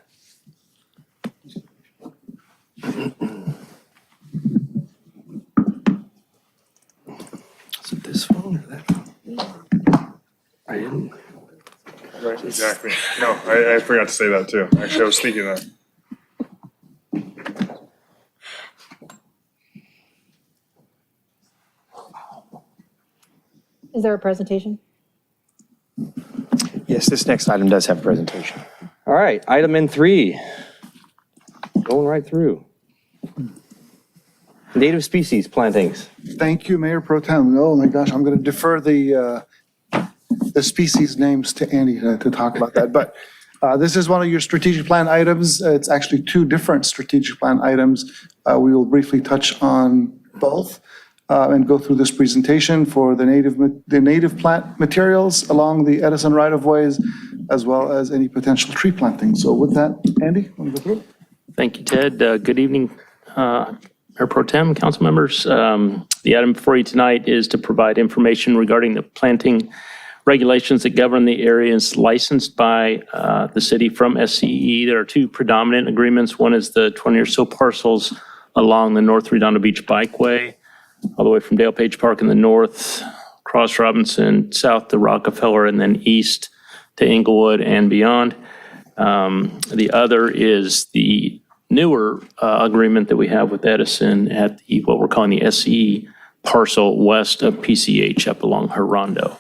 Is it this phone or that phone? I didn't. Right, exactly. No, I forgot to say that too. Actually, I was thinking that. Is there a presentation? Yes, this next item does have a presentation. All right, item N3. Going right through. Native species plantings. Thank you, Mayor Pro Tem. Oh my gosh, I'm going to defer the species names to Andy to talk about that. But this is one of your strategic plan items. It's actually two different strategic plan items. We will briefly touch on both and go through this presentation for the native plant materials along the Edison right-of-ways, as well as any potential tree planting. So with that, Andy, want to go through? Thank you, Ted. Good evening, Mayor Pro Tem, council members. The item before you tonight is to provide information regarding the planting regulations that govern the areas licensed by the city from SCE. There are two predominant agreements. One is the 20 or so parcels along the North Redondo Beach Bikeway, all the way from Dale Page Park in the north, across Robinson, south to Rockefeller, and then east to Inglewood and beyond. The other is the newer agreement that we have with Edison at what we're calling the SCE parcel west of PCH up along Redondo.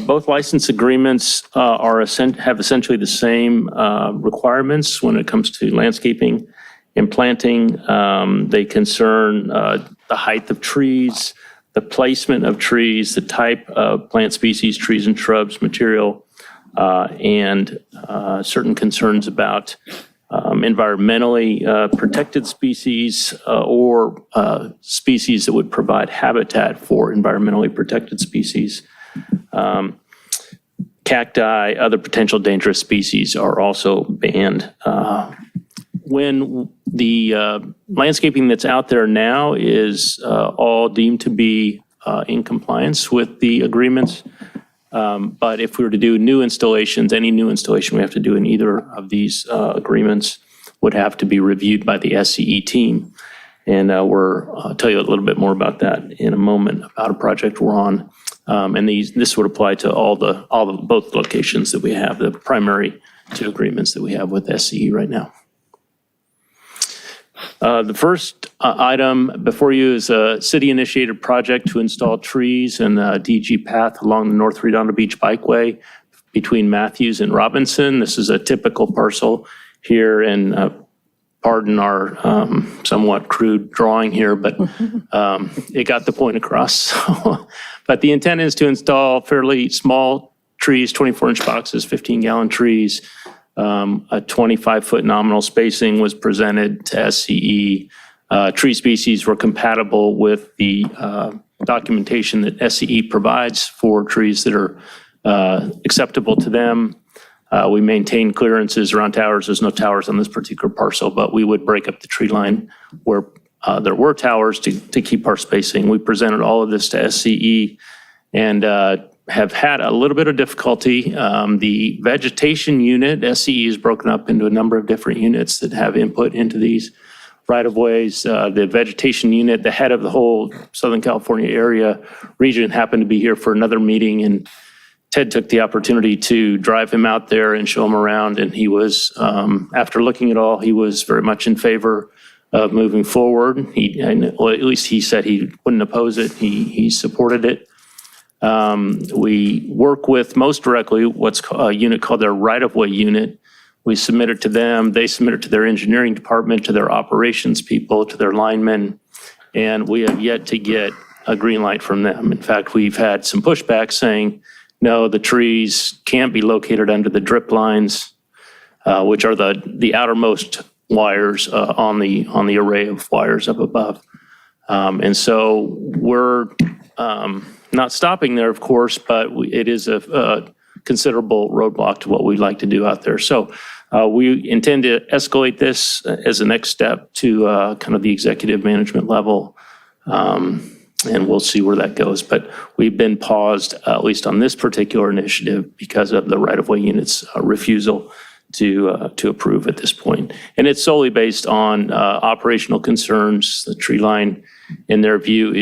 Both license agreements have essentially the same requirements when it comes to landscaping and planting. They concern the height of trees, the placement of trees, the type of plant species, trees and shrubs, material, and certain concerns about environmentally protected species or species that would provide habitat for environmentally protected species. Cacti, other potential dangerous species are also banned. When the landscaping that's out there now is all deemed to be in compliance with the agreements, but if we were to do new installations, any new installation we have to do in either of these agreements would have to be reviewed by the SCE team. And I'll tell you a little bit more about that in a moment, about a project we're on. And this would apply to both locations that we have, the primary 2 agreements that we have with SCE right now. The first item before you is a city-initiated project to install trees in the DG path along the North Redondo Beach Bikeway between Matthews and Robinson. This is a typical parcel here, and pardon our somewhat crude drawing here, but it got the point across. But the intent is to install fairly small trees, 24-inch boxes, 15-gallon trees. A 25-foot nominal spacing was presented to SCE. Tree species were compatible with the documentation that SCE provides for trees that are acceptable to them. We maintain clearances around towers. There's no towers on this particular parcel, but we would break up the tree line where there were towers to keep our spacing. We presented all of this to SCE and have had a little bit of difficulty. The vegetation unit, SCE, is broken up into a number of different units that have input into these right-of-ways. The vegetation unit, the head of the whole Southern California area region, happened to be here for another meeting, and Ted took the opportunity to drive him out there and show him around, and he was, after looking at all, he was very much in favor of moving forward. Well, at least he said he wouldn't oppose it. He supported it. We work with most directly what's a unit called their right-of-way unit. We submit it to them. They submit it to their engineering department, to their operations people, to their linemen, and we have yet to get a green light from them. In fact, we've had some pushback saying, no, the trees can't be located under the drip lines, which are the outermost wires on the array of wires up above. And so we're not stopping there, of course, but it is a considerable roadblock to what we'd like to do out there. So we intend to escalate this as a next step to kind of the executive management level. And we'll see where that goes. But we've been paused, at least on this particular initiative, because of the right-of-way unit's refusal to approve at this point. And it's solely based on operational concerns. The tree line, in their view,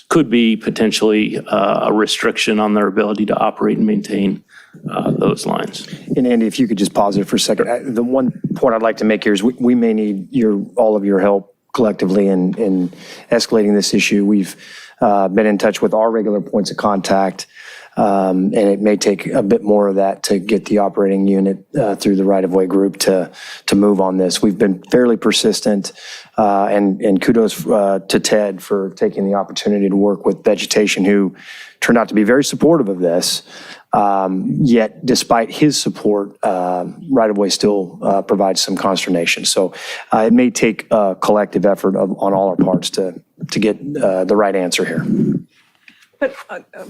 could be potentially a restriction on their ability to operate and maintain those lines. And Andy, if you could just pause it for a second. The one point I'd like to make here is we may need all of your help collectively in escalating this issue. We've been in touch with our regular points of contact, and it may take a bit more of that to get the operating unit through the right-of-way group to move on this. We've been fairly persistent, and kudos to Ted for taking the opportunity to work with vegetation, who turned out to be very supportive of this. Yet, despite his support, right-of-way still provides some consternation. So it may take a collective effort on all our parts to get the right answer here. But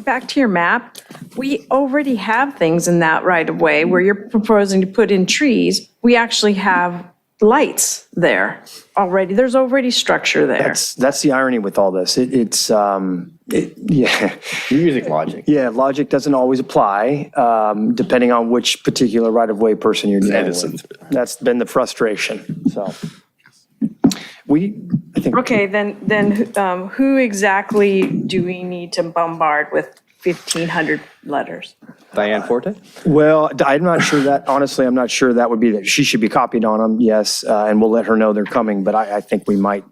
back to your map, we already have things in that right-of-way where you're proposing to put in trees. We actually have lights there already. There's already structure there. That's the irony with all this. Yeah. You're using logic. Yeah, logic doesn't always apply, depending on which particular right-of-way person you're dealing with. That's been the frustration, so. I think. Okay, then who exactly do we need to bombard with 1,500 letters? Diane Forte? Well, I'm not sure that, honestly, I'm not sure that would be, that she should be copied on them, yes, and we'll let her know they're coming, but I think we might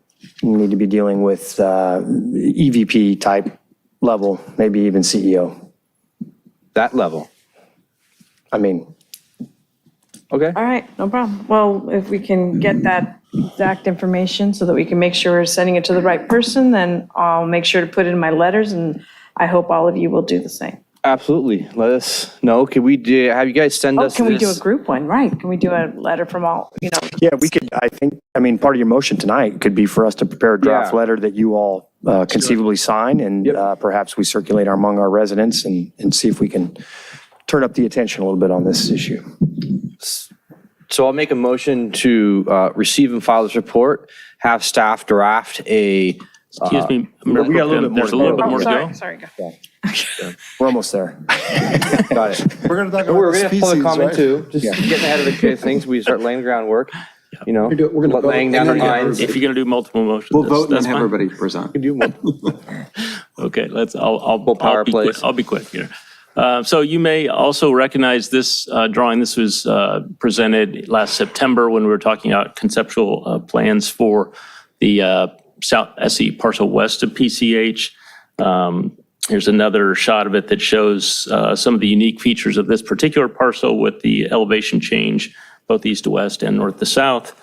need to be dealing with EVP type level, maybe even CEO. That level? I mean. Okay. All right, no problem. Well, if we can get that exact information so that we can make sure we're sending it to the right person, then I'll make sure to put it in my letters, and I hope all of you will do the same. Absolutely. Let us know. Can we have you guys send us Can we do a this? group one? Right. Can we do a letter from all, Yeah, we could, I mean, part of your motion tonight could be for us to prepare a draft letter that you all conceivably sign, and perhaps we circulate among our residents and see if we can turn up the attention a little bit on this issue. So I'll make a motion to receive and file this report, have staff draft a. Excuse me. We got a little bit more. There's a little bit more to go. Sorry, go. We're almost there. Got it. We're going to talk We're about going to have species, public comment right? too, just getting ahead of the things. We start laying the groundwork. you know, We're gonna vote, laying down the and then lines. If you're going to do multiple motions. We'll vote and then that's have fine. everybody present. Okay, power plays. I'll be quick here. So you may also recognize this drawing. This was presented last September when we were talking about conceptual plans for the South SE parcel west of PCH. Here's another shot of it that shows some of the unique features of this particular parcel with the elevation change, both east to west and north to south.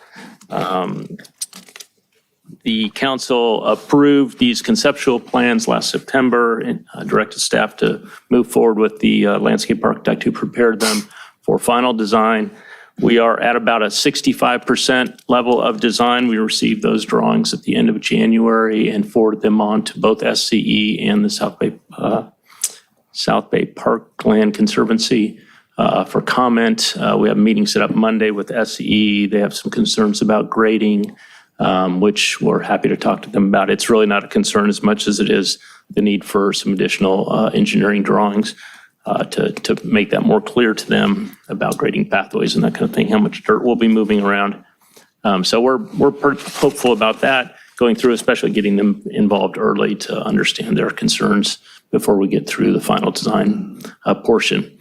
The council approved these conceptual plans last September and directed staff to move forward with the landscape architect who prepared them for final design. We are at about a 65% level of design. We received those drawings at the end of January and forwarded them on to both SCE and the South Bay Parkland Conservancy for comment. We have a meeting set up Monday with SCE. They have some concerns about grading, which we're happy to talk to them about. It's really not a concern as much as it is the need for some additional engineering drawings to make that more clear to them about grading pathways and that kind of thing, how much dirt will be moving around. So we're pretty hopeful about that, going through, especially getting them involved early to understand their concerns before we get through the final design portion.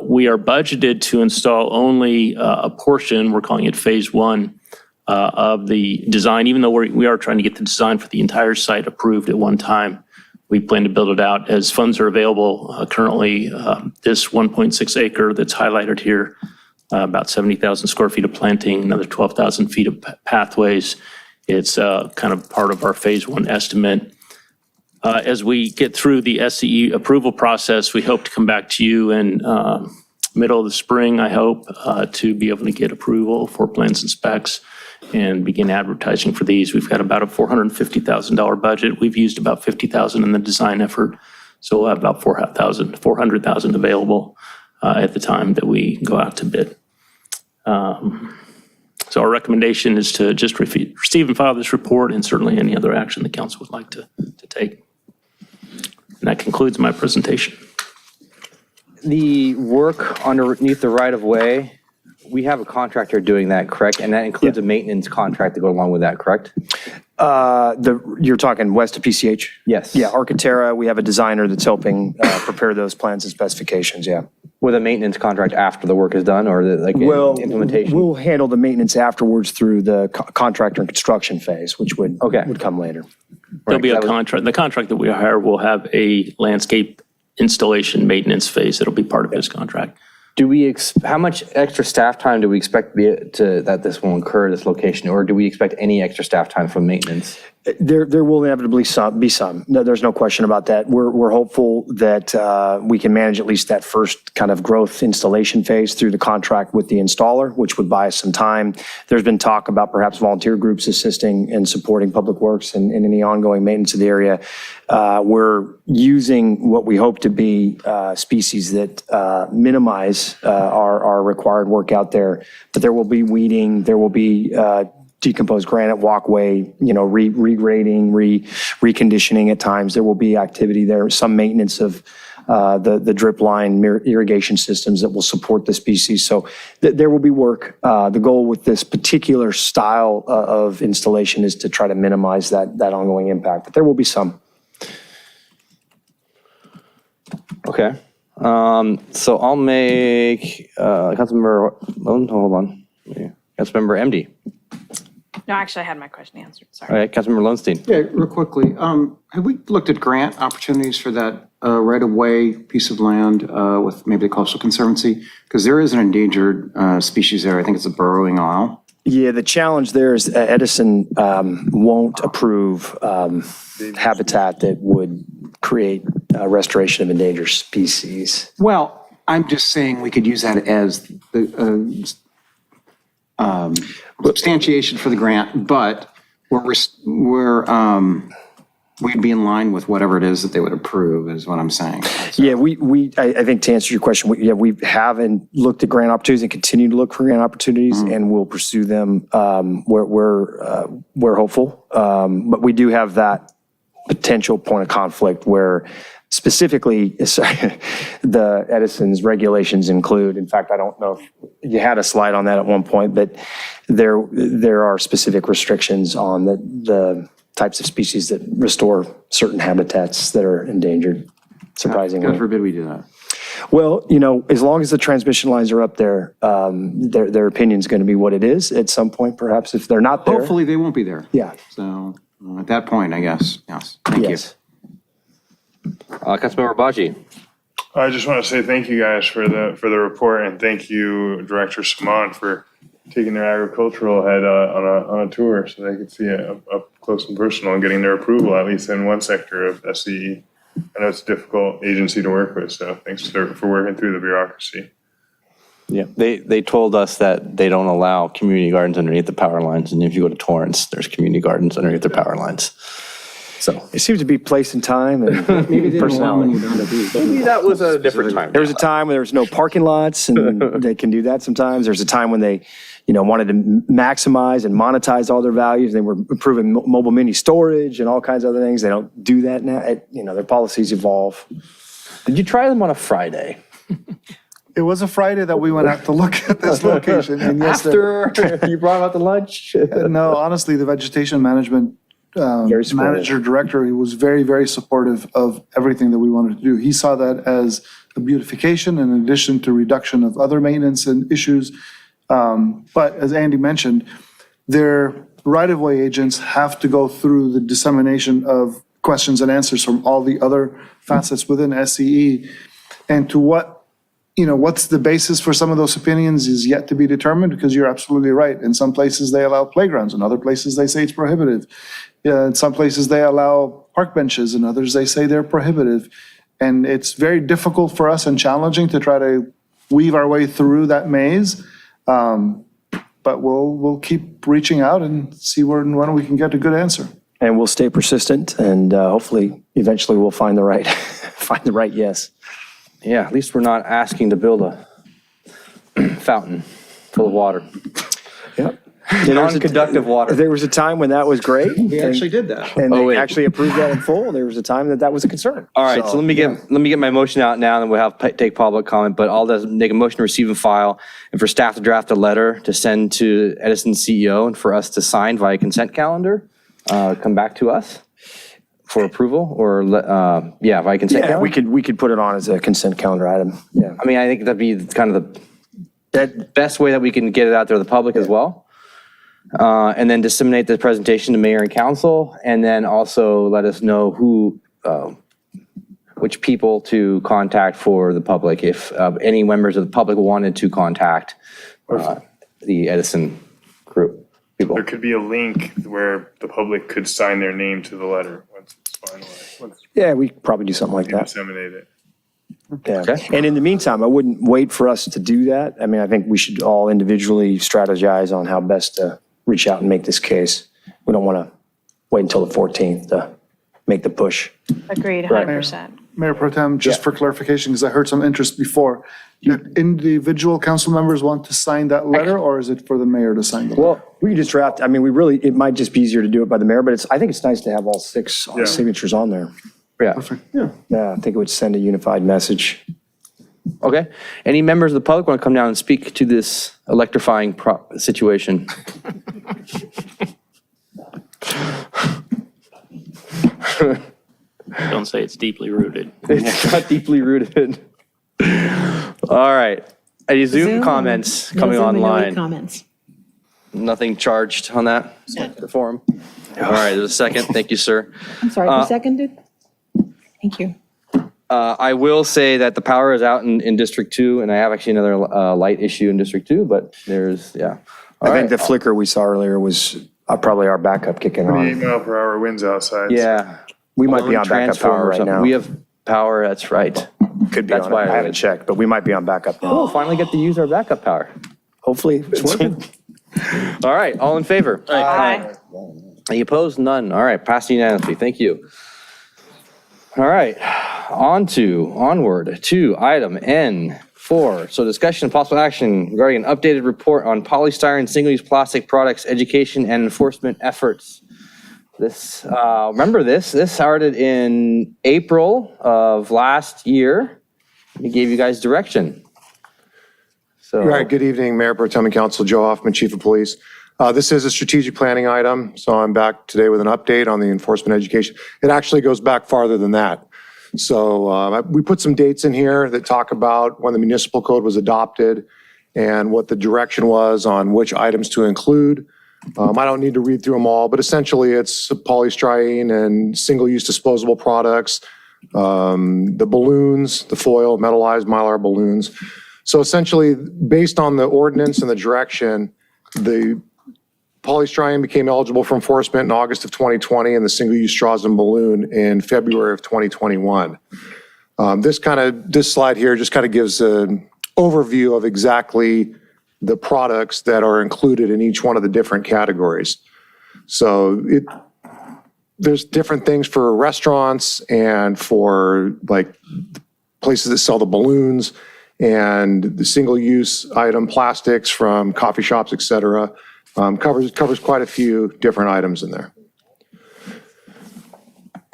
We are budgeted to install only a portion, we're calling it phase one, of the design, even though we are trying to get the design for the entire site approved at one time. We plan to build it out as funds are available. Currently, this 1.6 acre that's highlighted here, about 70,000 square feet of planting, another 12,000 feet of pathways. It's kind of part of our phase one estimate. As we get through the SCE approval process, we hope to come back to you in middle of the spring, I hope, to be able to get approval for plans and specs and begin advertising for these. We've got about a $450,000 budget. We've used about $50,000 in the design effort. So we'll have about $400,000 available at the time that we go out to bid. So our recommendation is to just receive and file this report and certainly any other action the council would like to take. And that concludes my presentation. The work underneath the right-of-way, we have a contractor doing that, correct? And that includes a maintenance contract to go along with that, correct? You're talking west of PCH? Yes. Yeah, Architera, we have a designer that's helping prepare those plans and specifications, yeah. With a maintenance contract after the work is done, or like implementation? We'll handle the maintenance afterwards through the contractor and construction phase, which would come later. There'll be a contract. The contract that we hire will have a landscape installation maintenance phase that'll be part of this contract. Do we, how much extra staff time do we expect that this will incur at this location, or do we expect any extra staff time from maintenance? There will inevitably be some. No, there's no question about that. We're hopeful that we can manage at least that first kind of growth installation phase through the contract with the installer, which would buy us some time. There's been talk about perhaps volunteer groups assisting and supporting Public Works and any ongoing maintenance of the area. We're using what we hope to be species that minimize our required work out there, but there will be weeding, there will be decomposed granite walkway, regrading, reconditioning at times. There will be activity there, some maintenance of the drip line irrigation systems that will support the species. So there will be work. The goal with this particular style of installation is to try to minimize that ongoing impact, but there will be some. Okay. So I'll make Councilmember, hold on. Councilmember MD. No, actually, I had my question answered. Sorry. All right, Councilmember Lowenstein. Yeah, real quickly, have we looked at grant opportunities for that right-of-way piece of land with maybe the Coastal Conservancy? Because there is an endangered species there. I think it's a burrowing owl. Yeah, the challenge there is Edison won't approve habitat that would create restoration of endangered species. Well, I'm just saying we could use that as the substantiation for the grant, but we'd be in line with whatever it is that they would approve, is what I'm saying. Yeah, I think to answer your question, we haven't looked at grant opportunities and continue to look for grant opportunities, and we'll pursue them. We're hopeful, but we do have that potential point of conflict where specifically, the Edison's regulations include, in fact, I don't know if you had a slide on that at one point, but there are specific restrictions on the types of species that restore certain habitats that are endangered, surprisingly. God forbid we do that. Well, as long as the transmission lines are up there, their opinion's going to be what it is at some point, perhaps if they're not there. Hopefully they won't be there. Yeah. So at that point, I guess, yes. Thank you. Councilmember Baji. I just want to say thank you guys for the report, and thank you, Director Simon, for taking their agricultural head on a tour so they could see it up close and personal and getting their approval, at least in one sector of SCE. I know it's a difficult agency to work with, so thanks for working through the bureaucracy. Yeah, they told us that they don't allow community gardens underneath the power lines, and if you go to Torrance, there's community gardens underneath their power lines. So it seems to be place and time and personality. Maybe that was a different time. There was a time when there was no parking lots, and they can do that sometimes. There's a time when they, wanted to maximize and monetize all their values. They were improving mobile mini storage and all kinds of other things. They don't do that now. Their policies evolve. Did you try them on a Friday? It was a Friday that we went out to look at this location. And yes, After you brought out the lunch? No, honestly, the vegetation management manager, director, he was very, very supportive of everything that we wanted to do. He saw that as a beautification in addition to reduction of other maintenance and issues. But as Andy mentioned, their right-of-way agents have to go through the dissemination of questions and answers from all the other facets within SCE. And to what's the basis for some of those opinions is yet to be determined, because you're absolutely right. In some places, they allow playgrounds. In other places, they say it's prohibitive. In some places, they allow park benches. In others, they say they're prohibitive. And it's very difficult for us and challenging to try to weave our way through that maze. But we'll keep reaching out and see when we can get a good answer. And we'll stay persistent, and hopefully, eventually, we'll find the right yes. Yeah, at least we're not asking to build a fountain full of water. Yep. Non-conductive water. There was a time when that was great. We actually did that. And they actually approved that in full. There was a time that was a concern. All right, so let me get my motion out now, and we'll take public comment. But I'll just make a motion to receive and file, and for staff to draft a letter to send to Edison's CEO, and for us to sign via consent calendar, come back to us for approval, or via consent calendar. we could put it on as a consent calendar item. Yeah. I mean, I think that'd be kind of the best way that we can get it out there to the public as well. And then disseminate the presentation to mayor and council, and then also let us know which people to contact for the public, if any members of the public wanted to contact the Edison group people. There could be a link where the public could sign their name to the letter once it's finalized. Yeah, we could probably do something like that. Disseminate it. Yeah. Okay. And in the meantime, I wouldn't wait for us to do that. I mean, I think we should all individually strategize on how best to reach out and make this case. We don't want to wait until the 14th to make the push. Agreed, 100%. Mayor Pro Tem, just for clarification, because I heard some interest before, did individual council members want to sign that letter, or is it for the mayor to sign the letter? Well, we just draft, I mean, it might just be easier to do it by the mayor, but I think it's nice to have all 6 signatures on there. Yeah. Perfect. Yeah, I think it would send a unified message. Okay. Any members of the public want to come down and speak to this electrifying situation? Don't say it's deeply rooted. It's not deeply rooted. All right. Any Zoom comments coming online? Comments. Nothing charged on that forum? All right, there's a second. Thank you, sir. I'm sorry, who seconded? Thank you. I will say that the power is out in District 2, and I have actually another light issue in District 2, but there's, I think the flicker we saw earlier was probably our backup kicking 28 on. mile per hour winds outside. Yeah. We might be on backup power right now. We have power, that's right. Could be That's on. why I haven't checked, but we might be on backup now. We'll finally get to use our backup power. Hopefully it's working. All right, all in favor? Aye. Any opposed? None. All right, passed unanimously. Thank you. All right, onward to item N4. So discussion and possible action regarding an updated report on polystyrene single-use plastic products education and enforcement efforts. Remember this started in April of last year. We gave you guys direction. So. All right, good evening, Mayor Pro Tem and Council. Joe Hoffman, Chief of Police. This is a strategic planning item, so I'm back today with an update on the enforcement education. It actually goes back farther than that. So we put some dates in here that talk about when the municipal code was adopted and what the direction was on which items to include. I don't need to read through them all, but essentially it's polystyrene and single-use disposable products, the balloons, the foil, metallized mylar balloons. So essentially, based on the ordinance and the direction, the polystyrene became eligible for enforcement in August of 2020 and the single-use straws and balloon in February of 2021. This slide here just kind of gives an overview of exactly the products that are included in each one of the different categories. So there's different things for restaurants and for like places that sell the balloons and the single-use item plastics from coffee shops, et cetera. Covers quite a few different items in there.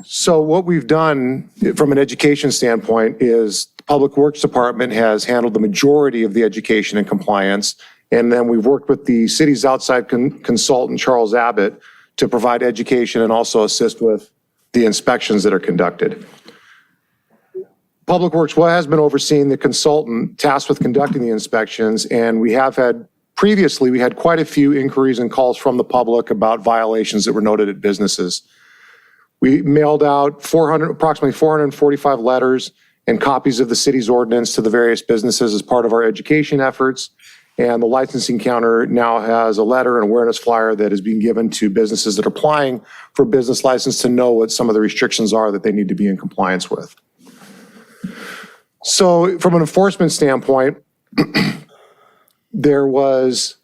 So what we've done from an education standpoint is the Public Works Department has handled the majority of the education and compliance, and then we've worked with the city's outside consultant, Charles Abbott, to provide education and also assist with the inspections that are conducted. Public Works has been overseeing the consultant tasked with conducting the inspections, and previously we had quite a few inquiries and calls from the public about violations that were noted at businesses. We mailed out approximately 445 letters and copies of the city's ordinance to the various businesses as part of our education efforts. And the licensing counter now has a letter and awareness flyer that is being given to businesses that are applying for business license to know what some of the restrictions are that they need to be in compliance with. So from an enforcement standpoint, there was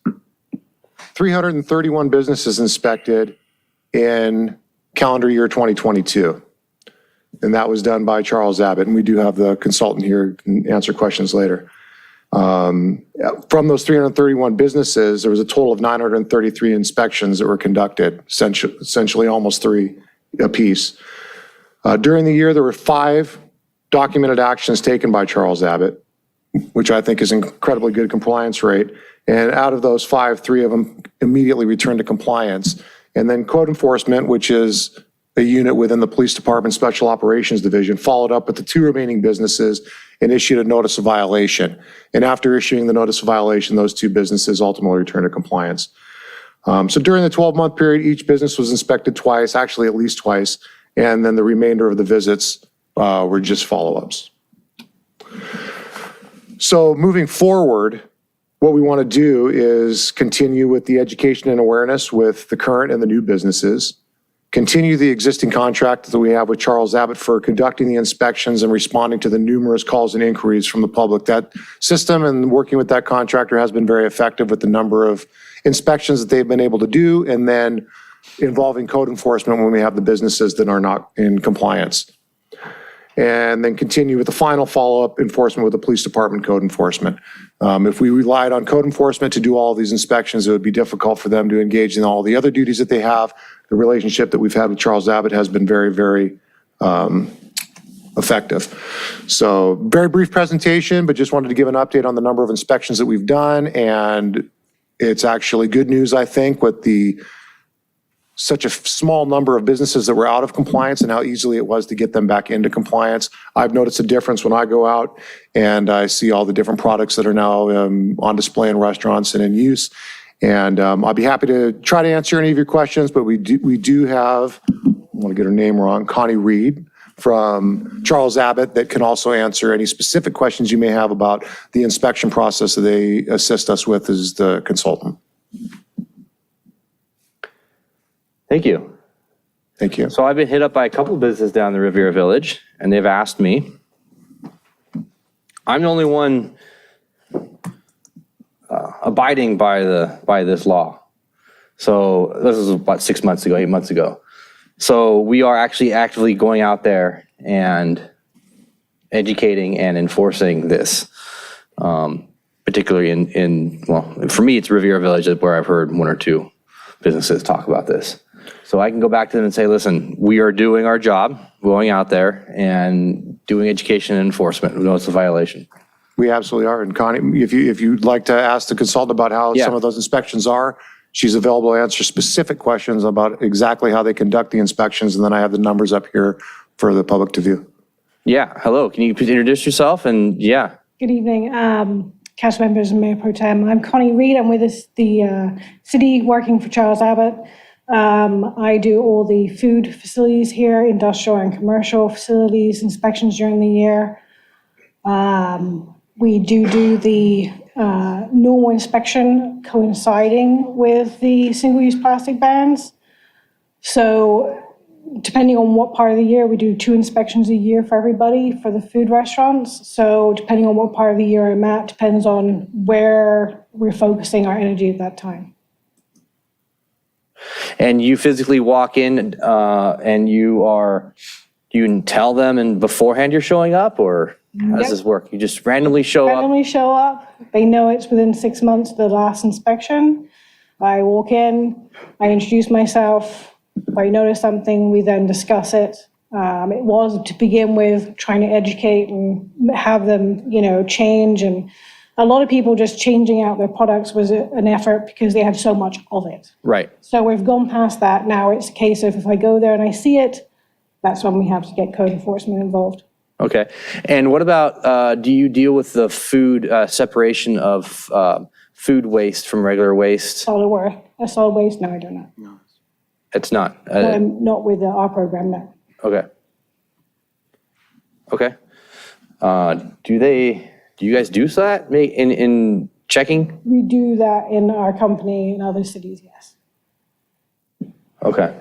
331 businesses inspected in calendar year 2022. And that was done by Charles Abbott. And we do have the consultant here who can answer questions later. From those 331 businesses, there was a total of 933 inspections that were conducted, essentially almost 3 apiece. During the year, there were 5 documented actions taken by Charles Abbott, which I think is an incredibly good compliance rate. And out of those 5, 3 of them immediately returned to compliance. And then code enforcement, which is a unit within the Police Department Special Operations Division, followed up with the 2 remaining businesses and issued a notice of violation. And after issuing the notice of violation, those 2 businesses ultimately returned to compliance. So during the 12-month period, each business was inspected twice, actually at least twice, and then the remainder of the visits were just follow-ups. So moving forward, what we want to do is continue with the education and awareness with the current and the new businesses, continue the existing contract that we have with Charles Abbott for conducting the inspections and responding to the numerous calls and inquiries from the public. That system and working with that contractor has been very effective with the number of inspections that they've been able to do, and then involving code enforcement when we have the businesses that are not in compliance. And then continue with the final follow-up enforcement with the police department code enforcement. If we relied on code enforcement to do all of these inspections, it would be difficult for them to engage in all the other duties that they have. The relationship that we've had with Charles Abbott has been very, very effective. So very brief presentation, but just wanted to give an update on the number of inspections that we've done. And it's actually good news, I think, with such a small number of businesses that were out of compliance and how easily it was to get them back into compliance. I've noticed a difference when I go out and I see all the different products that are now on display in restaurants and in use. And I'll be happy to try to answer any of your questions, but we do have, I want to get her name wrong, Connie Reed from Charles Abbott that can also answer any specific questions you may have about the inspection process that they assist us with as the consultant. Thank you. Thank you. So I've been hit up by a couple of businesses down in the Riviera Village, and they've asked me. I'm the only one abiding by this law. So this is about 6 months ago, 8 months ago. So we are actually actively going out there and educating and enforcing this, particularly well, for me, it's Riviera Village where I've heard 1 or 2 businesses talk about this. So I can go back to them and say, listen, we are doing our job, going out there and doing education and enforcement. We know it's a violation. We absolutely are. And Connie, if you'd like to ask the consultant about how Yeah. some of those inspections are, she's available to answer specific questions about exactly how they conduct the inspections. And then I have the numbers up here for the public to view. Yeah, hello, can you please introduce yourself? And yeah, Good evening, council members and Mayor Pro Tem. I'm Connie Reed. I'm with the city working for Charles Abbott. I do all the food facilities here, industrial and commercial facilities, inspections during the year. We do the normal inspection coinciding with the single-use plastic bans. So depending on what part of the year, we do 2 inspections a year for everybody for the food restaurants. So depending on what part of the year I'm at, depends on where we're focusing our energy at that time. and you physically walk in and you tell them and beforehand you're showing up, or how does Yep. this work? You just randomly show up? Randomly show up. They know it's within 6 months of the last inspection. I walk in, I introduce myself. If I notice something, we then discuss it. It was to begin with trying to educate and have them, change. And a lot of people just changing out their products was an effort because they had so much of it. Right. So we've gone past that. Now it's a case of if I go there and I see it, that's when we have to get code enforcement involved. Okay. And what about, do you deal with the food separation of food waste from regular waste? Solid waste? No, I do not. No. It's not. I'm not with our program, no. Okay. Okay. Do you guys do that in checking? We do that in our company in other cities, yes. Okay.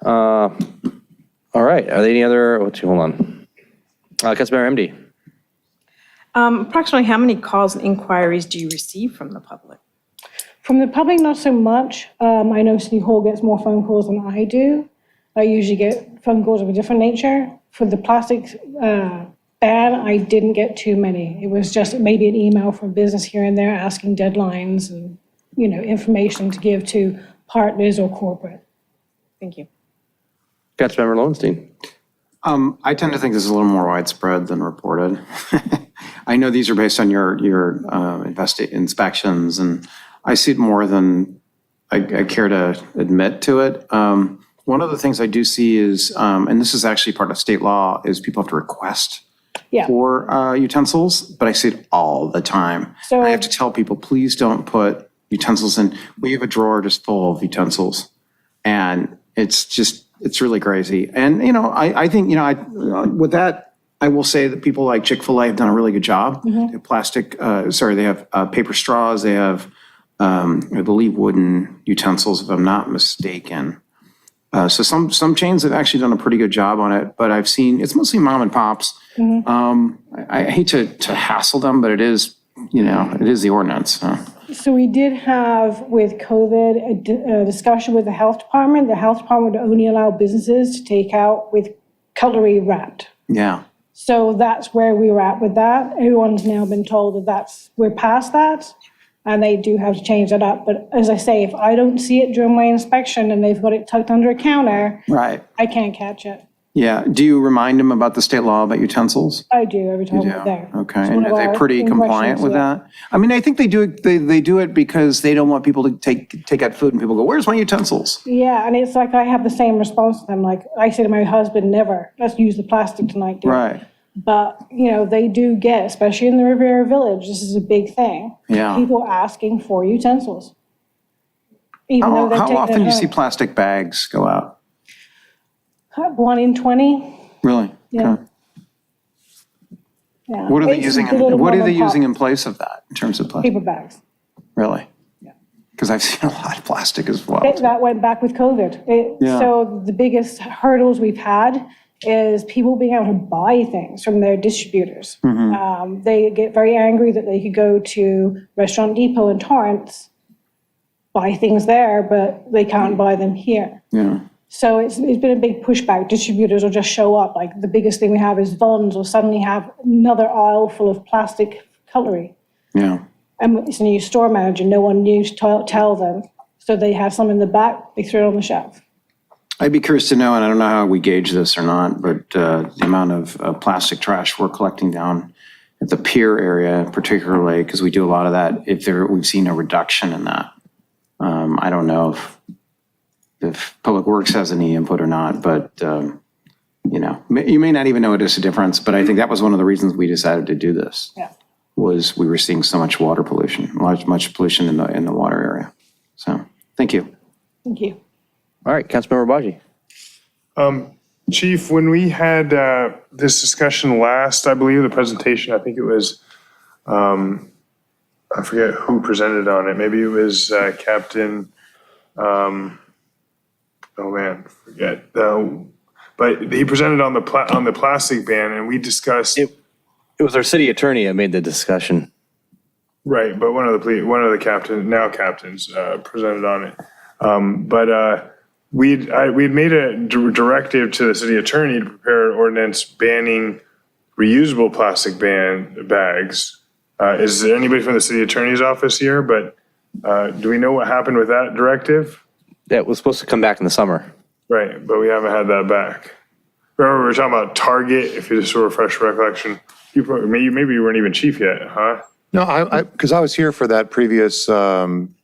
All right. Are there any other, hold on. Councilmember MD. Approximately how many calls and inquiries do you receive from the public? From the public, not so much. I know City Hall gets more phone calls than I do. I usually get phone calls of a different nature. For the plastic ban, I didn't get too many. It was just maybe an email from business here and there asking deadlines and, information to give to partners or corporate. Thank you. Councilmember Lowenstein. I tend to think this is a little more widespread than reported. I know these are based on your inspections, and I see it more than I care to admit to it. One of the things I do see is, and this is actually part of state law, is people have to request for utensils, but I see it all the time. So I have to tell people, please don't put utensils in. We have a drawer just full of utensils, and it's really crazy. And, I think, with that, I will say that people like Chick-fil-A have done a really good job. They have they have paper straws, they have, I believe, wooden utensils, if I'm not mistaken. So some chains have actually done a pretty good job on it, but I've seen, it's mostly mom and pops. I hate to hassle them, but it is the ordinance. So we did have, with COVID, a discussion with the health department. The health department would only allow businesses to take out with cutlery wrapped. Yeah. So that's where we were at with that. Everyone's now been told that we're past that, and they do have to change that up. But as I say, if I don't see it during my inspection and they've got it tucked under a counter, Right. I can't catch it. Yeah. Do you remind them about the state law about utensils? I do every time we're there. Okay. It's And one of are they our pretty compliant questions, with yeah. that? I mean, I think they do it, they do it because they don't want people to take out food and people go, where's my utensils? Yeah, and it's like I have the same response to them. Like I say to my husband, never, let's use the plastic tonight, dude. Right. But, they do get, especially in the Riviera Village, this is a big thing. Yeah. People asking for utensils. Even though they're How taking it often do you see home. plastic bags go out? 1 in 20, Really? yeah. Okay. Yeah. What are they It's using, the little what are mom they and pop using in place of that in terms of plastic? Paper bags. Really? Yeah. Because I've seen a lot of plastic as well. That went back with COVID. Yeah. So the biggest hurdles we've had is people being able to buy things from their distributors. Mm-hmm. They get very angry that they could go to Restaurant Depot in Torrance, buy things there, but they can't buy them here. Yeah. So it's been a big pushback. Distributors will just show up. Like the biggest thing we have is Vons will suddenly have another aisle full of plastic cutlery. Yeah. And it's a new store manager. No one knew to tell them. So they have some in the back, they throw it on the shelf. I'd be curious to know, and I don't know how we gauge this or not, but the amount of plastic trash we're collecting down at the pier area, particularly because we do a lot of that, we've seen a reduction in that. I don't know if Public Works has any input or not, but you may not even notice a difference, but I think that was one of the reasons we decided to do this. Yeah. Was we were seeing so much water pollution, much pollution in the water area. So, thank you. Thank you. All right, Councilmember Baji. Chief, when we had this discussion last, I believe the presentation, I think it was, I forget who presented on it. Maybe it was Captain, oh man, forget. But he presented on the plastic ban, and we discussed. It was our city attorney that made the discussion. Right, but one of the captains presented on it. We'd made a directive to the city attorney to prepare an ordinance banning reusable plastic bags. Is there anybody from the city attorney's office here? But do we know what happened with that directive? That was supposed to come back in the summer. Right, but we haven't had that back. Remember, we were talking about Target, if you just refresh recollection. Maybe you weren't even chief yet, huh? No, because I was here for that previous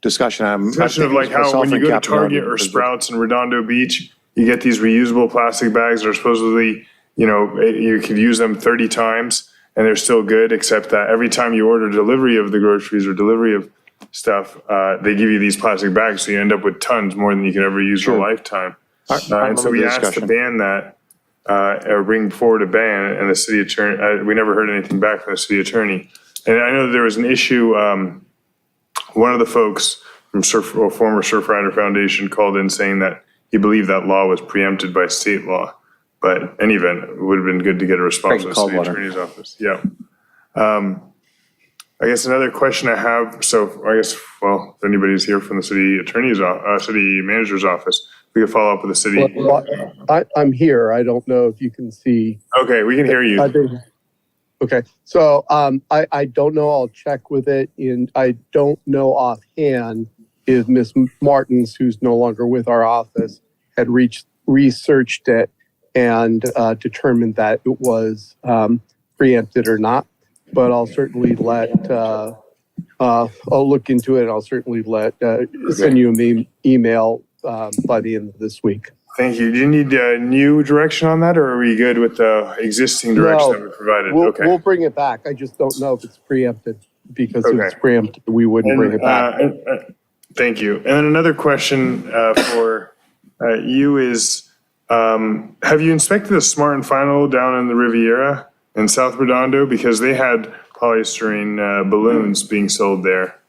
discussion. Discussion of like how when you go to Target or Sprouts in Redondo Beach, you get these reusable plastic bags that are supposedly, you could use them 30 times and they're still good, except that every time you order delivery of the groceries or delivery of stuff, they give you these plastic bags, so you end up with tons more than you could ever use in a lifetime. And so we asked to ban that, or bring forward a ban, and the city attorney, we never heard anything back from the city attorney. And I know that there was an issue, one of the folks from former Surfrider Foundation called in saying that he believed that law was preempted by state law. But in any event, it would have been good to get a response from the city attorney's office. Yeah. I guess another question I have, if anybody's here from the city city manager's office, we could follow up with the city. Well, I'm here. I don't know if you can see. Okay, we can hear you. Okay, so I don't know. I'll check with it. And I don't know offhand if Ms. Martins, who's no longer with our office, had researched it and determined that it was preempted or not. But I'll certainly I'll look into it. And I'll certainly send you an email by the end of this week. Thank you. Do you need new direction on that, or are we good with the existing direction that we provided? We'll bring it back. I just don't know if it's preempted, because if it's preempted, we wouldn't bring it back. Thank you. And then another question for you is, have you inspected the Smart and Final down in the Riviera in South Redondo? Because they had polystyrene balloons being sold there.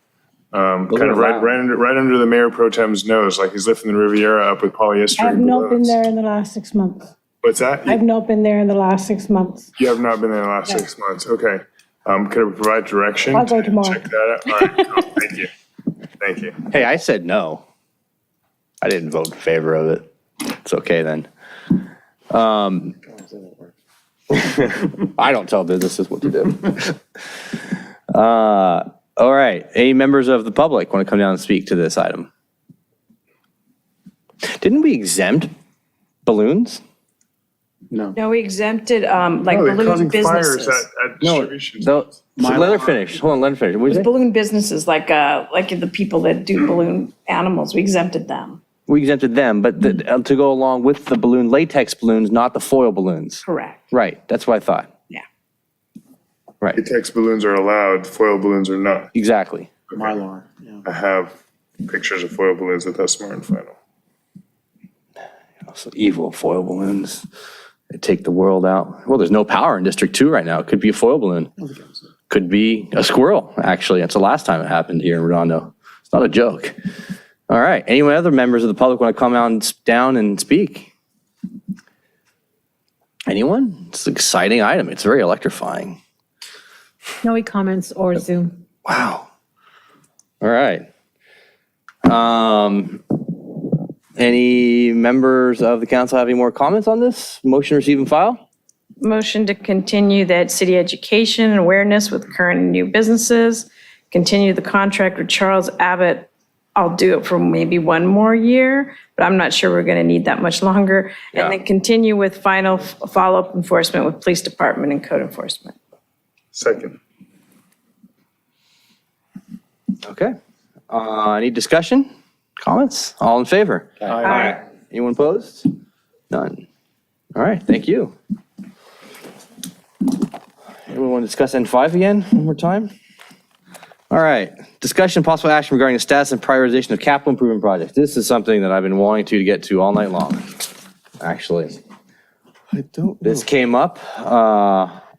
Kind of right under the Mayor Pro Tem's nose, like he's lifting the Riviera up with polyester. I have not been there in the last 6 months. What's that? I've not been there in the last 6 months. You have not been there in the last 6 months. Okay. Could I provide direction? I'll go tomorrow. Check that out. All right. Cool. Thank you. Thank you. Hey, I said no. I didn't vote in favor of it. It's okay then. I don't tell businesses what to do. All right. Any members of the public want to come down and speak to this item? Didn't we exempt balloons? No. No, we exempted balloon businesses. Let her finish. Hold on, let her finish. What did you say? Balloon businesses, like the people that do balloon animals, we exempted them. We exempted them, but to go along with the balloon, latex balloons, not the foil balloons. Correct. Right. That's what I thought. Yeah. Right. Latex balloons are allowed, foil balloons are not. Exactly. Mylar. Yeah. I have pictures of foil balloons at that Smart and Final. Also evil foil balloons. They take the world out. Well, there's no power in District 2 right now. It could be a foil balloon. Could be a squirrel, actually. That's the last time it happened here in Redondo. It's not a joke. All right. Any other members of the public want to come out down and speak? Anyone? It's an exciting item. It's very electrifying. No comments or Zoom. Wow. All right. Any members of the council have any more comments on this? Motion, receive, and file? Motion to continue that city education and awareness with current and new businesses. Continue the contract with Charles Abbott I'll do it for maybe one more year, but I'm not sure we're going to need that much longer. And then continue with final follow-up enforcement with police department and code enforcement. Second. Okay. Any discussion, comments? All in favor? Aye. Anyone opposed? None. All right, thank you. Anyone want to discuss N5 again, one more time? All right, discussion possible action regarding the status and prioritization of capital improvement projects. This is something that I've been wanting to get to all night long, actually. This came up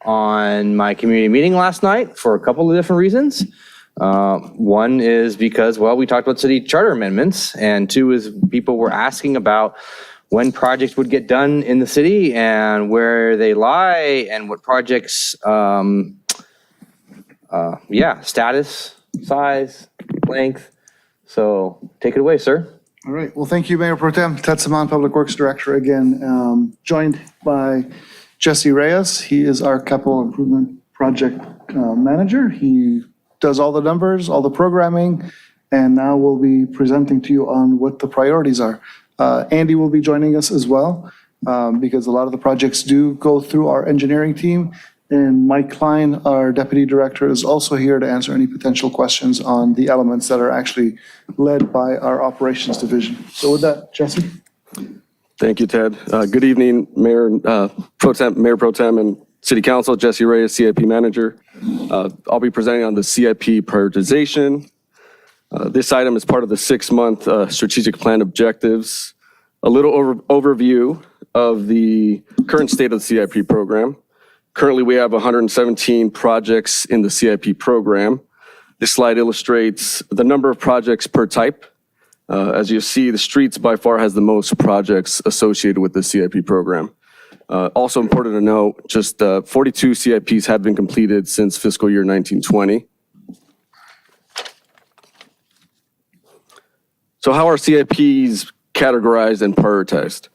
on my community meeting last night for a couple of different reasons. One is because, well, we talked about city charter amendments, and two is people were asking about when projects would get done in the city and where they lie and what projects, status, size, length. So take it away, sir. All right, well, thank you, Mayor Pro Tem. Ted Saman, Public Works Director again, joined by Jesse Reyes. He is our capital improvement project manager. He does all the numbers, all the programming, and now we'll be presenting to you on what the priorities are. Andy will be joining us as well, because a lot of the projects do go through our engineering team. And Mike Klein, our deputy director, is also here to answer any potential questions on the elements that are actually led by our operations division. So with that, Jesse. Thank you, Ted. Good evening, Mayor Pro Tem and City Council. Jesse Reyes, CIP Manager. I'll be presenting on the CIP prioritization. This item is part of the 6-month strategic plan objectives. A little overview of the current state of the CIP program. Currently, we have 117 projects in the CIP program. This slide illustrates the number of projects per type. As you see, the streets by far has the most projects associated with the CIP program. Also important to note, just 42 CIPs have been completed since fiscal year 1920. So how are CIPs categorized and prioritized?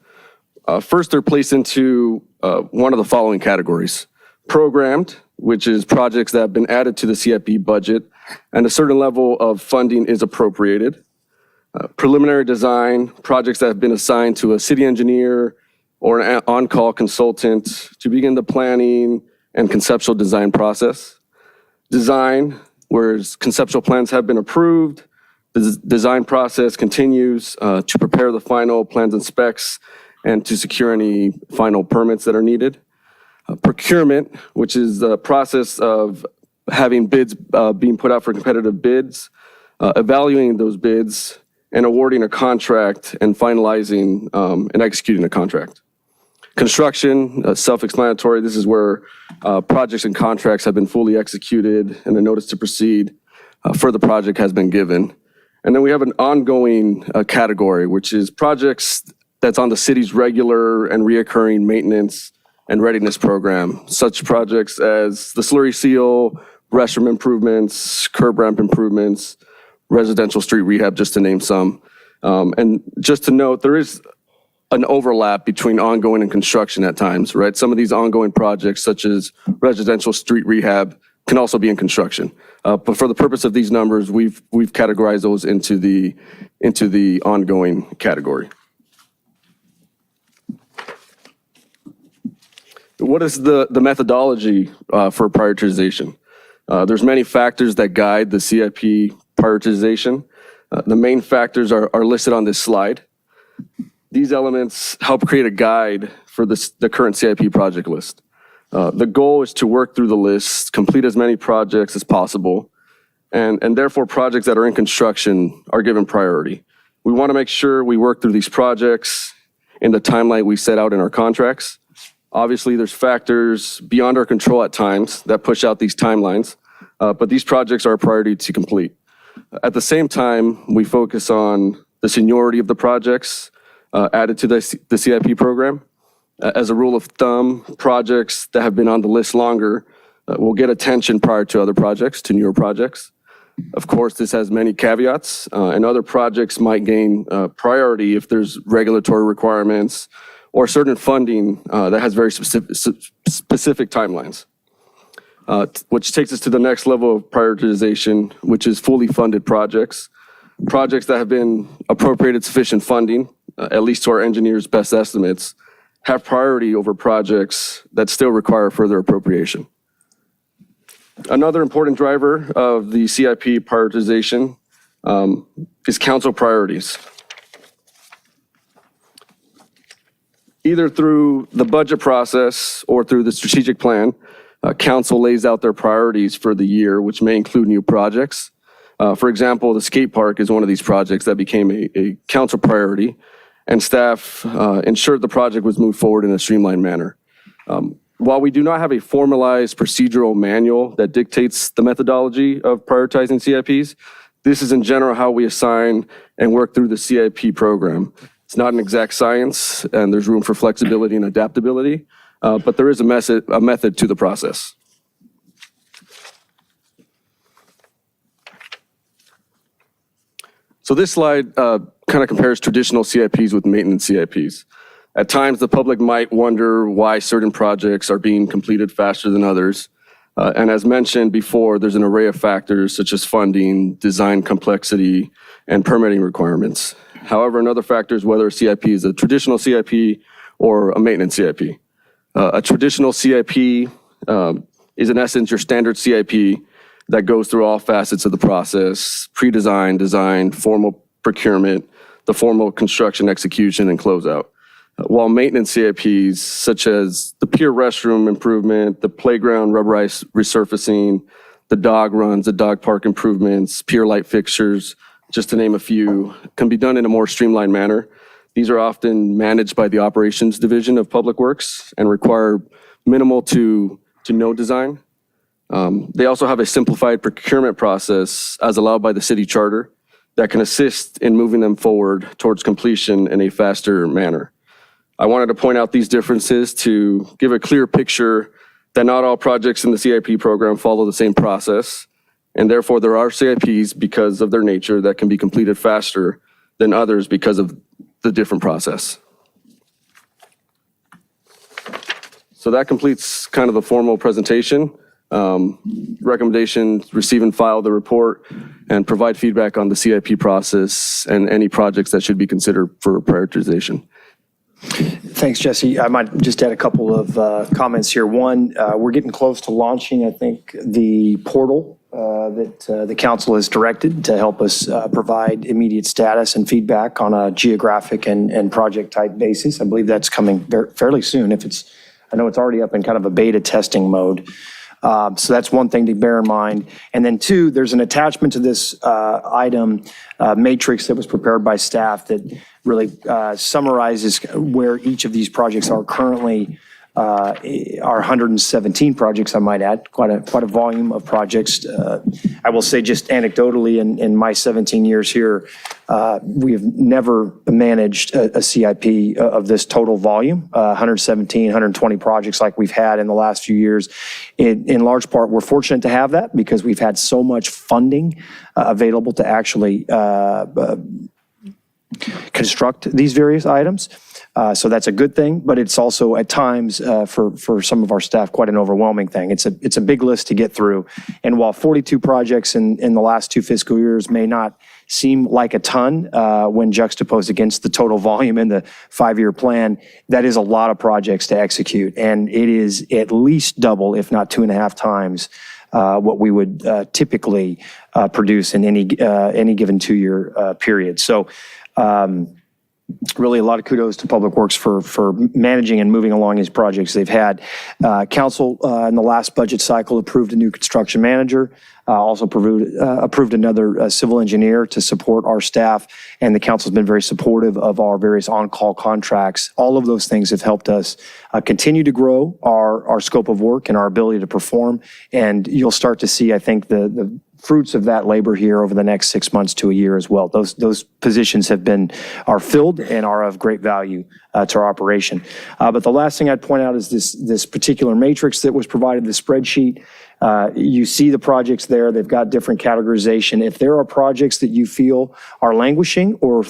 First, they're placed into one of the following categories. Programmed, which is projects that have been added to the CIP budget and a certain level of funding is appropriated. Preliminary design, projects that have been assigned to a city engineer or an on-call consultant to begin the planning and conceptual design process. Design, where conceptual plans have been approved, the design process continues to prepare the final plans and specs and to secure any final permits that are needed. Procurement, which is the process of having bids being put out for competitive bids, evaluating those bids, and awarding a contract and finalizing and executing a contract. Construction, self-explanatory. This is where projects and contracts have been fully executed and a notice to proceed for the project has been given. And then we have an ongoing category, which is projects that's on the city's regular and reoccurring maintenance and readiness program. Such projects as the slurry seal, restroom improvements, curb ramp improvements, residential street rehab, just to name some. And just to note, there is an overlap between ongoing and construction at times, right? Some of these ongoing projects, such as residential street rehab, can also be in construction. But for the purpose of these numbers, we've categorized those into the ongoing category. What is the methodology for prioritization? There's many factors that guide the CIP prioritization. The main factors are listed on this slide. These elements help create a guide for the current CIP project list. The goal is to work through the list, complete as many projects as possible, and therefore projects that are in construction are given priority. We want to make sure we work through these projects in the timeline we set out in our contracts. Obviously, there's factors beyond our control at times that push out these timelines, but these projects are a priority to complete. At the same time, we focus on the seniority of the projects added to the CIP program. As a rule of thumb, projects that have been on the list longer will get attention prior to other projects, to newer projects. Of course, this has many caveats, and other projects might gain priority if there's regulatory requirements or certain funding that has very specific timelines. Which takes us to the next level of prioritization, which is fully funded projects. projects that have been appropriated sufficient funding, at least to our engineers' best estimates, have priority over projects that still require further appropriation. Another important driver of the CIP prioritization is council priorities. Either through the budget process or through the strategic plan, council lays out their priorities for the year, which may include new projects. For example, the skate park is one of these projects that became a council priority, and staff ensured the project was moved forward in a streamlined manner. While we do not have a formalized procedural manual that dictates the methodology of prioritizing CIPs, this is in general how we assign and work through the CIP program. It's not an exact science, and there's room for flexibility and adaptability, but there is a method to the process. So this slide kind of compares traditional CIPs with maintenance CIPs. At times, the public might wonder why certain projects are being completed faster than others. And as mentioned before, there's an array of factors such as funding, design complexity, and permitting requirements. However, another factor is whether a CIP is a traditional CIP or a maintenance CIP. A traditional CIP is in essence your standard CIP that goes through all facets of the process: pre-design, design, formal procurement, the formal construction, execution, and closeout. While maintenance CIPs, such as the pier restroom improvement, the playground rubberized resurfacing, the dog runs, the dog park improvements, pier light fixtures, just to name a few, can be done in a more streamlined manner. These are often managed by the operations division of Public Works and require minimal to no design. They also have a simplified procurement process as allowed by the city charter that can assist in moving them forward towards completion in a faster manner. I wanted to point out these differences to give a clear picture that not all projects in the CIP program follow the same process, and therefore there are CIPs because of their nature that can be completed faster than others because of the different process. So that completes kind of the formal presentation. Recommendation: receive and file the report and provide feedback on the CIP process and any projects that should be considered for prioritization. Thanks, Jesse. I might just add a couple of comments here. One, we're getting close to launching, I think, the portal that the council has directed to help us provide immediate status and feedback on a geographic and project type basis. I believe that's coming fairly soon. I know it's already up in kind of a beta testing mode. So that's one thing to bear in mind. And then two, there's an attachment to this item matrix that was prepared by staff that really summarizes where each of these projects are currently. Our 117 projects, I might add, quite a volume of projects. I will say just anecdotally, in my 17 years here, we have never managed a CIP of this total volume, 117, 120 projects like we've had in the last few years. In large part, we're fortunate to have that because we've had so much funding available to actually construct these various items. So that's a good thing, but it's also at times for some of our staff quite an overwhelming thing. It's a big list to get through. And while 42 projects in the last 2 fiscal years may not seem like a ton when juxtaposed against the total volume in the 5-year plan, that is a lot of projects to execute. And it is at least double, if not 2.5 times, what we would typically produce in any given 2-year period. So really a lot of kudos to Public Works for managing and moving along these projects they've had. Council in the last budget cycle approved a new construction manager, also approved another civil engineer to support our staff, and the council's been very supportive of our various on-call contracts. All of those things have helped us continue to grow our scope of work and our ability to perform, and you'll start to see, I think, the fruits of that labor here over the next 6 months to a year as well. Those positions are filled and are of great value to our operation. But the last thing I'd point out is this particular matrix that was provided, the spreadsheet. You see the projects there. They've got different categorization. If there are projects that you feel are languishing or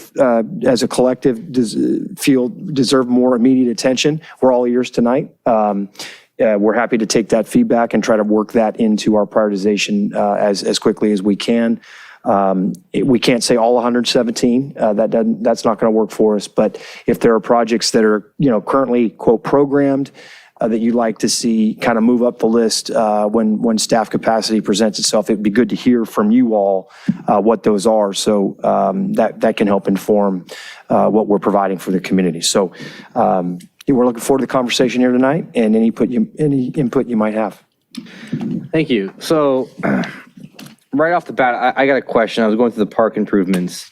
as a collective deserve more immediate attention, we're all ears tonight. We're happy to take that feedback and try to work that into our prioritization as quickly as we can. We can't say all 117. That's not going to work for us. But if there are projects that are, currently, quote, programmed, that you'd like to see kind of move up the list when staff capacity presents itself, it'd be good to hear from you all what those are. So that can help inform what we're providing for the community. So we're looking forward to the conversation here tonight and any input you might have. Thank you. So right off the bat, I got a question. I was going through the park improvements.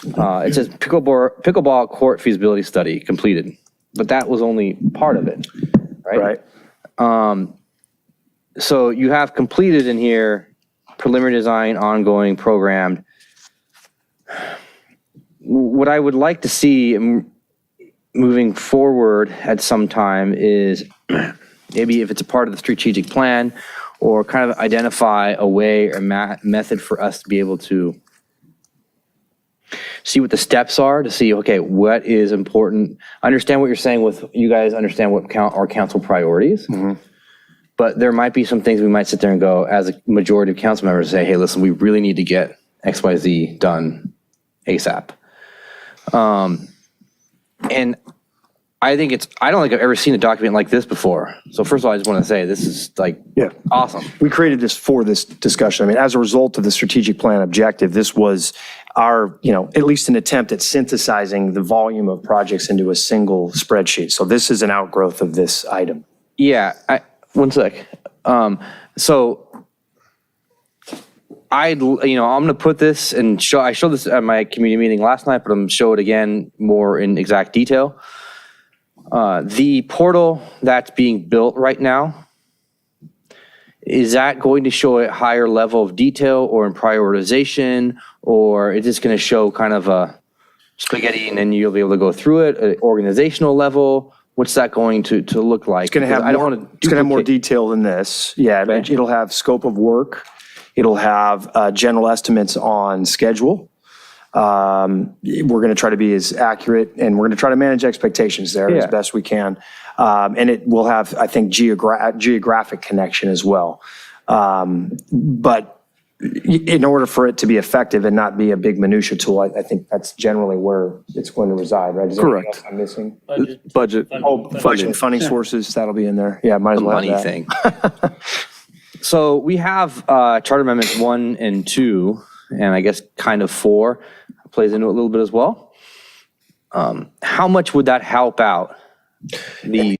It says pickleball court feasibility study completed, but that was only part of it, right? Right. So you have completed in here, preliminary design, ongoing, programmed. What I would like to see moving forward at some time is maybe if it's a part of the strategic plan or kind of identify a way or method for us to be able to see what the steps are to see, okay, what is important. Understand what you're saying with you guys understand what our council priorities. Mm-hmm. But there might be some things we might sit there and go as a majority of council members say, hey, listen, we really need to get XYZ done ASAP. And I think I don't think I've ever seen a document like this before. So first of all, I just want to say this is awesome. We created this for this discussion. I mean, as a result of the strategic plan objective, this was our, at least an attempt at synthesizing the volume of projects into a single spreadsheet. So this is an outgrowth of this item. Yeah, one sec. So I'm going to put this and I showed this at my community meeting last night, but I'm going to show it again more in exact detail. The portal that's being built right now, is that going to show a higher level of detail or in prioritization, or is this going to show kind of a spaghetti and then you'll be able to go through it at organizational level? What's that going to look like? It's going to have more detail than this. Yeah, it'll have scope of work. It'll have general estimates on schedule. We're going to try to be as accurate and we're going to try to manage expectations there as best we can. And it will have, I think, geographic connection as well. But in order for it to be effective and not be a big minutia tool, I think that's generally where it's going to reside, right? Is there anything else I'm missing? Budget. Budget and funding sources, that'll be in there. Yeah, might as well have that. Thing. So we have Charter Amendments 1 and 2, and I guess kind of 4 plays into it a little bit as well. How much would that help out the